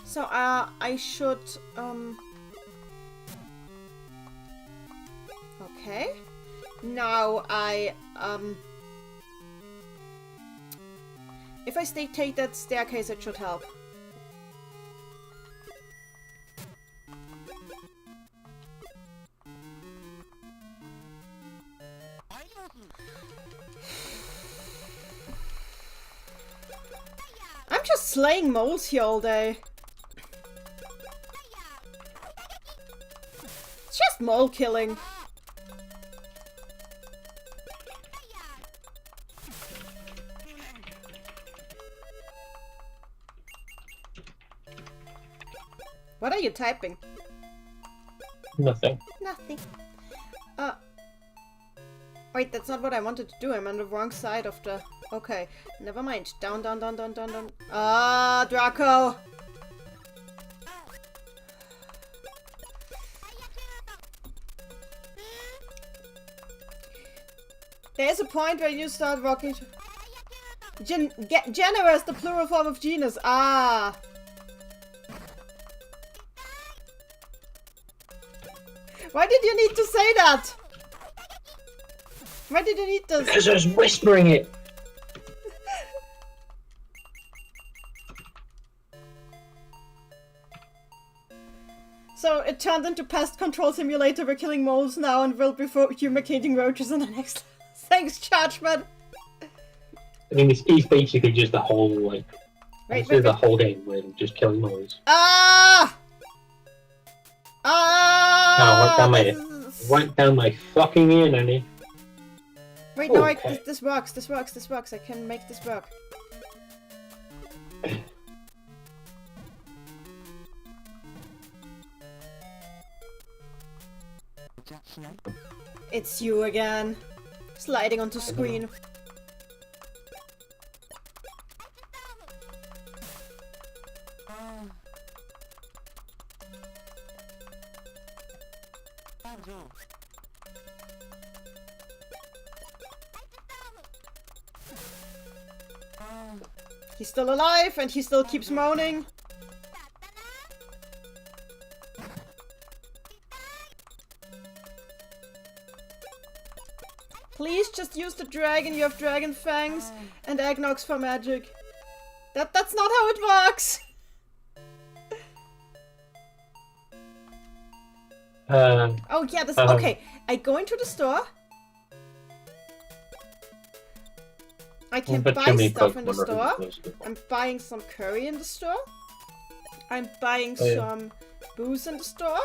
So, I should... Okay. Now, if I take that staircase, it should help. I'm just slaying moles here all day. It's just mole killing. What are you typing? Nothing. Nothing. Wait, that's not what I wanted to do. I'm on the wrong side of the... Okay, never mind. Down, down, down, down, down, down. Ah, Draco! There's a point where you start walking... Genera is the plural form of genus. Ah. Why did you need to say that? Why did you need this? Because I was whispering it. So it turned into pest control simulator. We're killing moles now and will be fumigating roaches in the next. Thanks, Judgment. I mean, it's basically just the whole like. Wait, the whole game where I'm just killing moles. Ah! Ah! Went down my fucking ear, Neni. Wait, no, this works. This works. This works. I can make this work. It's you again. Sliding onto screen. He's still alive and he still keeps moaning. Please just use the dragon. You have dragon fangs and eggnogs for magic. That's not how it works. Oh yeah, this okay. I go into the store. I can buy stuff in the store. I'm buying some curry in the store. I'm buying some booze in the store.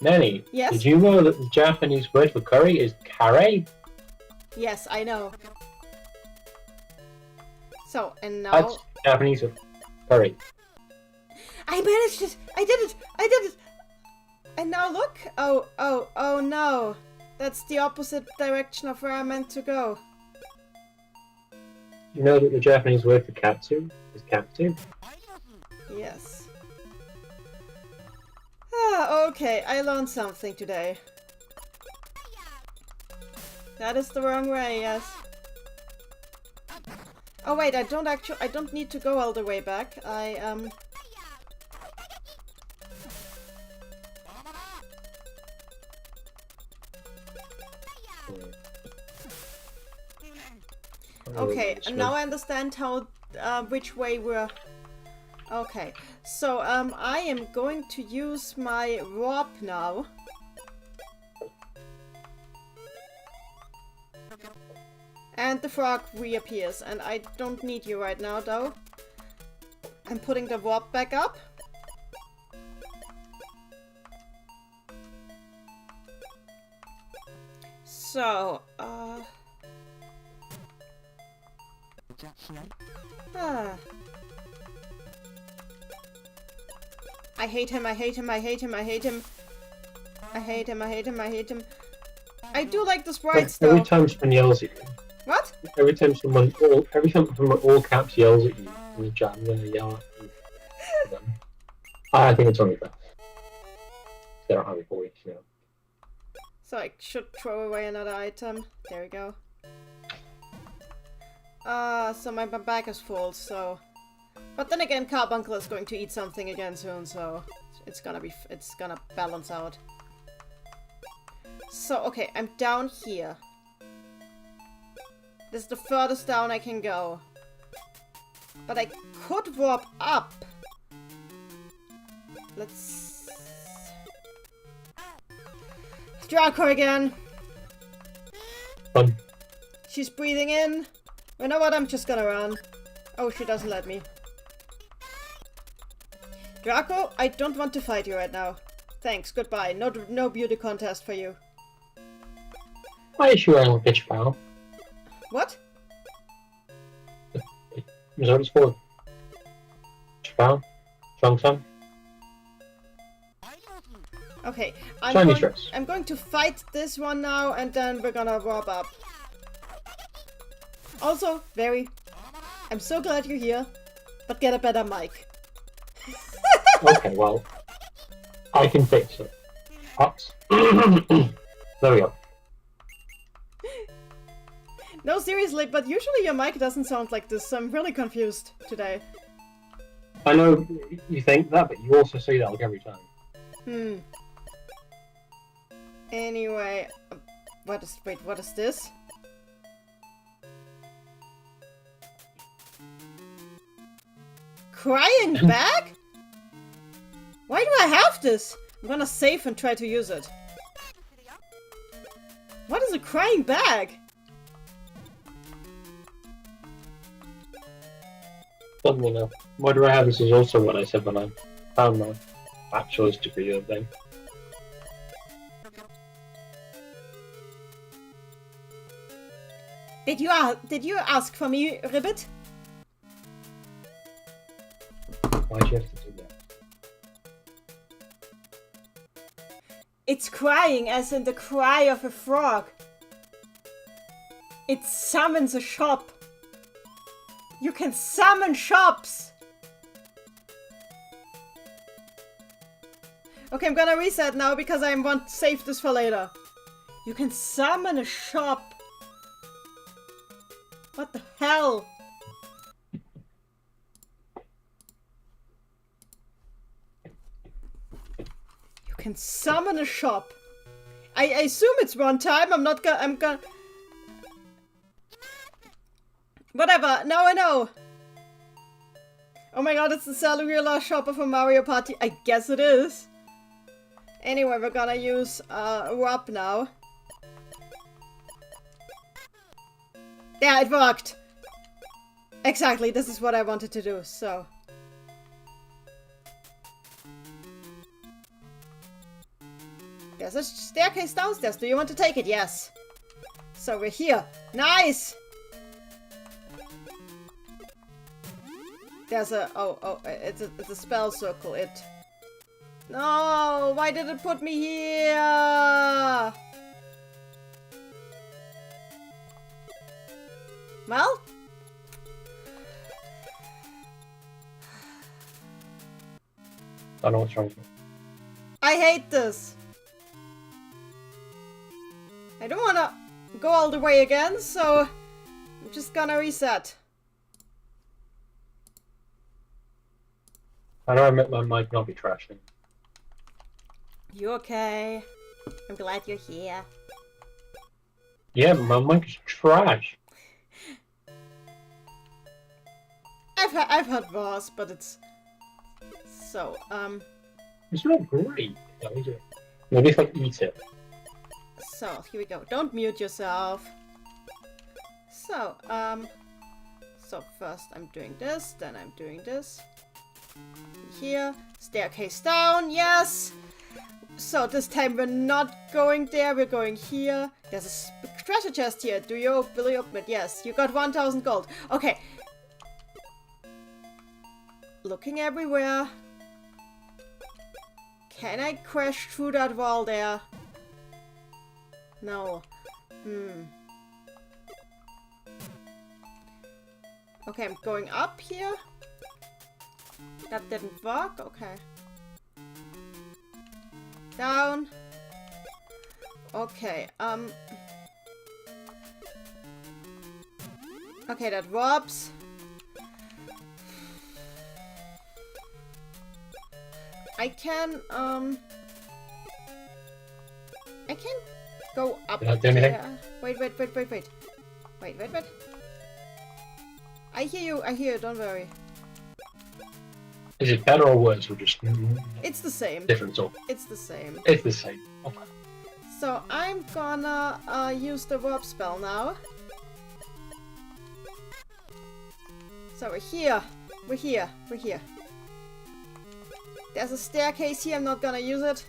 Neni, yes? Did you know that the Japanese word for curry is kare? Yes, I know. So, and now... That's Japanese for curry. I managed it! I did it! I did it! And now look! Oh no! That's the opposite direction of where I meant to go. You know that the Japanese word for katsu is katsu? Yes. Ah, okay, I learned something today. That is the wrong way, yes. Oh wait, I don't need to go all the way back. Okay, and now I understand how, which way we're... Okay, so, I am going to use my warp now. And the frog reappears, and I don't need you right now, though. I'm putting the warp back up. So, I hate him, I hate him, I hate him, I hate him. I hate him, I hate him, I hate him. I do like the sprites though. Every time someone yells at you. What? Every time someone all caps yells at you in the chat, I'm gonna yell at you. I think it's only fair. They don't have a voice, you know. So I should throw away another item. There we go. So my back is full, so... But then again, Carbuncle is going to eat something again soon, so... It's gonna balance out. So, okay, I'm down here. This is the furthest down I can go. But I could warp up. Let's... Draco again! Fun. She's breathing in. You know what? I'm just gonna run. Oh, she doesn't let me. Draco, I don't want to fight you right now. Thanks, goodbye. No beauty contest for you. Why is she wearing a bitch pal? What? Is that what it's for? Bitch pal? Okay, I'm going to fight this one now, and then we're gonna warp up. Also, I'm so glad you're here, but get a better mic. Okay, well, I can fix it. There we go. No, seriously, but usually your mic doesn't sound like this, so I'm really confused today. I know you think that, but you also say that like every time. Anyway, what is this? Crying bag? Why do I have this? I'm gonna save and try to use it. What is a crying bag? Funnily enough, why do I have this is also what I said when I found my bachelor's degree the other day. Did you ask for me, Ribbit? Why'd you have to do that? It's crying, as in the cry of a frog. It summons a shop. You can summon shops! Okay, I'm gonna reset now because I want to save this for later. You can summon a shop. What the hell? You can summon a shop. I assume it's one time. I'm gonna... Whatever, now I know. Oh my god, it's the cellular shop of a Mario Party. I guess it is. Anyway, we're gonna use Rob now. Yeah, it worked. Exactly, this is what I wanted to do, so. There's a staircase downstairs. Do you want to take it? Yes. So we're here. Nice! There's a... Oh, it's a spell circle. No! Why did it put me here? Well? I don't know what's wrong with me. I hate this. I don't wanna go all the way again, so I'm just gonna reset. I know I meant my mic not be trashing. You okay? I'm glad you're here. Yeah, but my mic is trash. I've had worse, but it's... So, It's not great, is it? Maybe if I eat it. So, here we go. Don't mute yourself. So, so first I'm doing this, then I'm doing this. Here, staircase down, yes! So this time we're not going there, we're going here. There's a treasure chest here. Will you open it? Yes, you got 1000 gold. Okay. Looking everywhere. Can I crash through that wall there? No. Okay, I'm going up here. That didn't work. Okay. Down. Okay, okay, that warps. I can go up there. Wait. Wait. I hear you, don't worry. Is it better or worse, or just... It's the same. Different sort? It's the same. It's the same. Okay. So I'm gonna use the warp spell now. So we're here. There's a staircase here, I'm not gonna use it.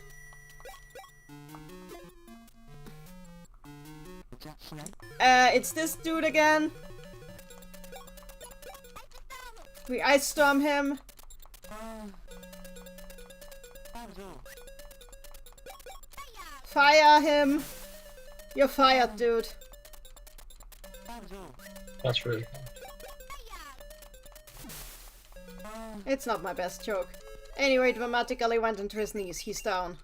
It's this dude again. We ice storm him. Fire him. You're fired, dude. That's really fun. It's not my best joke. Anyway, dramatically went into his knees. He's down.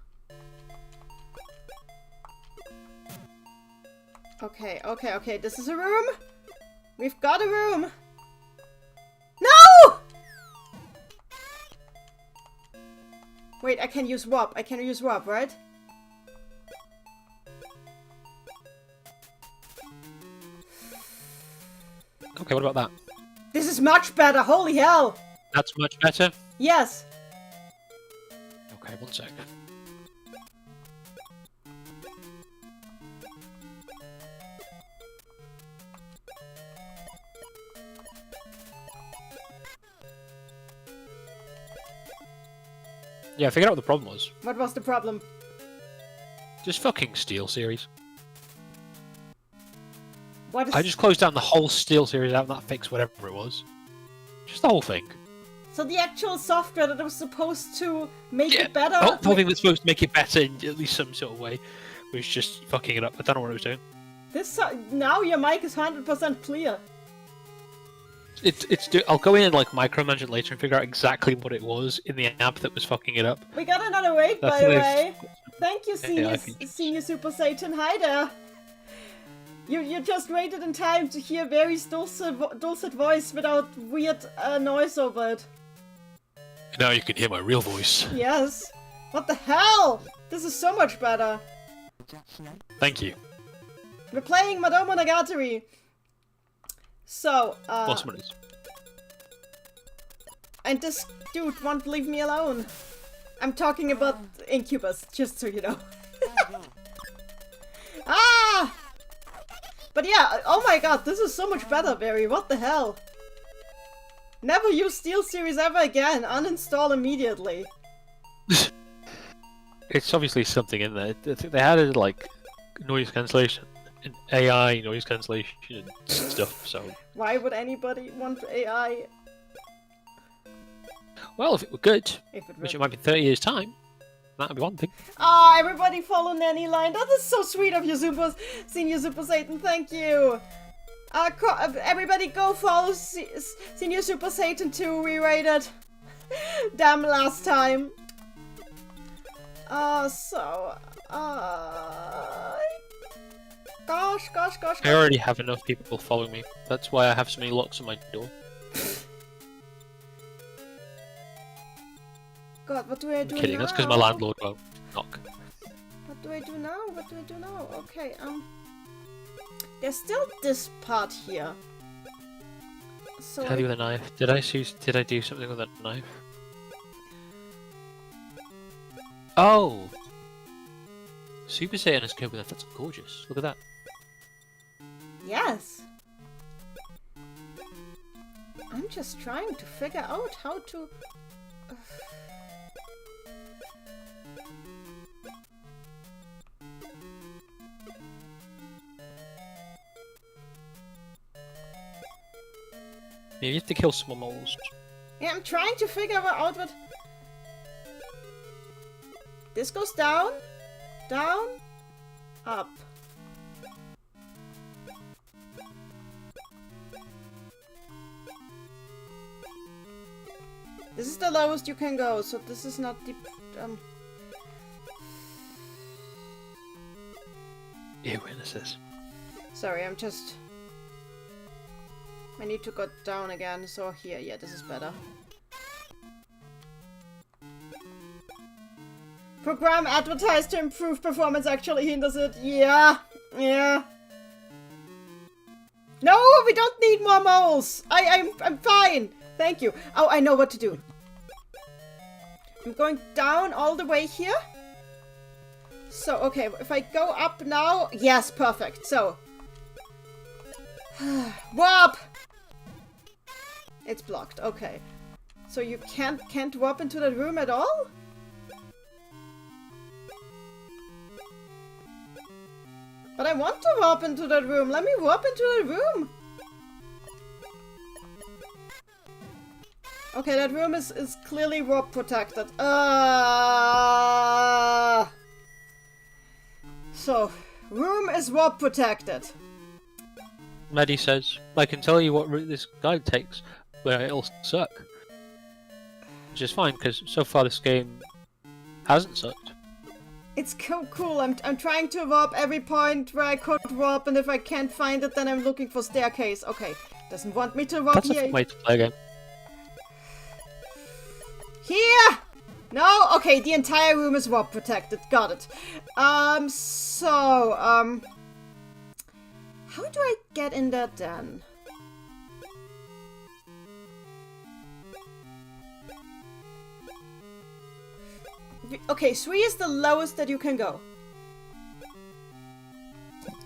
Okay, this is a room. We've got a room. No! Wait, I can use warp. Right? Okay, what about that? This is much better, holy hell! That's much better? Yes. Okay, 1 sec. Yeah, I figured out what the problem was. What was the problem? Just fucking Steel series. What is... I just closed down the whole Steel series out and that fixed whatever it was. Just the whole thing. So the actual software that was supposed to make it better? Oh, the whole thing that's supposed to make it better in at least some sort of way was just fucking it up. I don't know what it was doing. This now your mic is 100% clear. I'll go in and like micromanage it later and figure out exactly what it was in the app that was fucking it up. We got another raid, by the way. Thank you, Senior Super Satan. Hi there. You just waited in time to hear very dulcet voice without weird noise over it. Now you can hear my real voice. Yes. What the hell? This is so much better. Thank you. We're playing Madou Monogatari. So, Awesome it is. And this dude won't leave me alone. I'm talking about Incubus, just so you know. Ah! But yeah, oh my god, this is so much better, Barry. What the hell? Never use Steel Series ever again. Uninstall immediately. It's obviously something in there. They added like noise cancellation and AI noise cancellation and stuff, so... Why would anybody want AI? Well, if it were good, which it might be 30 years' time, that would be one thing. Ah, everybody follow Neni line. That is so sweet of you, Senior Super Satan. Thank you. Everybody go follow Senior Super Satan 2. We rated. Damn, last time. Gosh. I already have enough people following me. That's why I have so many locks on my door. God, what do I do now? I'm kidding, that's because my landlord won't knock. What do I do now? Okay, there's still this part here. So Tell you with a knife. Did I do something with that knife? Oh! Super Saiyan has killed with that. That's gorgeous. Look at that. Yes. I'm just trying to figure out how to... Yeah, you have to kill some more moles. Yeah, I'm trying to figure out what... This goes down, down, up. This is the lowest you can go, so this is not the... Ew, witnesses. Sorry, I'm just... I need to go down again, so here, yeah, this is better. Program advertised to improve performance actually hinders it. Yeah. No, we don't need more moles. I'm fine. Thank you. Oh, I know what to do. I'm going down all the way here. So, okay, if I go up now... Yes, perfect. So... Warp! It's blocked. Okay. So you can't warp into that room at all? But I want to warp into that room. Let me warp into that room. Okay, that room is clearly warp protected. So, room is warp protected. Maddie says, I can tell you what route this guide takes, where it'll suck. Which is fine, because so far this game hasn't sucked. It's cool. I'm trying to warp every point where I could warp, and if I can't find it, then I'm looking for staircase. Okay, doesn't want me to warp That's a here. fun way to play a game. Here! No? Okay, the entire room is warp protected. Got it. How do I get in there then? Okay, 3 is the lowest that you can go.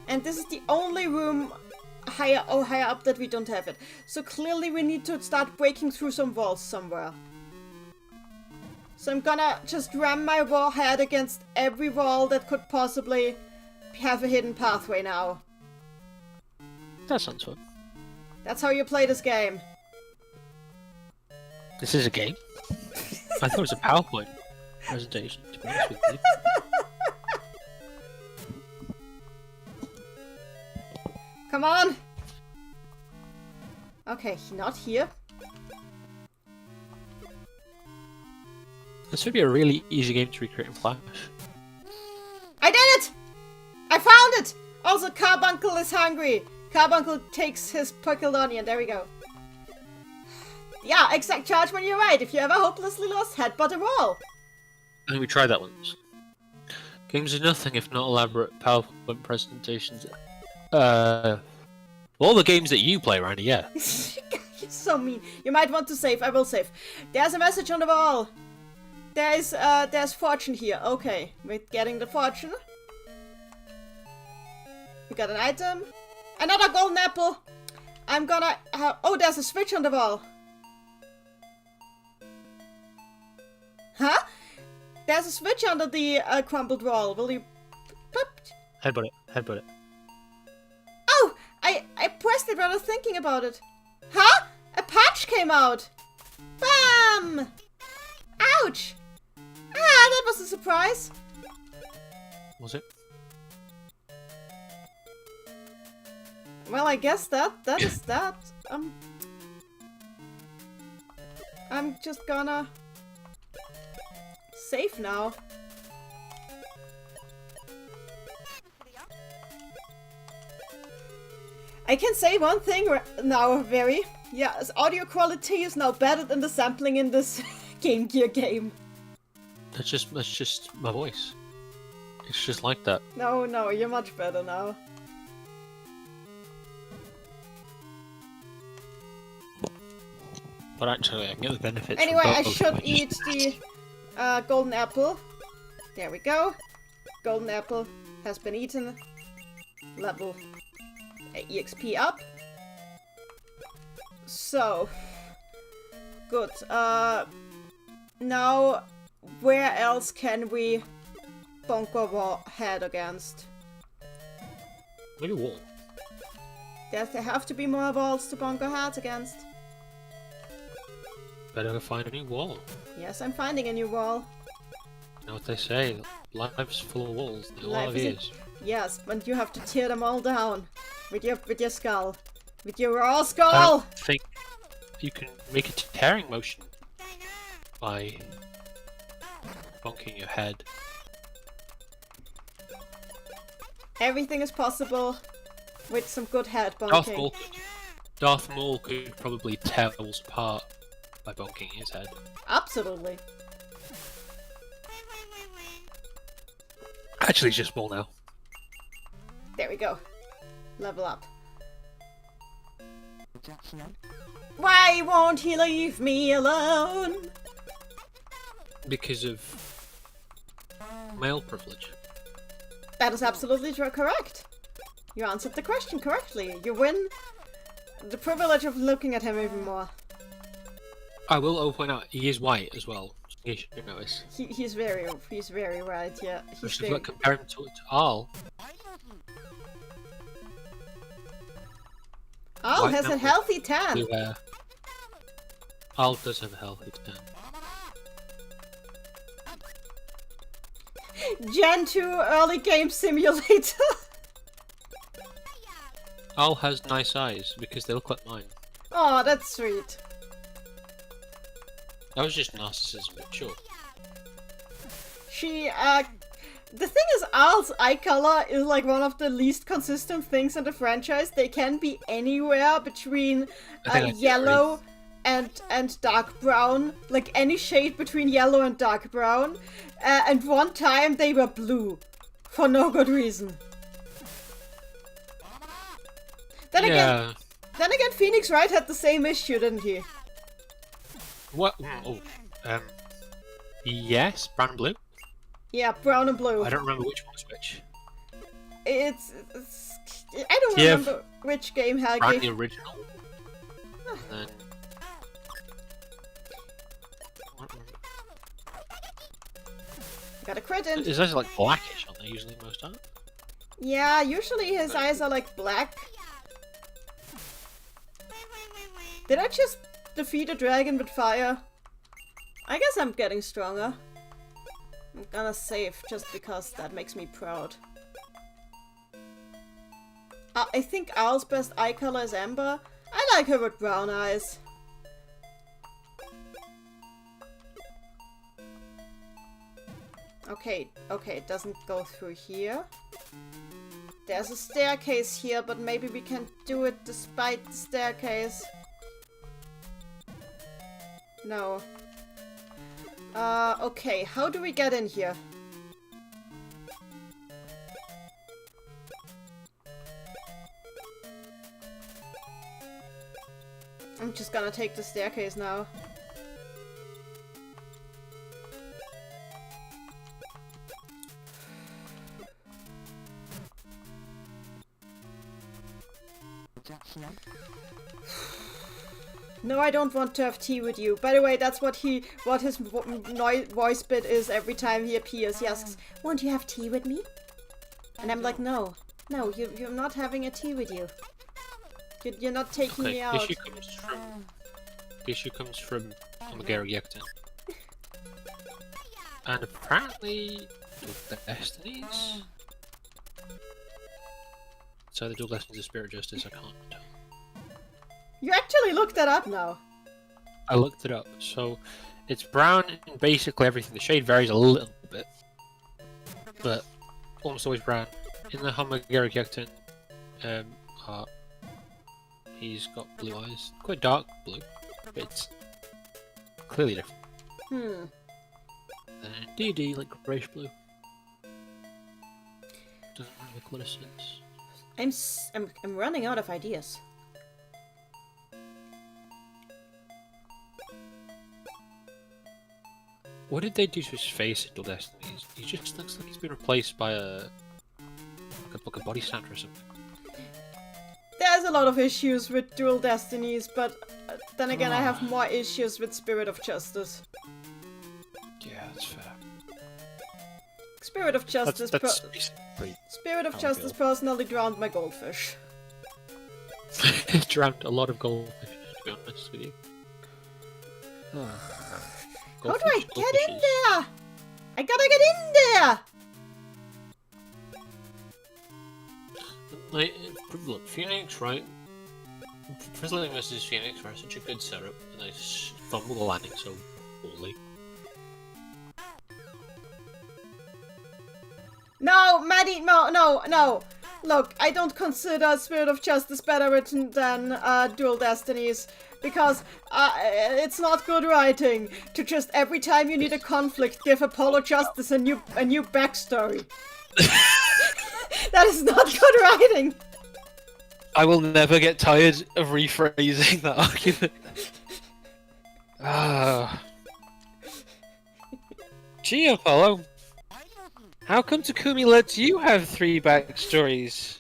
And this is the only room higher up that we don't have it. So clearly we need to start breaking through some walls somewhere. So I'm gonna just ram my warhead against every wall that could possibly have a hidden pathway now. That sounds fun. That's how you play this game. This is a game? I thought it was a PowerPoint presentation, to be honest with you. Come on! Okay, not here. This would be a really easy game to recreate in Flash. I did it! I found it! Also, Carbuncle is hungry. Carbuncle takes his pickled onion. There we go. Yeah, exact charge when you're right. If you ever hopelessly lost, headbutt a wall. I think we tried that once. Games are nothing if not elaborate PowerPoint presentations. All the games that you play, Randy, yeah. You're so mean. You might want to save. I will save. There's a message on the wall. There's fortune here. Okay, we're getting the fortune. We got an item. Another golden apple. I'm gonna have... Oh, there's a switch on the wall. Huh? There's a switch under the crumbled wall. Will you... Headbutt it. Headbutt it. Oh! I pressed it without thinking about it. Huh? A patch came out! Bam! Ouch! Ah, that was a surprise. Was it? Well, I guess that is that. I'm just gonna save now. I can say one thing now, very. Yeah, audio quality is now better than the sampling in this Game Gear game. That's just my voice. It's just like that. No, you're much better now. But actually, I can get the benefits. Anyway, from I both should by eat just- the golden apple. There we go. Golden apple has been eaten. Level EXP up. So good. Now where else can we bunker head against? Maybe a wall. There have to be more walls to bunker heads against. Better find a new wall. Yes, I'm finding a new wall. You know what they say? Life's full of walls. They all Life have is ears. Yes, but you have to tear them all down with your skull, with your raw I skull. don't think you can make a tearing motion by bonking your head. Everything is possible with some good head Darth bonking. Maul, Darth Maul could probably tear us apart by bonking his head. Absolutely. Actually, it's just Maul now. There we go. Level up. Why won't he leave me alone? Because of male privilege. That is absolutely correct. You answered the question correctly. You win the privilege of looking at him even more. I will point out he is white as well. In case you didn't notice. He's very right. Yeah, he's Just very. compare him to Arl. Al White has a number. healthy tan. Blue hair. Arl does have a healthy tan. Gen 2 early game simulator. Arl has nice eyes because they look like mine. Oh, that's sweet. That was just narcissism, but sure. She the thing is, Al's eye color is like one of the least consistent things in the franchise. They can be anywhere between yellow and dark brown, like any shade between yellow and dark brown. And one time they were blue, for no good reason. Then again, Phoenix Wright had the same issue, didn't he? What? Oh, yes, brown and blue. Yeah, brown and blue. I don't remember which one's which. It's I don't remember which game had brown the original. And then got a crit in. His eyes are like blackish, aren't they? Usually most aren't. Yeah, usually his eyes are like black. Did I just defeat a dragon with fire? I guess I'm getting stronger. I'm gonna save just because that makes me proud. I think Owl's best eye color is amber. I like her with brown eyes. Okay, it doesn't go through here. There's a staircase here, but maybe we can do it despite the staircase. No. Okay, how do we get in here? I'm just gonna take the staircase now. No, I don't want to have tea with you. By the way, that's what his voice bit is every time he appears. He asks, "Won't you have tea with me?" And I'm like, "No, you're not having a tea with you. You're not taking me out." The issue comes from Omagera Yekten. And apparently, Dual Destinies. So the Dual Destinies of Spirit Justice, I can't tell. You actually looked that up now. I looked it up. So it's brown in basically everything. The shade varies a little bit, but almost always brown. In the Homagera Yekten art, he's got blue eyes, quite dark blue, but it's clearly different. And DD like grayish blue. Doesn't really make a lot of sense. I'm running out of ideas. What did they do to his face in Dual Destinies? He just looks like he's been replaced by a body snatcher or something. There's a lot of issues with Dual Destinies, but then again I have more issues with Spirit of Justice. Yeah, that's fair. Spirit of Justice Spirit of Justice personally drowned my goldfish. Drowned a lot of goldfish, to be honest with you. How do I get in there? I gotta get in there! Like, look, Phoenix, right? Frizzling versus Phoenix are such a good setup, and I fumble the landing so poorly. No, Maddie, no. Look, I don't consider Spirit of Justice better written than Dual Destinies, because it's not good writing to just every time you need a conflict give Apollo Justice a new backstory. That is not good writing. I will never get tired of rephrasing that argument. Gee, Apollo. How come Takumi lets you have 3 backstories?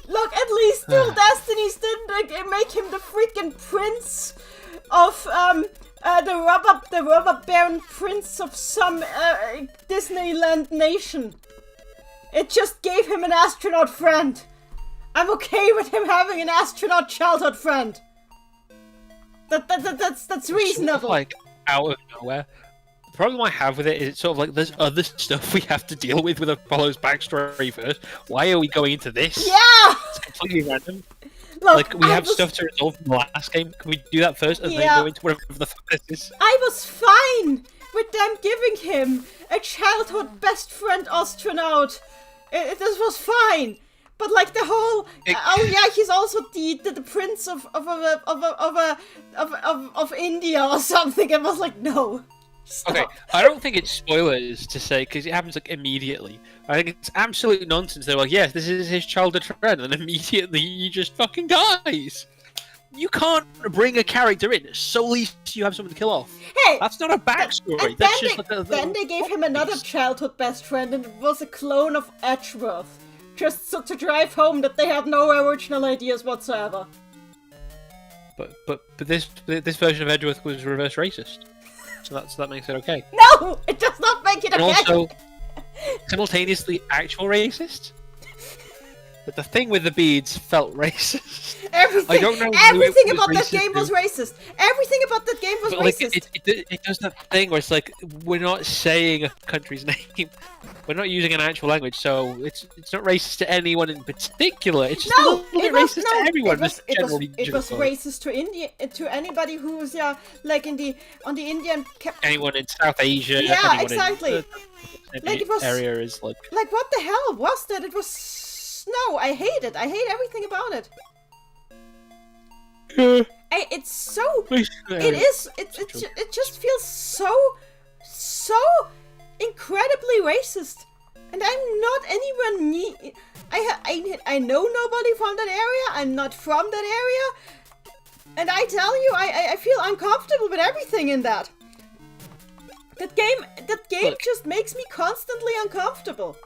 Look, at least Dual Destinies didn't make him the freaking prince of the rubber baron prince of some Disneyland nation. It just gave him an astronaut friend. I'm okay with him having an astronaut childhood friend. That's reasonable. Sort of, like, out of nowhere. The problem I have with it is it's sort of like there's other stuff we have to deal with Apollo's backstory first. Why are we going into this? Yeah! It's completely random. Look, like, we have stuff to resolve from the last game. Can we do that first and then go into whatever the fuck this is? I was fine with them giving him a childhood best friend astronaut. This was fine. But like the whole, he's also the prince of India or something. It was like, no. Stop. Okay, I don't think it's spoilers to say, because it happens like immediately. I think it's absolute nonsense. They're like, yes, this is his childhood friend, and then immediately he just fucking dies. You can't bring a character in solely so you have someone to kill off. Hey, that's not a backstory. Then they gave him another childhood best friend, and it was a clone of Edgeworth. Just so to drive home that they had no original ideas whatsoever. But this version of Edgeworth was reverse racist, so that makes it okay. No, it does not make it okay. And also, simultaneously actual racist. But the thing with the beads felt racist. Everything about that game was racist. Everything about that game was racist. It does that thing where it's like, we're not saying a country's name. We're not using an actual language, so it's not racist to anyone in particular. It's just a little bit racist to everyone. It was racist to India, to anybody who was like on the Indian. Anyone in South Asia. Yeah, exactly. Like it was area is like. Like what the hell was that? It was. No, I hate it. I hate everything about it. It's so. It is. It just feels so incredibly racist, and I'm not anyone near. I know nobody from that area. I'm not from that area, and I tell you, I feel uncomfortable with everything in that. That game just makes me constantly uncomfortable.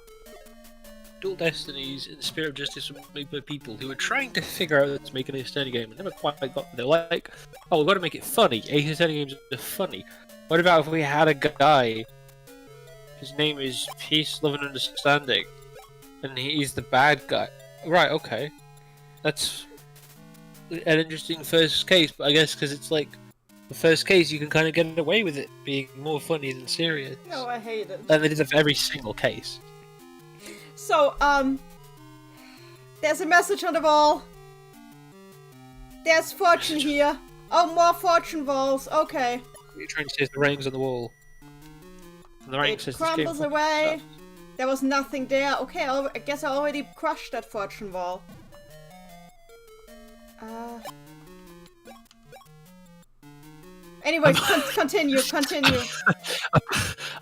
Dual Destinies in the spirit of justice were made by people who were trying to figure out how to make an Ace Attorney game and never quite got there. They're like, oh, we've got to make it funny. Ace Attorney games are funny. What about if we had a guy, his name is Peace, Love and Understanding, and he's the bad guy? Right, okay. That's an interesting first case, but I guess because it's like the first case, you can kind of get away with it being more funny than serious. No, I hate it. And they did it for every single case. So, there's a message on the wall. There's fortune here. Oh, more fortune balls. Okay. You're trying to say the writings on the wall. And the writing says crumbles away. There was nothing there. Okay, I guess I already crushed that fortune ball. Anyways, continue.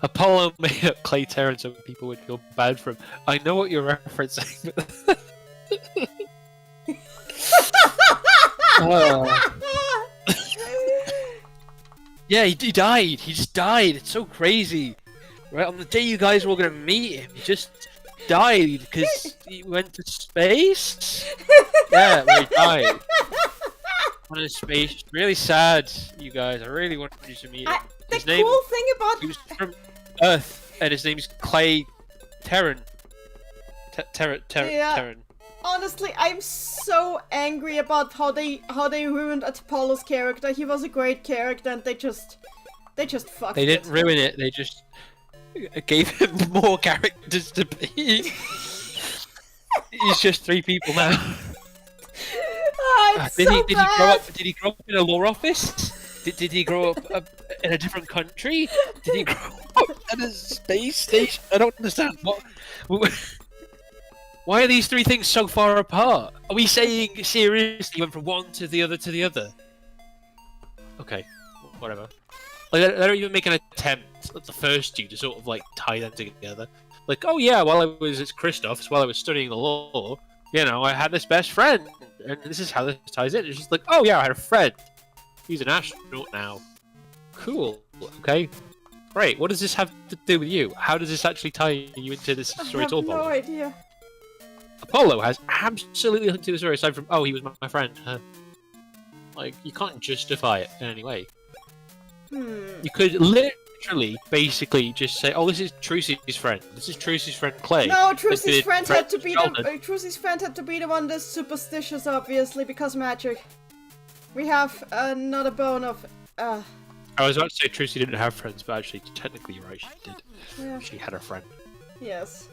Apollo made up Clay Terran so people would feel bad for him. I know what you're referencing. Yeah, he died. He just died. It's so crazy. Right on the day you guys were gonna meet him, he just died because he went to space. Yeah, well, he died. On his space. Really sad, you guys. I really wanted you to meet him. Cool thing about he was from Earth, and his name's Clay Terran. Terran. Honestly, I'm so angry about how they ruined Apollo's character. He was a great character, and they just fucked it. They didn't ruin it. They just gave him more characters to be. He's just 3 people now. Did he grow up in a law office? Did he grow up in a different country? Did he grow up in a space station? I don't understand. Why are these 3 things so far apart? Are we saying seriously you went from one to the other to the other? Okay, whatever. Like, they don't even make an attempt at the first 2 to sort of like tie them together. Like, oh yeah, while I was at Christoph's, while I was studying the law, you know, I had this best friend, and this is how this ties in. It's just like, oh yeah, I had a friend. He's an astronaut now. Cool. Okay. Great. What does this have to do with you? How does this actually tie you into this story at all? I have no idea. Apollo has absolutely nothing to do with the story aside from, oh, he was my friend. Like, you can't justify it in any way. You could literally, basically, just say, "Oh, this is Trucy's friend. This is Trucy's friend Clay." No, Trucy's friend had to be Trucy's friend had to be the one that's superstitious, obviously, because magic. We have another bone of. I was about to say Trucy didn't have friends, but actually, technically, you're right. She did. Yeah. She had a friend. Yes.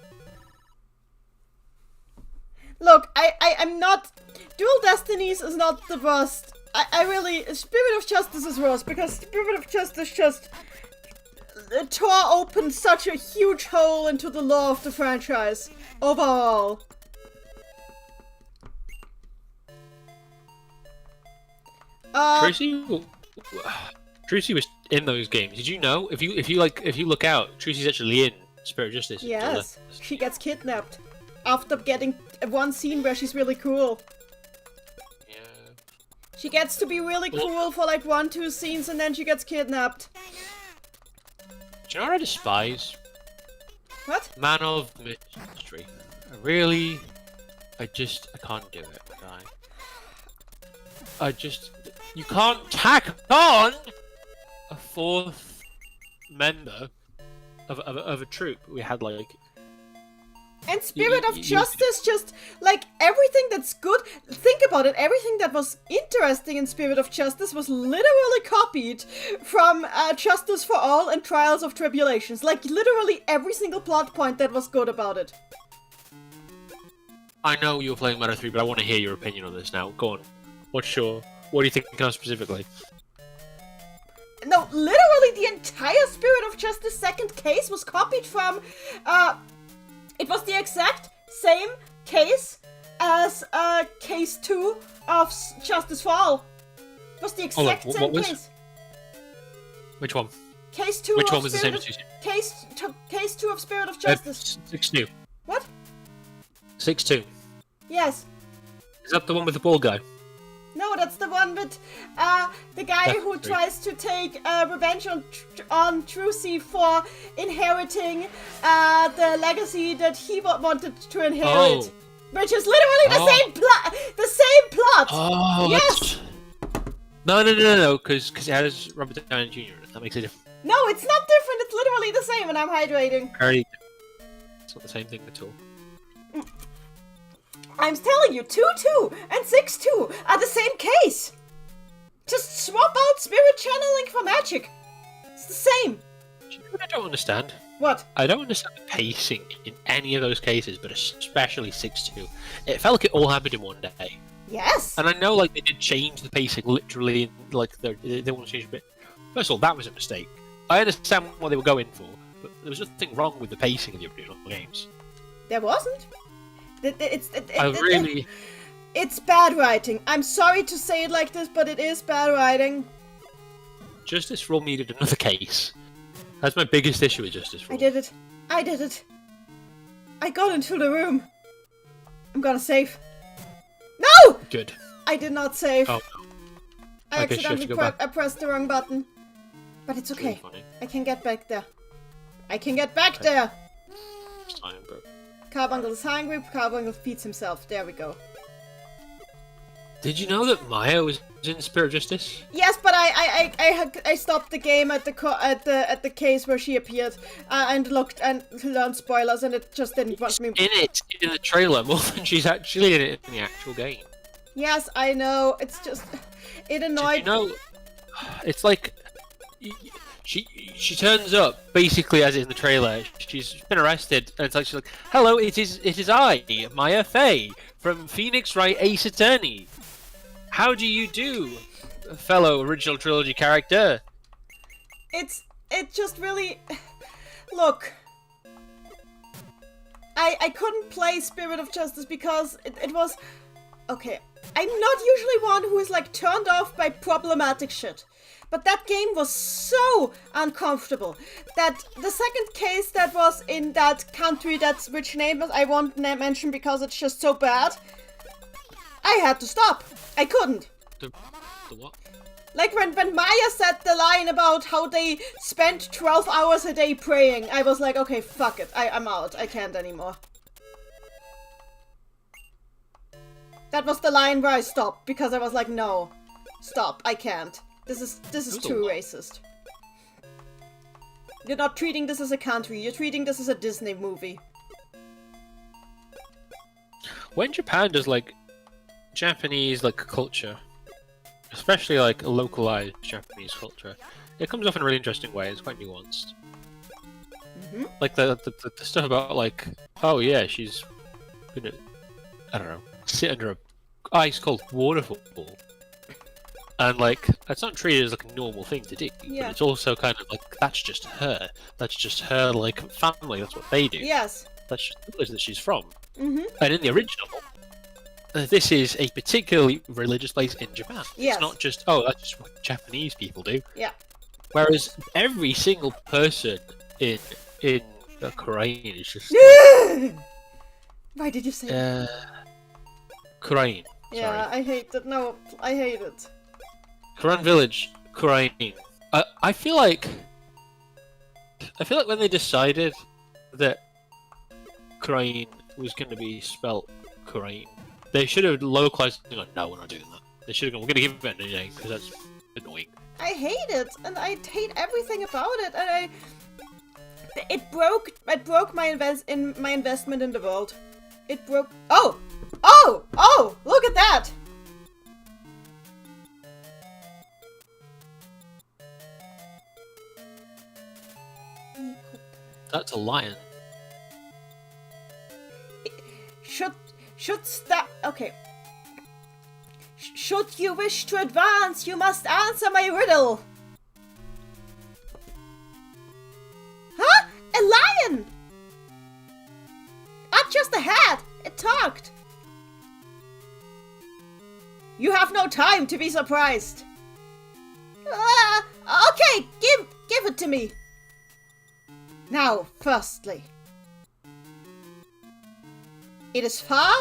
Look, I'm not. Dual Destinies is not the worst. I really. Spirit of Justice is worse because Spirit of Justice just tore open such a huge hole into the lore of the franchise overall. Trucy was in those games. Did you know? If you look out, Trucy's actually in Spirit of Justice. Yes, she gets kidnapped after getting one scene where she's really cool. Yeah. She gets to be really cool for like 1-2 scenes, and then she gets kidnapped. Do you know what I despise? What? Man of Mystery. I can't do it. You can't tack on a fourth member of a troop. We had like. And Spirit of Justice, just like everything that's good. Think about it. Everything that was interesting in Spirit of Justice was literally copied from Justice for All and Trials of Tribulations. Like literally every single plot point that was good about it. I know you were playing Madou 3, but I want to hear your opinion on this now. Go on. What do you think of specifically? No, literally the entire Spirit of Justice second case was copied from, it was the exact same case as, case 2 of Justice for All. It was the exact same case. Which one? Case 2 Which of one was Spirit the same as Case 2 of Spirit of Justice. 6-2. What? 6-2. Yes. Is that the one with the ball guy? No, that's the one with the guy who tries to take revenge on Trucy for inheriting the legacy that he wanted to inherit, which is literally the same plot. Oh, yes. No, because it has Robert Downey Jr. That makes it different. No, it's not different. It's literally the same, and I'm hydrating. It's not the same thing at all. I'm telling you, 2-2 and 6-2 are the same case. Just swap out spirit channeling for magic. It's the same. Do you know what I don't understand? What? I don't understand the pacing in any of those cases, but especially 6-2. It felt like it all happened in one day. Yes. And I know, like, they did change the pacing literally, like, they want to change a bit. First of all, that was a mistake. I understand what they were going for, but there was nothing wrong with the pacing of the original games. There wasn't. It's bad writing. I'm sorry to say it like this, but it is bad writing. Justice for All needed another case. That's my biggest issue with Justice for All. I did it. I got into the room. I'm gonna save. No! Good. I did not save. Oh. I accidentally pressed the wrong button. But it's okay. Really I can get back there. There! It's fine, bro. Carbuncle is hungry, Carbuncle feeds himself. There we go. Did you know that Maya was in Spirit of Justice? Yes, but I stopped the game at the case where she appeared and looked and learned spoilers, and it just didn't want me. In the trailer more than she's actually in it in the actual game. Yes, I know. It's just it annoyed. Did you know? It's like she turns up basically as in the trailer. She's been arrested, and it's like she's like, "Hello, it is I, Maya Fey from Phoenix Wright Ace Attorney. How do you do, fellow original trilogy character?" It just really look. I couldn't play Spirit of Justice because it was okay. I'm not usually one who is like turned off by problematic shit. But that game was so uncomfortable that the second case that was in that country, which name I won't mention because it's just so bad, I had to stop. I couldn't. The what? Like when Maya said the line about how they spent 12 hours a day praying, I was like, okay, fuck it. I'm out. I can't anymore. That was the line where I stopped because I was like, no, stop. I can't. This is too racist. You're not treating this as a country, you're treating this as a Disney movie. When Japan does like Japanese like culture, especially like a localized Japanese culture, it comes off in a really interesting way. It's quite nuanced. Mm-hmm. Like the stuff about like, oh yeah, she's gonna, I don't know, sit under a ice cold waterfall. And like, that's not treated as like a normal thing to do. Yeah. But it's also kind of like, that's just her. That's just her, like, family. That's what they do. Yes. That's just the village that she's from. Mm-hmm. And in the original, this is a particularly religious place in Japan. Yes. It's not just, oh, that's just what Japanese people do. Yeah. Whereas every single person in Korean is just Why did you say that? Korean. Yeah, Sorry. I hate that. No, I hate it. Korean village, Korean. I feel like when they decided that Korean was going to be spelt Korean, they should have localized it. Like, no, we're not doing that. They should have gone, we're going to give it a new name because that's annoying. I hate it, and I hate everything about it, and it broke my investment in the world. It broke. Oh! Look at that! That's a lion. Should stop. Okay. Should you wish to advance, you must answer my riddle. Huh? A lion! Not just a hat. It talked. You have no time to be surprised. Okay, give it to me. Now, firstly, it is far.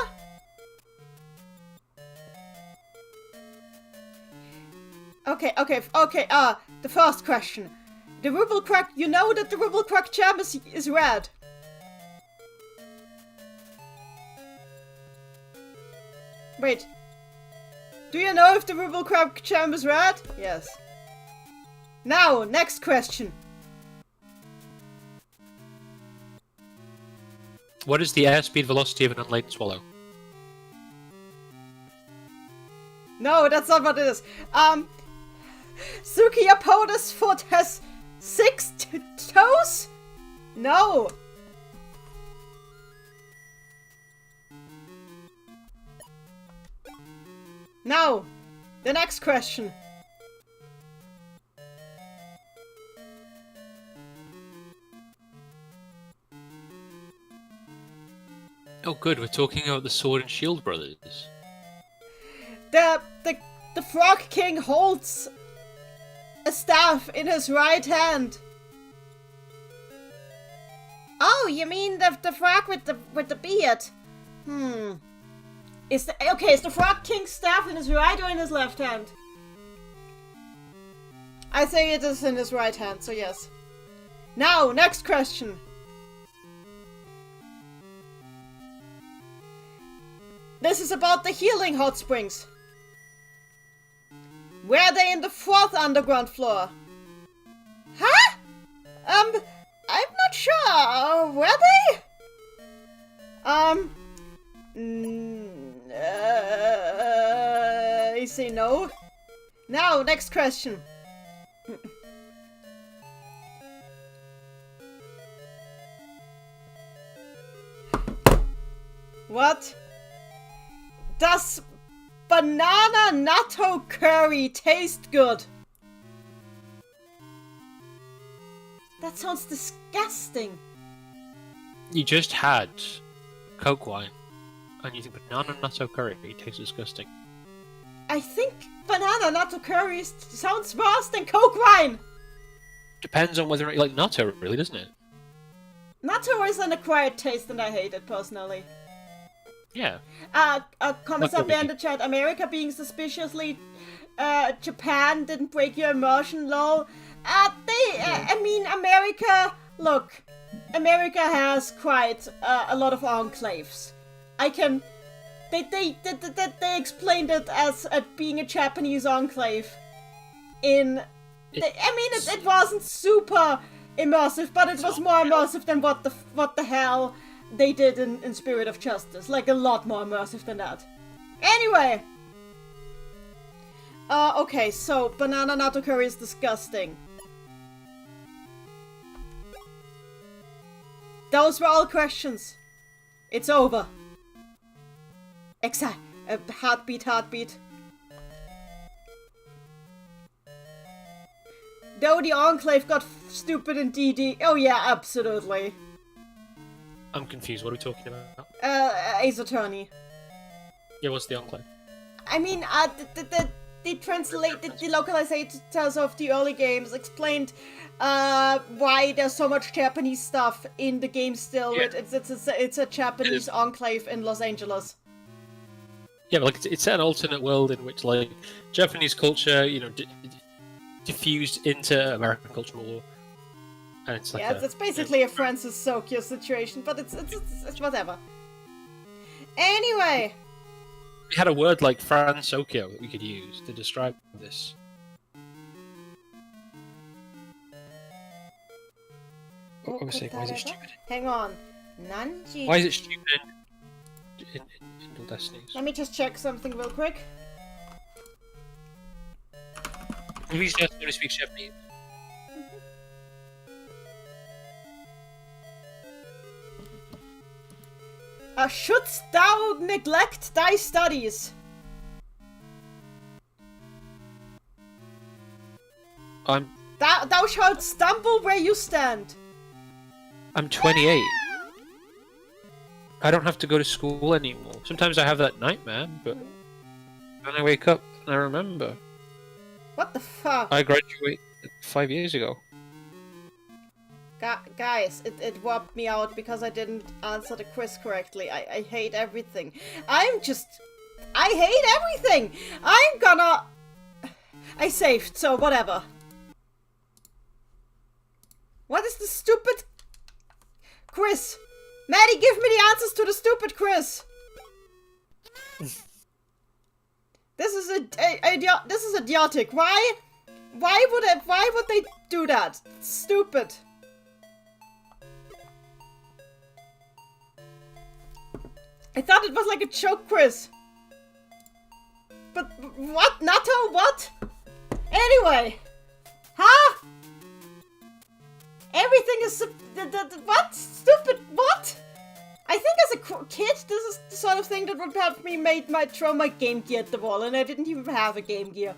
Okay. The first question. The Rubblecrack, you know that the Rubblecrack gem is red. Wait. Do you know if the Rubblecrack gem is red? Yes. Now, next question. What is the airspeed velocity of an unladen swallow? No, that's not what it is. Sukiyapoda's foot has 6 toes? No. Now, the next question. Oh good, we're talking about the Sword and Shield brothers. The Frog King holds a staff in his right hand. Oh, you mean the frog with the beard? Is the Frog King's staff in his right or in his left hand? I say it is in his right hand, so yes. Now, next question. This is about the healing hot springs. Were they in the 4th underground floor? Huh? I'm not sure. Were they? I say no. Now, next question. What? Does banana natto curry taste good? That sounds disgusting. You just had Coke wine, and you think banana natto curry tastes disgusting. I think banana natto curry sounds worse than Coke wine. Depends on whether or not you like natto, really, doesn't it? Natto is an acquired taste, and I hate it personally. Yeah. Comments up there in the chat. America being suspiciously Japan didn't break your immersion, lol. I mean, America. Look, America has quite a lot of enclaves. They explained it as being a Japanese enclave. It wasn't super immersive, but it was more immersive than what the hell they did in Spirit of Justice. Like, a lot more immersive than that. Anyway. Okay, so banana natto curry is disgusting. Those were all questions. It's over. Heartbeat. Though the Enclave got stupid in DD. Oh yeah, absolutely. I'm confused. What are we talking about? Ace Attorney. Yeah, what's the Enclave? I mean, the localizers of the early games explained why there's so much Japanese stuff in the game still. Yeah. It's a Japanese enclave in Los Angeles. Yeah, but like it's an alternate world in which like Japanese culture, you know, diffused into American culture more. And it's like it's basically a Francis Sokyo situation, but it's whatever. Anyway. We had a word like Fransokyo that we could use to describe this. What was I saying? Why is it stupid? Hang on. Nanji. Why is it stupid in Dual Destinies? Let me just check something real quick. Please just only speak Japanese. Shouldst thou neglect thy studies? Thou shalt stumble where you stand. I'm 28. I don't have to go to school anymore. Sometimes I have that nightmare, but then I wake up and I remember. What the fuck? I graduated 5 years ago. Guys, it whopped me out because I didn't answer the quiz correctly. I hate everything. I hate everything! I saved, so whatever. What is the stupid quiz? Maddie, give me the answers to the stupid quiz! This is idiotic. Why would they do that? It's stupid. I thought it was like a joke quiz. But what? Natto? What? Anyway. Huh? Everything is... what? Stupid... what? I think as a kid, this is the sort of thing that would have me throw my Game Gear at the wall, and I didn't even have a Game Gear.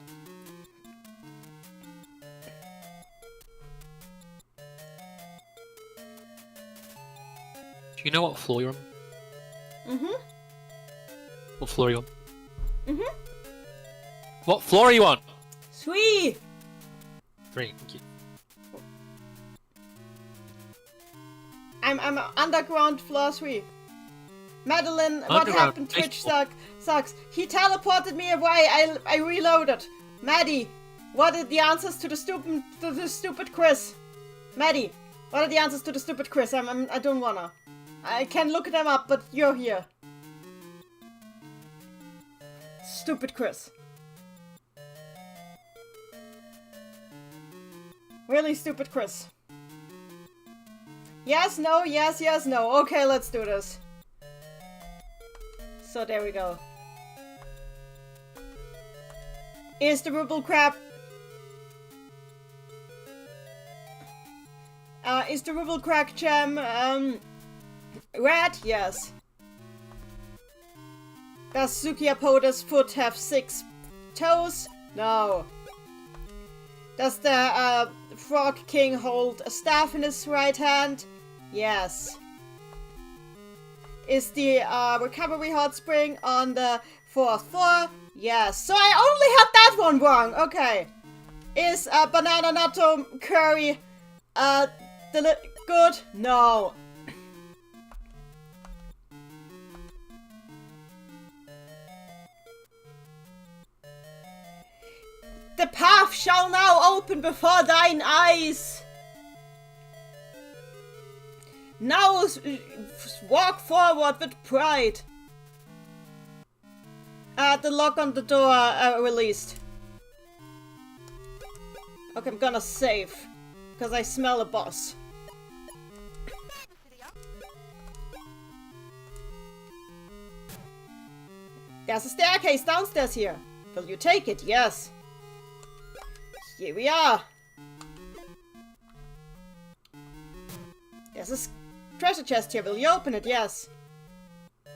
Do you know what floor you're on? Mm-hmm. What floor are you on? Mm-hmm. What floor are you on? 3! 3, thank you. I'm underground floor 3. Madeline, what happened? Twitch sucks. He teleported me away. I reloaded. Maddie, what are the answers to the stupid quiz? Maddie, what are the answers to the stupid quiz? I don't wanna. I can look them up, but you're here. Stupid quiz. Really stupid quiz. Yes, no, yes, yes, no. Okay, let's do this. So there we go. Is the Rubble Crab... is the Rubble Crack Gem, red? Yes. Does Sukiapoda's foot have 6 toes? No. Does the Frog King hold a staff in his right hand? Yes. Is the recovery hot spring on the 4th floor? Yes. So I only had that one wrong. Okay. Is banana natto curry good? No. The path shall now open before thine eyes. Now walk forward with pride. The lock on the door released. Okay, I'm gonna save. Because I smell a boss. There's a staircase downstairs here. Will you take it? Yes. Here we are. There's a treasure chest here. Will you open it? Yes.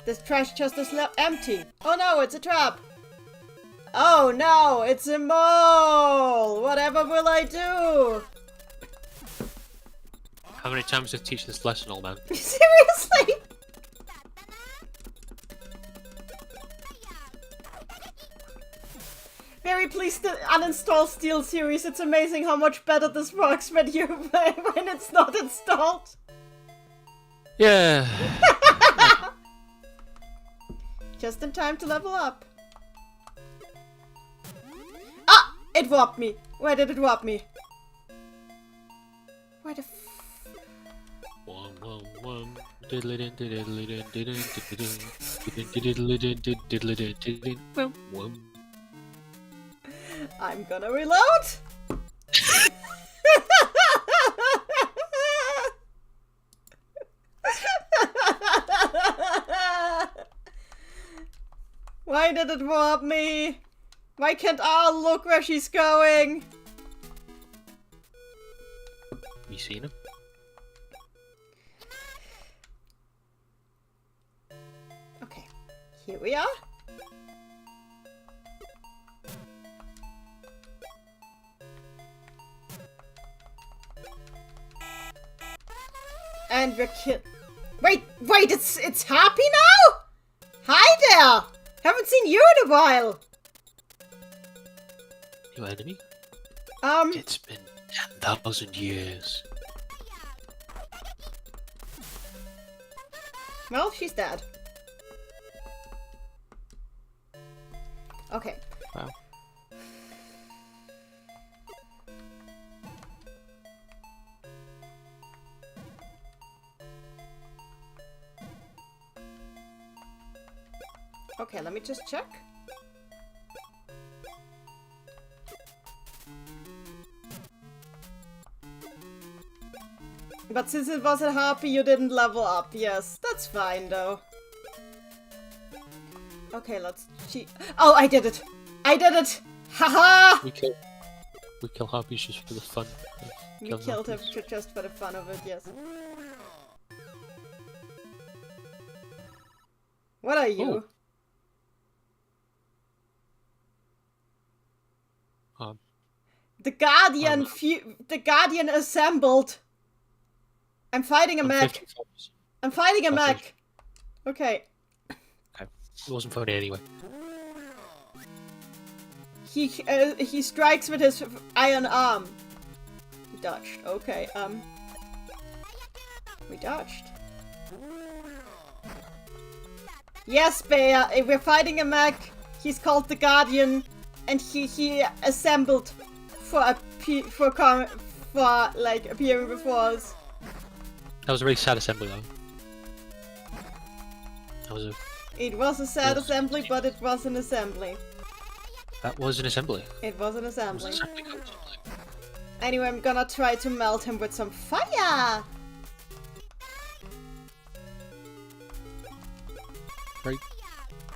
This treasure chest is empty. Oh no, it's a trap. Oh no, it's a mole! Whatever will I do? How many times did I teach this lesson, old man? Seriously? Very pleased to uninstall Steel Series. It's amazing how much better this works when when it's not installed. Yeah. Just in time to level up. Ah! It warped me. Where did it warp me? Where the f... I'm gonna reload! Why did it warp me? Why can't I look where she's going? You seen him? Okay, here we are. And we're Wait, it's Happy now? Hi there! Haven't seen you in a while. Your enemy? Um, It's been 10,000 years. well, she's dead. Okay. Wow. Okay, let me just check. But since it was a Harpy, you didn't level up. Yes, that's fine though. Okay, let's cheat. Oh, I did it! I did it! Haha! We kill harpies just for the fun. We killed him just for the fun of it, yes. What are you? Oh. The Guardian assembled. I'm fighting a mech. I'm fighting a mech. Okay. Okay. It wasn't funny anyway. He strikes with his iron arm. He dodged. Okay. We dodged. Yes, Bear. We're fighting a mech. He's called the Guardian, and he assembled for like appearing before us. That was a really sad assembly, though. That was a. It was a sad assembly, but it was an assembly. That was an assembly. It was an It was assembly. an assembly. Anyway, I'm gonna try to melt him with some fire. Very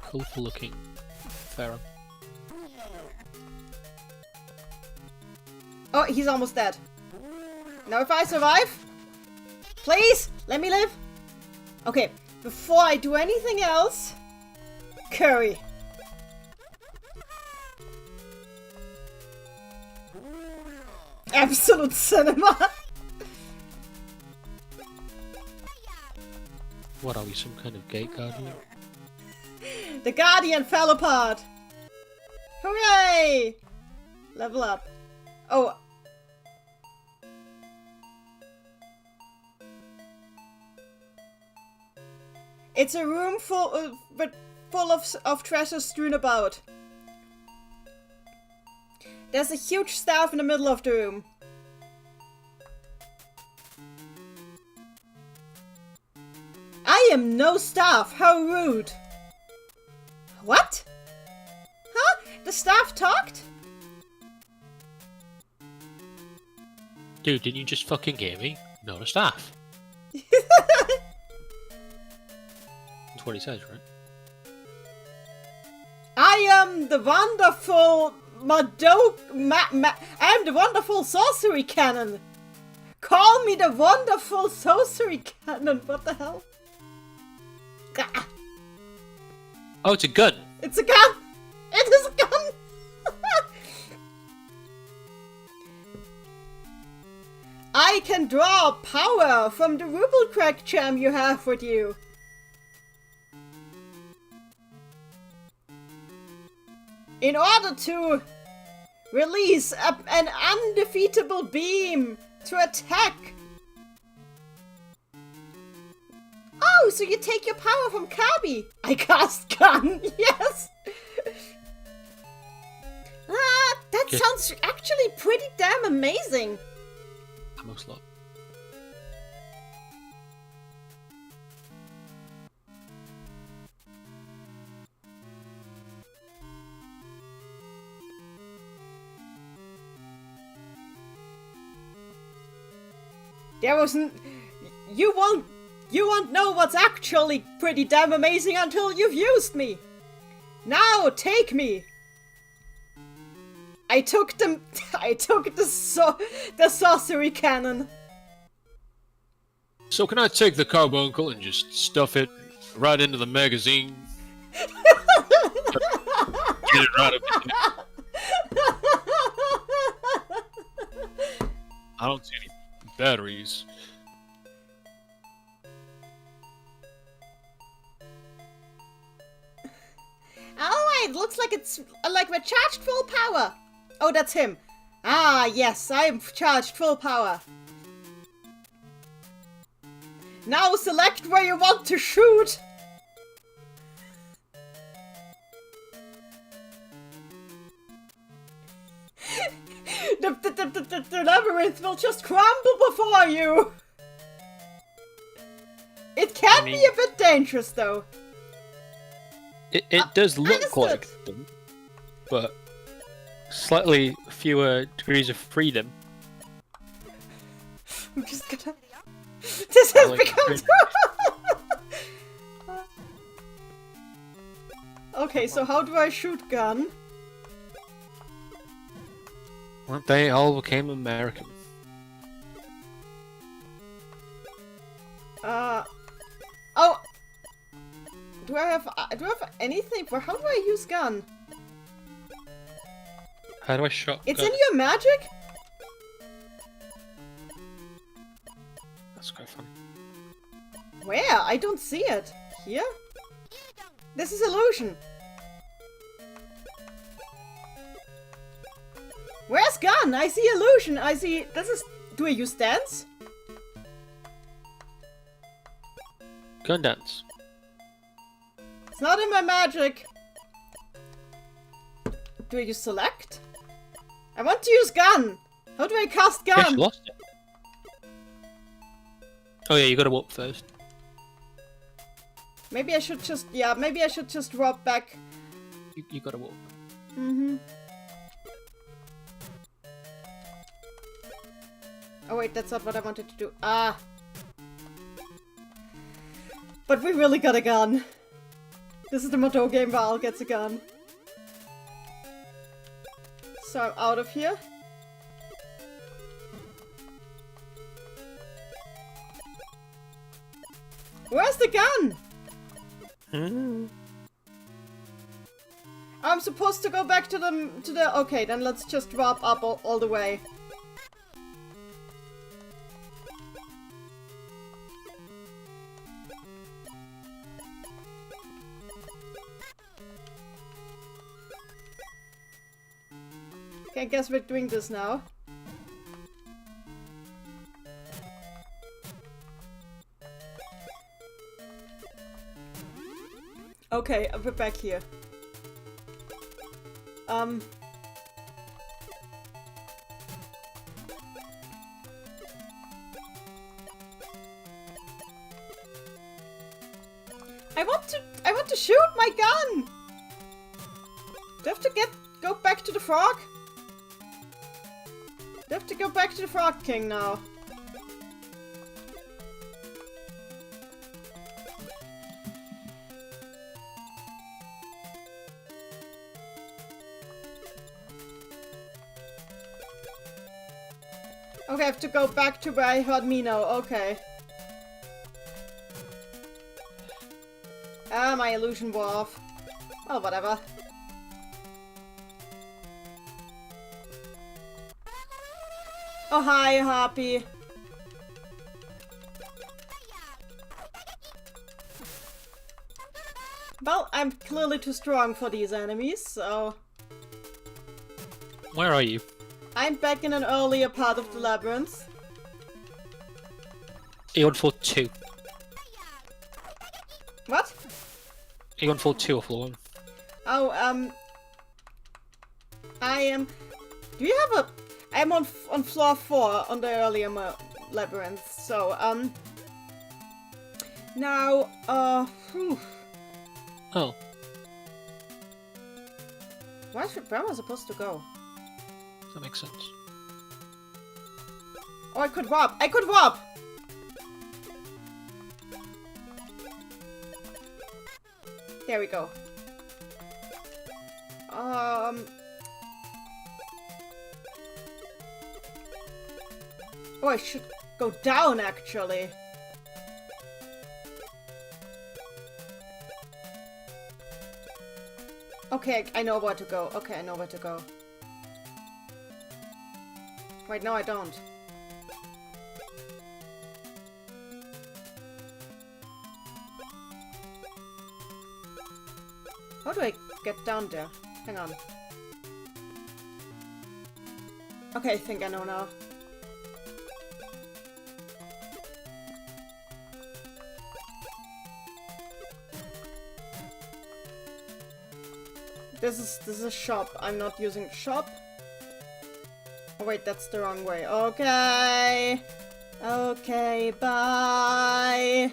colourful looking pharaoh. Oh, he's almost dead. Now if I survive, please let me live. Okay, before I do anything else, curry. Absolute cinema. What are we, some kind of gate guardian? The Guardian fell apart. Hooray! Level up. Oh. It's a room full of treasures strewn about. There's a huge staff in the middle of the room. I am no staff. How rude. What? Huh? The staff talked? Dude, didn't you just fucking hear me? Not a staff. That's what he says, right? I am the wonderful Madou. I am the wonderful sorcery cannon. Call me the wonderful sorcery cannon. What the hell? Ah. Oh, it's a gun! It's a gun! It is a gun! can draw power from the Ruble Crack gem you have with you. In order to release an undefeatable beam to attack. Oh, so you take your power from Kabi. I cast gun, yes. That sounds actually pretty damn amazing. Almost lot. There wasn't. You won't know what's actually pretty damn amazing until you've used me. Now take me. I took the sorcery cannon. So can I take the carbuncle and just stuff it right into the magazine? Get it right up in there. I don't see any batteries. Alright, looks like it's like we're charged full power. Oh, that's him. Ah, yes, I'm charged full power. Now select where you want to shoot. The labyrinth will just crumble before you. It can be a bit dangerous, though. It does look understood. like them, but slightly fewer degrees of freedom. I'm just gonna... This has become... Okay, so how do I shoot gun? Well, they all became American. Oh! Do I have anything for... How do I use gun? How do I shot? It's in your magic? That's quite funny. Where? I don't see it. Here? This is illusion. Where's gun? I see illusion. I see... This is... Do I use dance? Gun dance. It's not in my magic. Do I use select? I want to use gun. How do I cast gun? Yes, you lost it. Oh yeah, you gotta walk first. Maybe I should just... Yeah, maybe I should just drop back. You gotta walk. Mm-hmm. Oh wait, that's not what I wanted to do. Ah. But we really got a gun. This is the Madou game where Al gets a gun. So I'm out of here. Where's the gun? I'm supposed to go back to the... Okay, then let's just drop up all the way. Okay, I guess we're doing this now. Okay, we're back here. I want to shoot my gun! Do I have to go back to the frog? Do I have to go back to the Frog King now? Okay, I have to go back to where I heard Mino. Okay. Ah, my illusion wore off. Oh, whatever. Oh, hi, Harpy. Well, I'm clearly too strong for these enemies, so... Where are you? I'm back in an earlier part of the labyrinth. Are you on floor 2? What? Are you on floor 2 or floor 1? Oh, I am... Do you have a... I'm on floor 4 on the earlier labyrinth, so, now, whew. Oh. Where am I supposed to go? That makes sense. Oh, I could warp! I could warp! There we go. Oh, I should go down, actually. Okay, I know where to go. Okay, I know where to go. Wait, no, I don't. How do I get down there? Hang on. Okay, I think I know now. This is a shop. I'm not using shop. Oh wait, that's the wrong way. Okay. Okay, bye.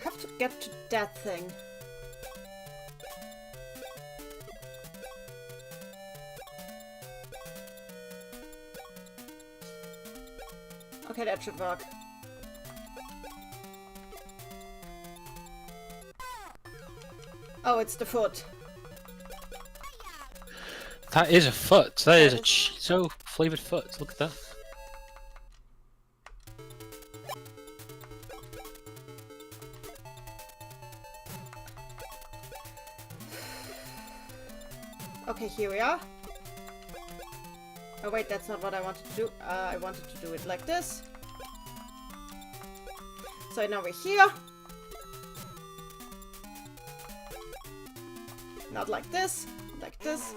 Have to get to that thing. Okay, that should work. Oh, it's the foot. That is a foot. That is a Cheeto flavored foot. Look at that. Okay, here we are. Oh wait, that's not what I wanted to do. I wanted to do it like this. So now we're here. Not like this. Like this.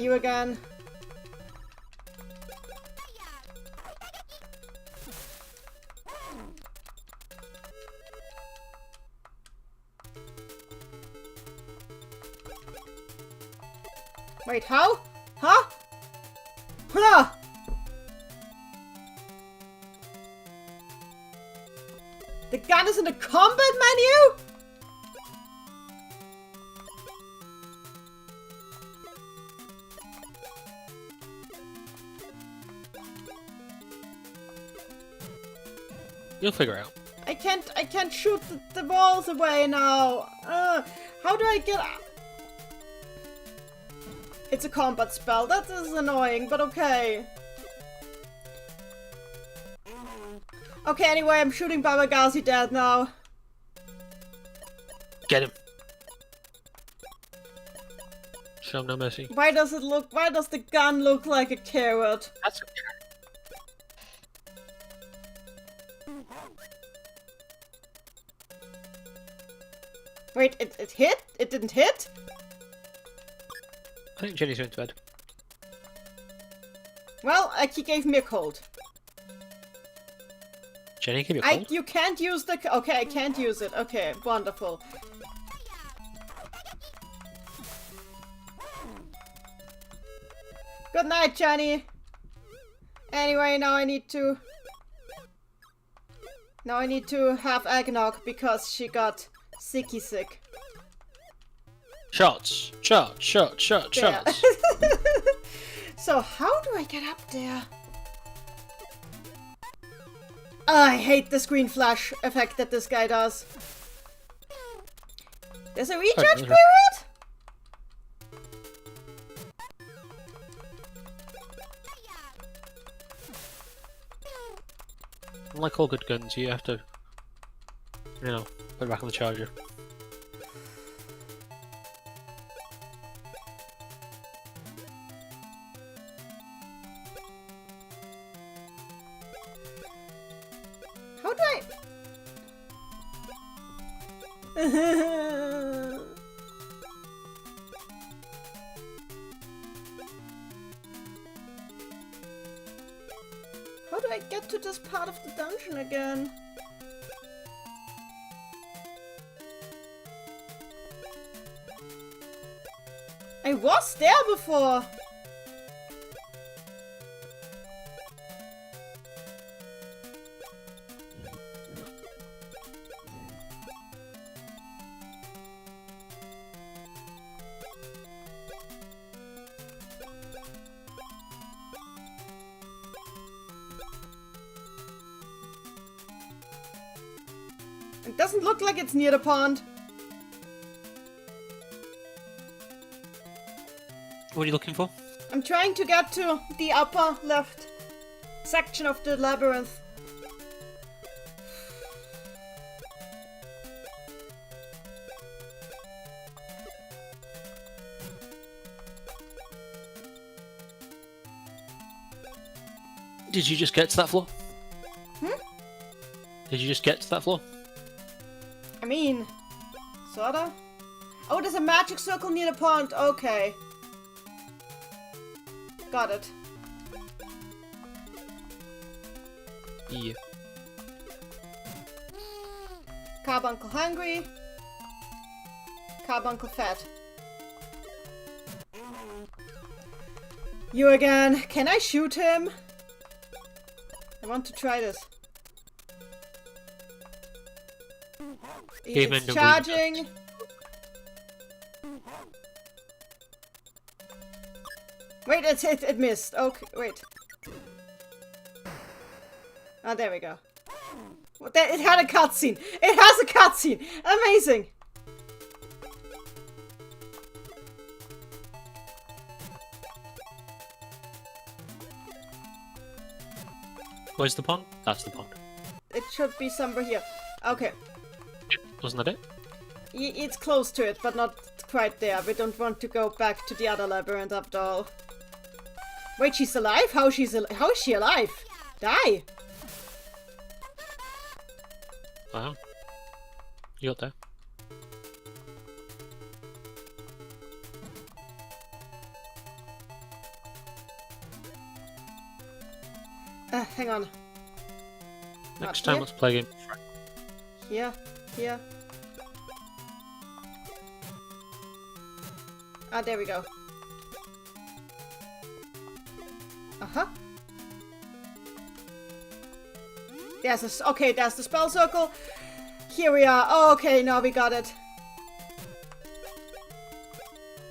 You again. Wait, how? Huh? Huh? The gun is in the combat menu? You'll figure out. I can't shoot the balls away now. How do I get out? It's a combat spell. That is annoying, but okay. Okay, anyway, I'm shooting Baba Gazi dead now. Get him. Show him no mercy. Why does the gun look like a carrot? That's a Wait, it hit? It didn't hit? I think Jenny's going to bed. Well, he gave me a cold. Jenny, give you a cold? You can't use the... Okay, I can't use it. Okay, wonderful. Good night, Jenny. Anyway, now I need to have eggnog because she got sicky sick. Shots! Shots! Shots! Shots! There. Shots! So how do I get up there? I hate the screen flash effect that this guy does. There's a recharge period? Like all good guns, you have to, you know, put it back on the charger. How do I... How do I get to this part of the dungeon again? I was there before! It doesn't look like it's near the pond. What are you looking for? I'm trying to get to the upper left section of the labyrinth. Did you just get to that floor? Hmm? Did you just get to that floor? I mean, sorta. Oh, there's a magic circle near the pond. Okay. Got it. Yeah. Carbuncle hungry. Carbuncle fat. You again. Can I shoot him? I want to try this. Cavemen It's don't charging. Wait, it missed. Okay, wait. Oh, there we go. What? It had a cutscene. It has a cutscene. Amazing. Where's the pond? That's the pond. It should be somewhere here. Okay. Wasn't that it? It's close to it, but not quite there. We don't want to go back to the other labyrinth after all. Wait, she's alive? How is she alive? Die! Wow. You got there. Hang on. Next Not time, let's play a game. Here. Here. Ah, there we go. Uh-huh. Okay, there's the spell circle. Here we are. Oh, okay, now we got it.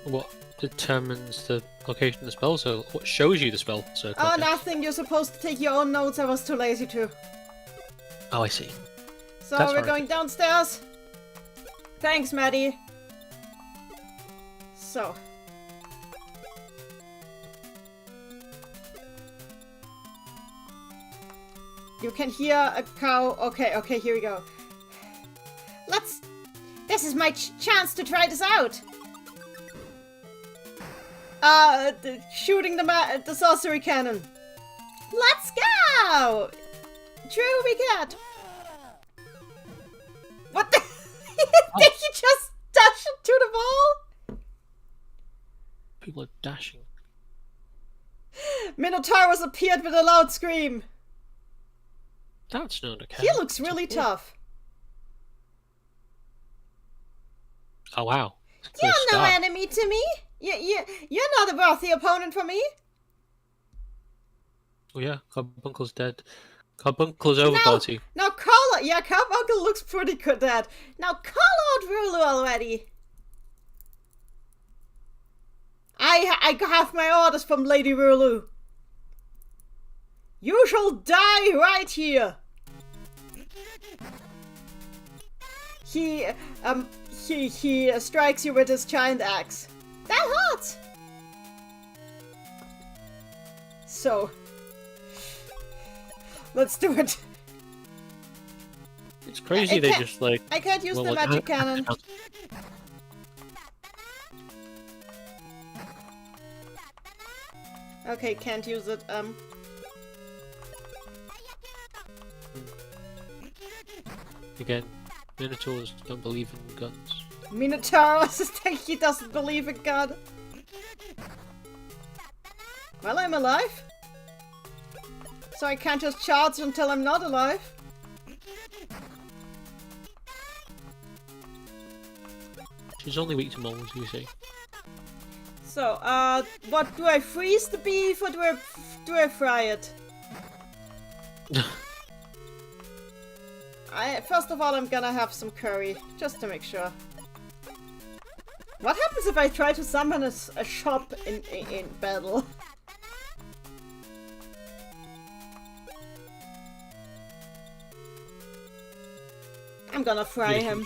What determines the location of the spell circle? What shows you the spell circle? Oh, I guess? nothing. You're supposed to take your own notes. I was too lazy to. Oh, I see. So That's we're right. going downstairs. Thanks, Maddie. So. You can hear a cow. Okay, here we go. This is my chance to try this out. Shooting the sorcery cannon. Let's go! True, we get. What the? Did you just dash into the ball? People are dashing. Minotaurus appeared with a loud scream. That's not okay. He looks really tough. Oh wow. You're no enemy to me. You're not a worthy opponent for me. Oh yeah, Carbuncle's dead. Carbuncle's over, party. Now call out. Yeah, Carbuncle looks pretty good at. Now call out Rulu already. I have my orders from Lady Rulu. You shall die right here. He strikes you with his giant axe. That hurts. So, let's do it. It's crazy they just like... I can't use the magic cannon. Okay, can't use it, Again, Minotaurs don't believe in guns. Minotaurus is think he doesn't believe in God. Well, I'm alive. So I can't just charge until I'm not alive. She's only weak to moles, you see. So, what do I freeze the beef or do I fry it? First of all, I'm gonna have some curry, just to make sure. What happens if I try to summon a shop in battle? I'm gonna fry him.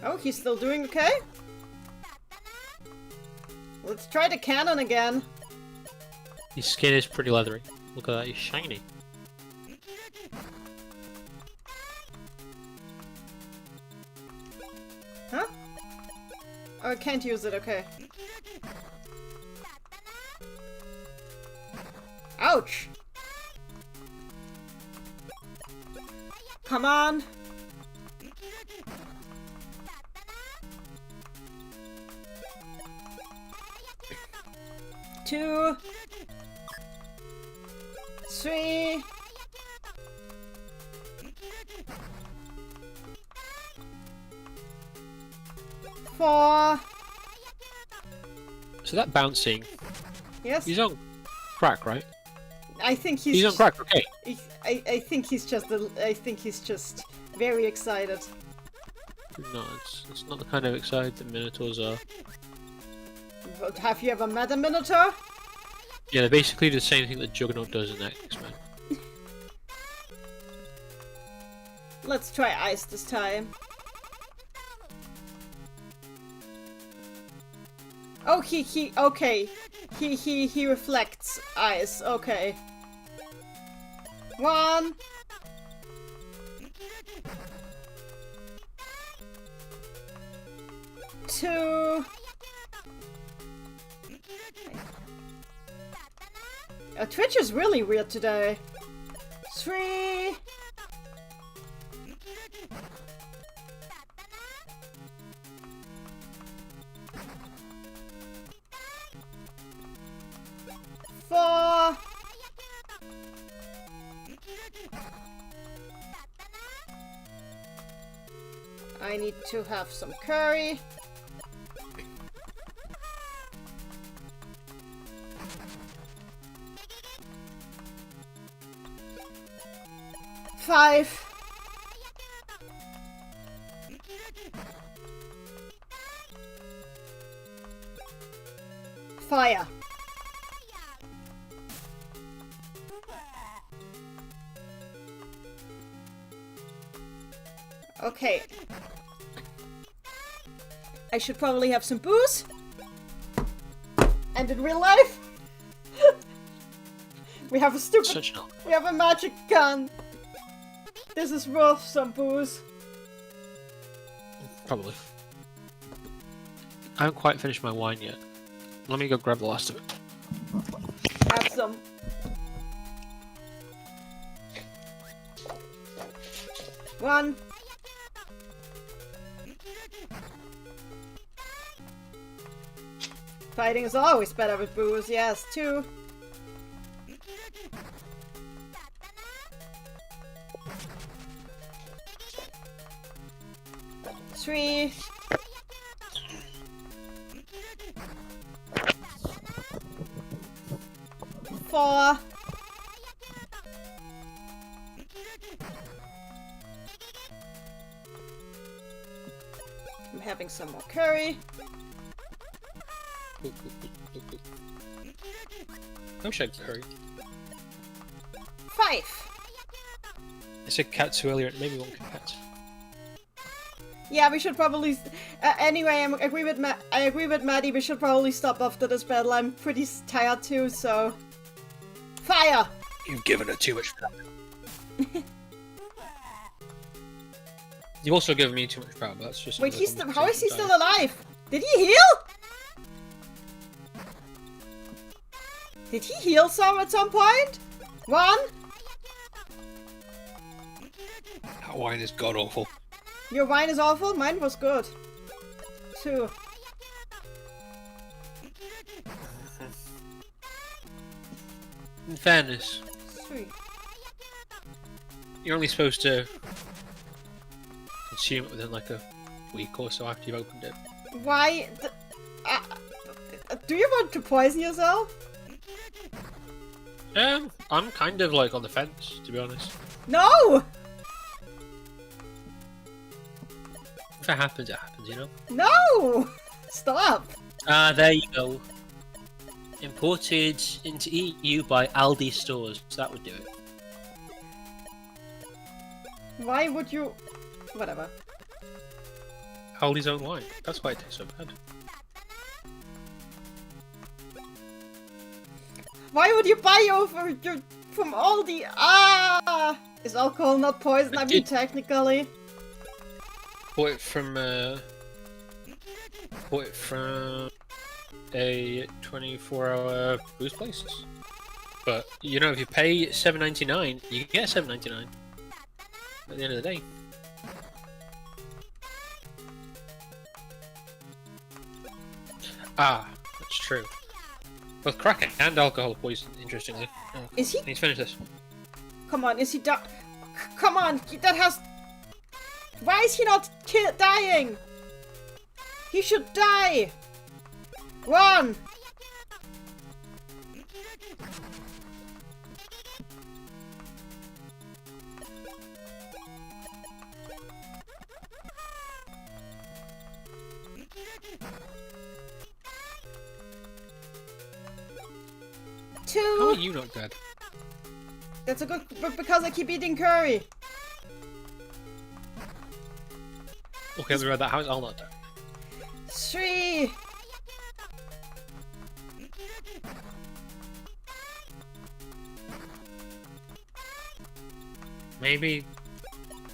Oh, he's still doing okay? Let's try the cannon again. His skin is pretty leathery. Look at that, he's shiny. Huh? Oh, I can't use it, okay. Ouch! Come on! Two, three, four. So that bouncing. Yes. He's on crack, right? I think he's on crack. Okay. I think he's just very excited. No, it's not the kind of excited that Minotaurs are. But have you ever met a Minotaur? Yeah, they're basically the same thing that Juggernaut does in X-Men. Let's try ice this time. Oh, okay. He reflects ice. Okay. 1, 2. Twitch is really weird today. 3. 4. 'I need to have some curry. 5. Fire. Okay. I should probably have some booze. And in real life, we have a magic gun. This is worth some booze. Probably. I haven't quite finished my wine yet. Let me go grab the last of it. Have some. One. Fighting is always better with booze, yes. 2. 3. 4. 'I'm having some more curry. I wish I had curry. 5. I said katsu earlier, it made me want cats. Yeah, we should probably. Anyway, I agree with Maddie. We should probably stop after this battle. I'm pretty tired too, so. Fire! You've given her too much power. You've also given me too much power, but that's just... Wait, how is he still alive? Did he heal? Did he heal some at some point? 1. That wine is god-awful. Your wine is awful? Mine was good. 2. In fairness, 3. you're only supposed to consume it within like a week or so after you've opened it. Why? Do you want to poison yourself? I'm kind of like on the fence, to be honest. No! If it happens, you know? No! Stop! There you go. Imported into EU by Aldi stores. That would do it. Why would you... Whatever. Aldi's own wine. That's why it tastes so bad. Why would you buy from Aldi? Ah! Is alcohol not poison? I mean, technically. Bought it from a 24-hour booze places. But you know, if you pay $7.99, you get $7.99 at the end of the day. Ah, that's true. Both crack and alcohol poison, interestingly. Oh, is he? I need to finish this. Come on, is he Come on, that has... Why is he not dying? He should die! 1! How are you not dead? That's a good... But because I keep eating curry. Okay, we read that. How is Al not dead? 3. Maybe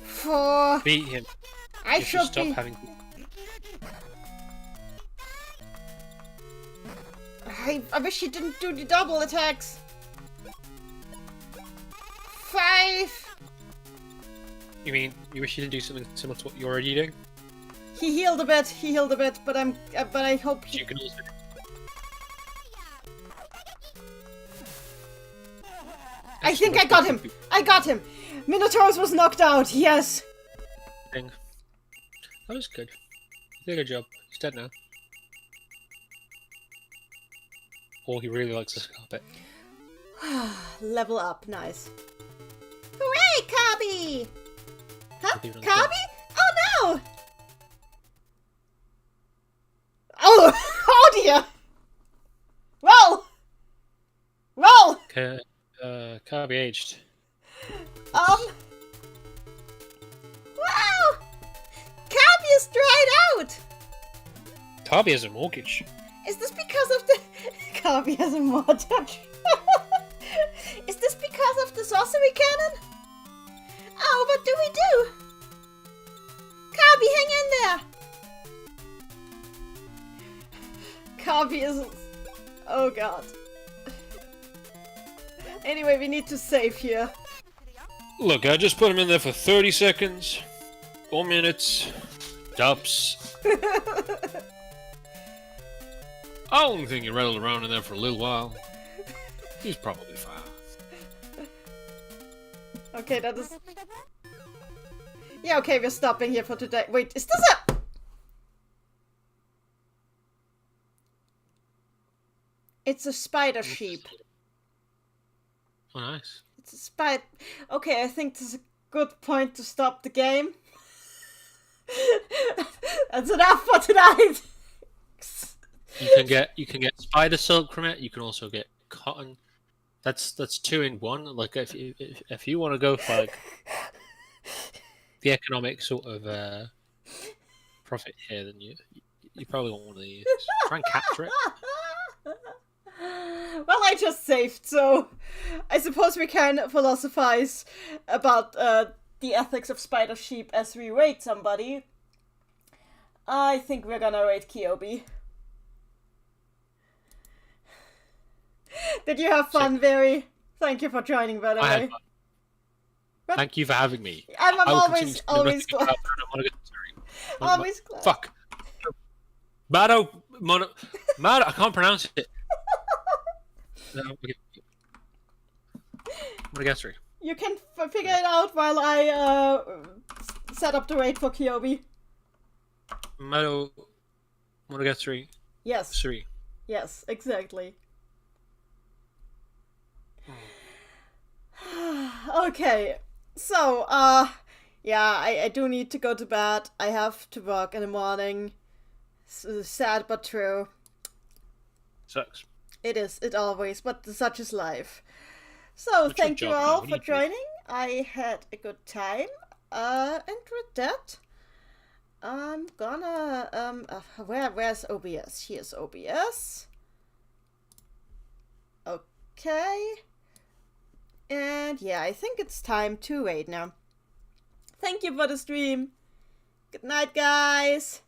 4. beat him. I You should should stop be... having... I wish he didn't do the double attacks. 5. You mean you wish you didn't do something similar to what you're already doing? He healed a bit, but I hope he... You can also... I think I got him! I got him! Minotaurus was knocked out, yes! Thing. That was good. You did a good job. He's dead now. Or he really likes this carpet. Level up, nice. Hooray, Kirby! Huh? Kirby? Oh no! Oh! Oh dear! Roll! Kirby aged. Wow! Kirby is dried out! Kirby has a mortgage. Is this because of the... Kirby has a mortgage. Is this because of the sorcery cannon? Oh, what do we do? Kirby, hang in there! Kirby is... Oh god. Anyway, we need to save here. Look, I just put him in there for 30 seconds. 4 minutes. Tops. I only think he rattled around in there for a little while. He's probably fine. Okay, that is... Yeah, okay, we're stopping here for today. Wait, is this a... It's a spider sheep. Oh, nice. It's a spider... Okay, I think this is a good point to stop the game. That's enough for tonight! You can get spider silk from it. You can also get cotton. That's 2 in 1. Like if you want to go for like the economic sort of profit here, then you probably want one of these. Try and capture it. Well, I just saved, so I suppose we can philosophize about the ethics of spider sheep as we raid somebody. I think we're gonna raid Kyobi. Did you have fun, Very? Thank you for joining, by the way. Thank you for having me. I'm always glad. Always glad. Fuck. Madou, I can't pronounce it. Monogatari. You can figure it out while I set up the raid for Kyobi. Madou, Monogatari. Yes. 3. Yes, exactly. Okay, so, yeah, I do need to go to bed. I have to work in the morning. Sad but true. Sucks. It is, it always, but such is life. So, thank you all for joining. I had a good time. And with that, I'm gonna, where's OBS? Here's OBS. Okay. And yeah, I think it's time to raid now. Thank you for the stream. Good night, guys.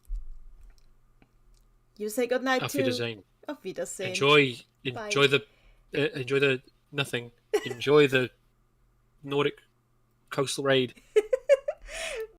You say good night too. Auf Wiedersehen. Auf Wiedersehen. Enjoy the nothing. Enjoy the Nordic coastal raid.